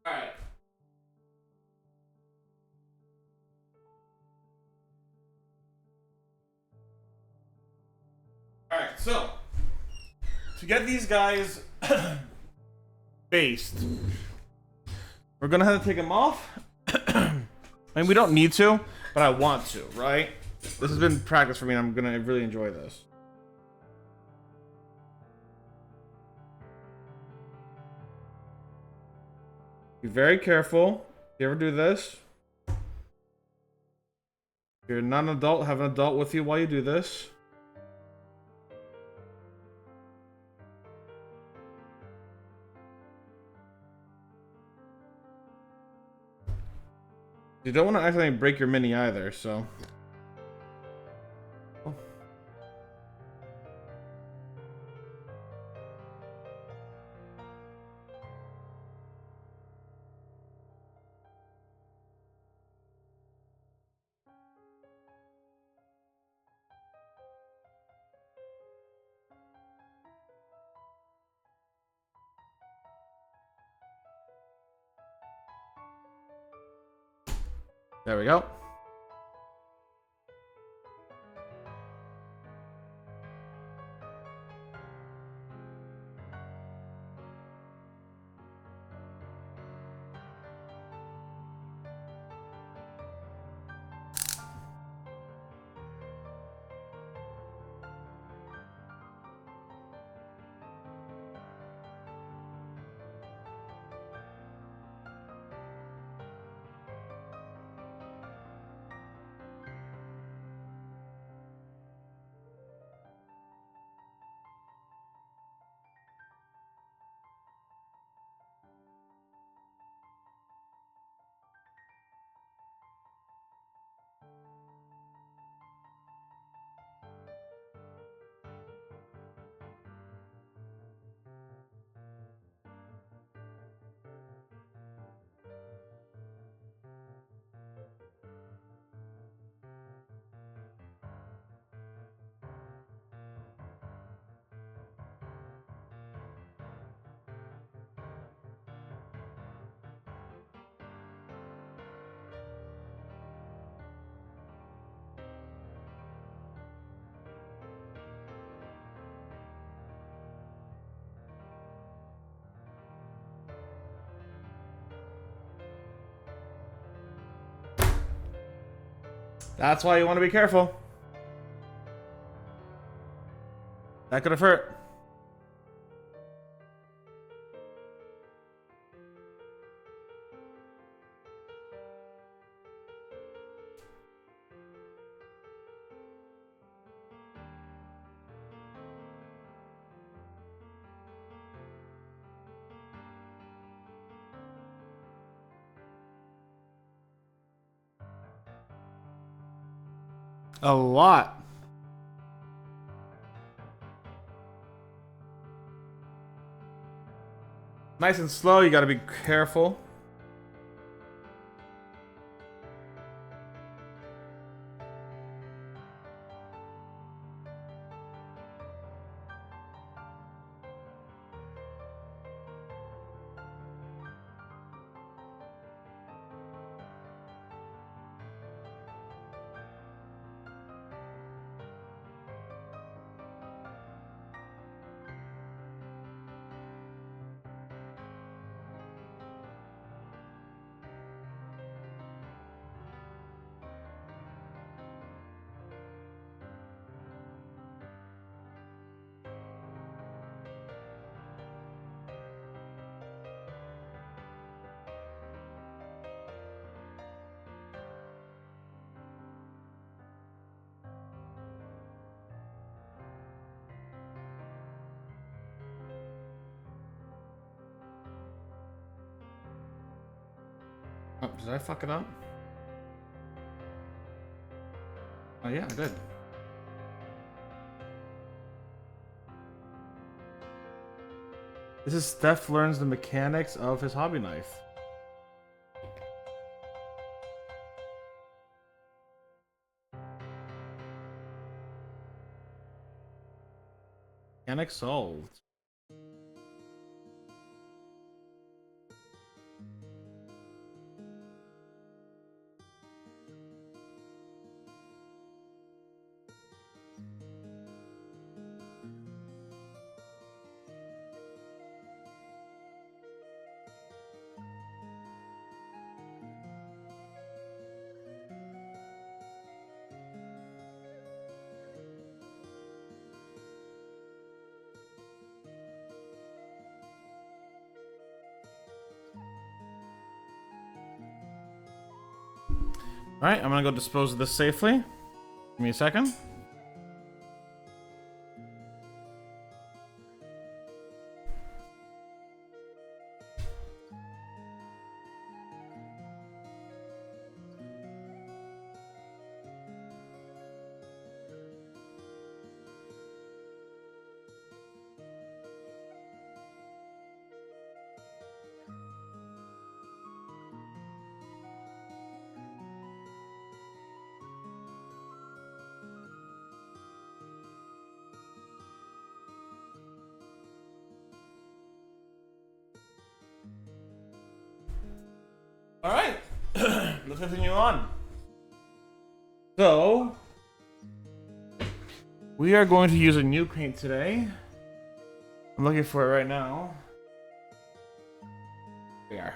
All right. Alright, so to get these guys based, we're gonna have to take them off. I mean, we don't need to, but I want to, right? This has been practice for me, and I'm gonna really enjoy this. Be very careful. If you ever do this, if you're not an adult, have an adult with you while you do this. You don't want to accidentally break your mini either, so. Oh. There we go. That's why you want to be careful. That could have hurt. A lot. Nice and slow, you gotta be careful. Oh, did I fuck it up? Oh yeah, I did. This is Steph learns the mechanics of his hobby knife. Mechanics solved. Alright, I'm gonna go dispose of this safely. Give me a second. Alright, let's continue on. So, we are going to use a new paint today. I'm looking for it right now. We are.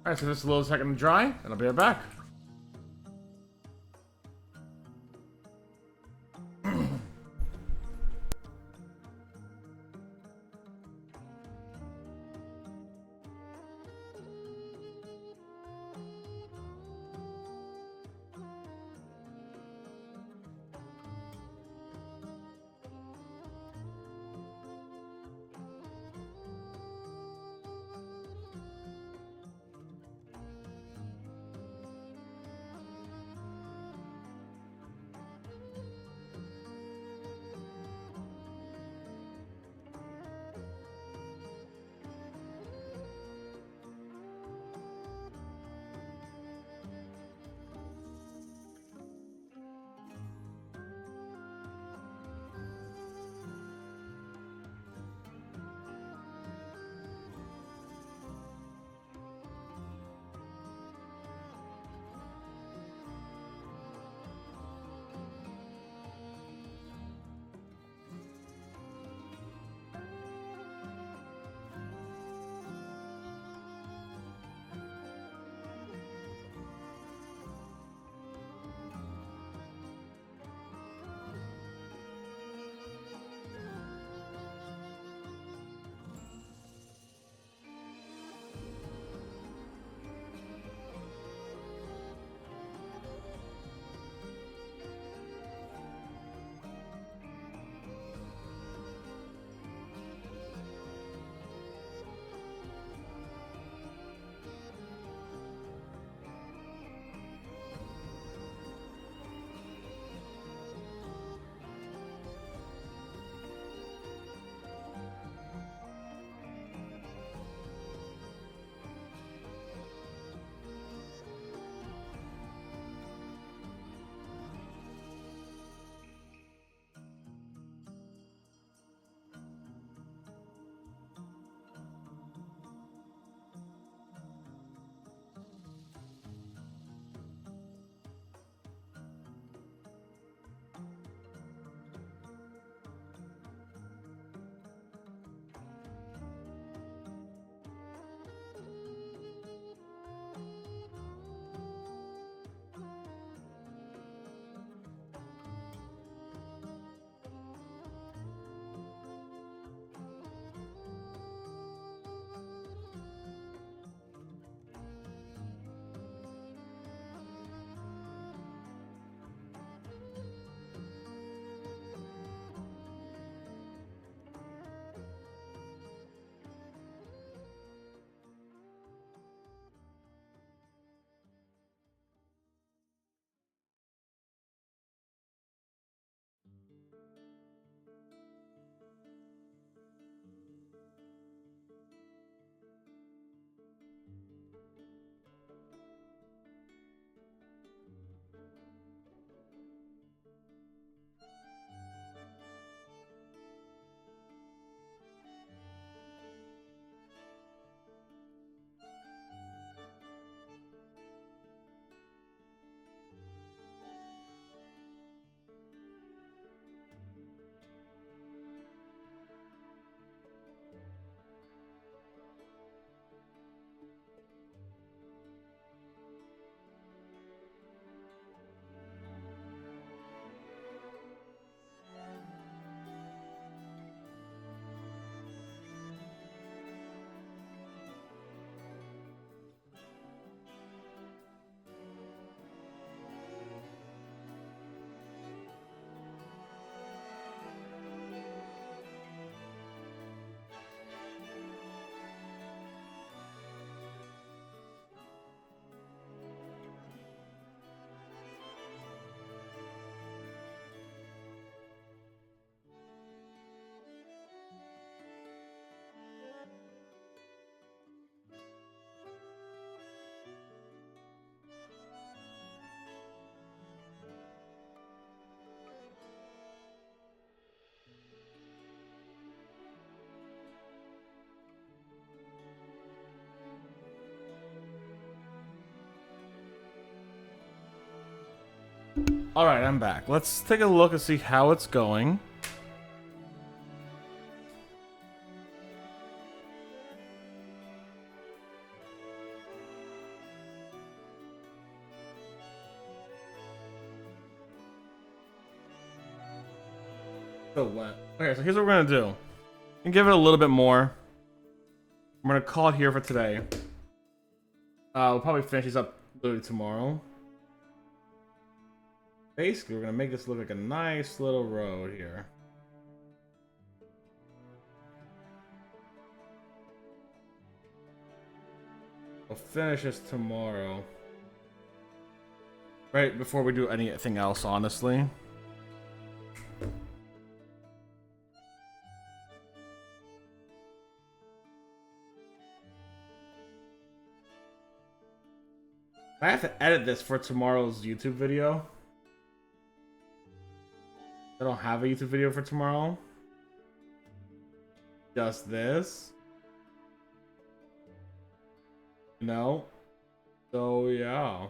Alright, so this is a little second to dry, and I'll be right back. All right, I'm back. Let's take a look and see how it's going. So what? Okay, so here's what we're gonna do. And give it a little bit more. I'm gonna call it here for today. We'll probably finish these up literally tomorrow. Basically, we're gonna make this look like a nice little road here. We'll finish this tomorrow. Right before we do anything else, honestly. I have to edit this for tomorrow's YouTube video. I don't have a YouTube video for tomorrow. Just this. No. So yeah.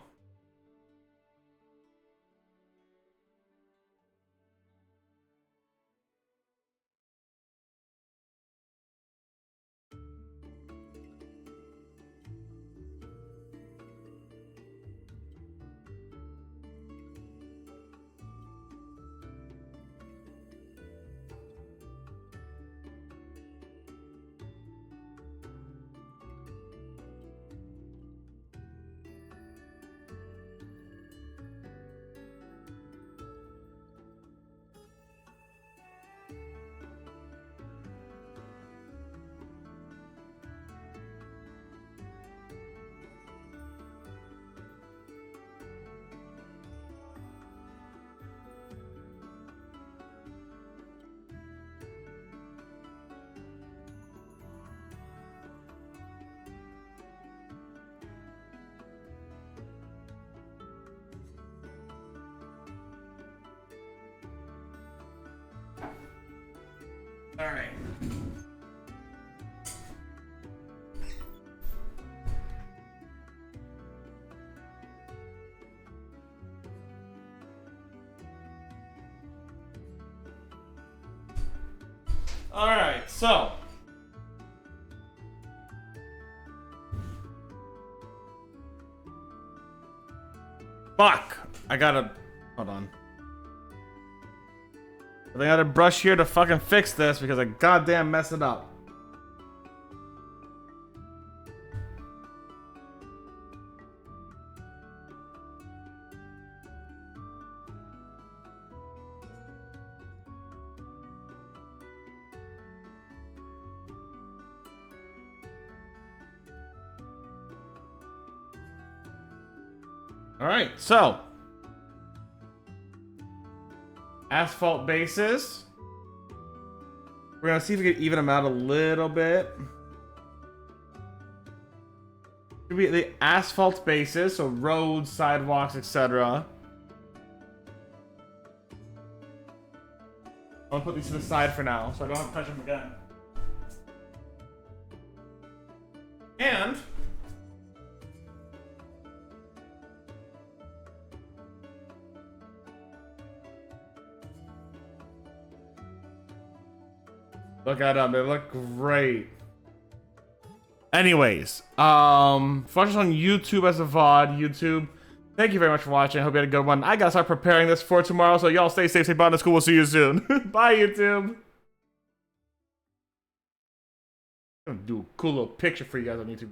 All right. All right, so fuck. I gotta hold on. I got a brush here to fucking fix this because I goddamn messed it up. All right, so asphalt bases. We're gonna see if we can even them out a little bit. Should be the asphalt bases, so roads, sidewalks, etc. I'll put these to the side for now, so I don't have to touch them again. And look at them, they look great. Anyways, watch us on YouTube as a VOD. YouTube, thank you very much for watching. I hope you had a good one. I gotta start preparing this for tomorrow, so y'all stay safe, stay Botanist Cool. We'll see you soon. Bye, YouTube. I'm gonna do a cool little picture for you guys on YouTube.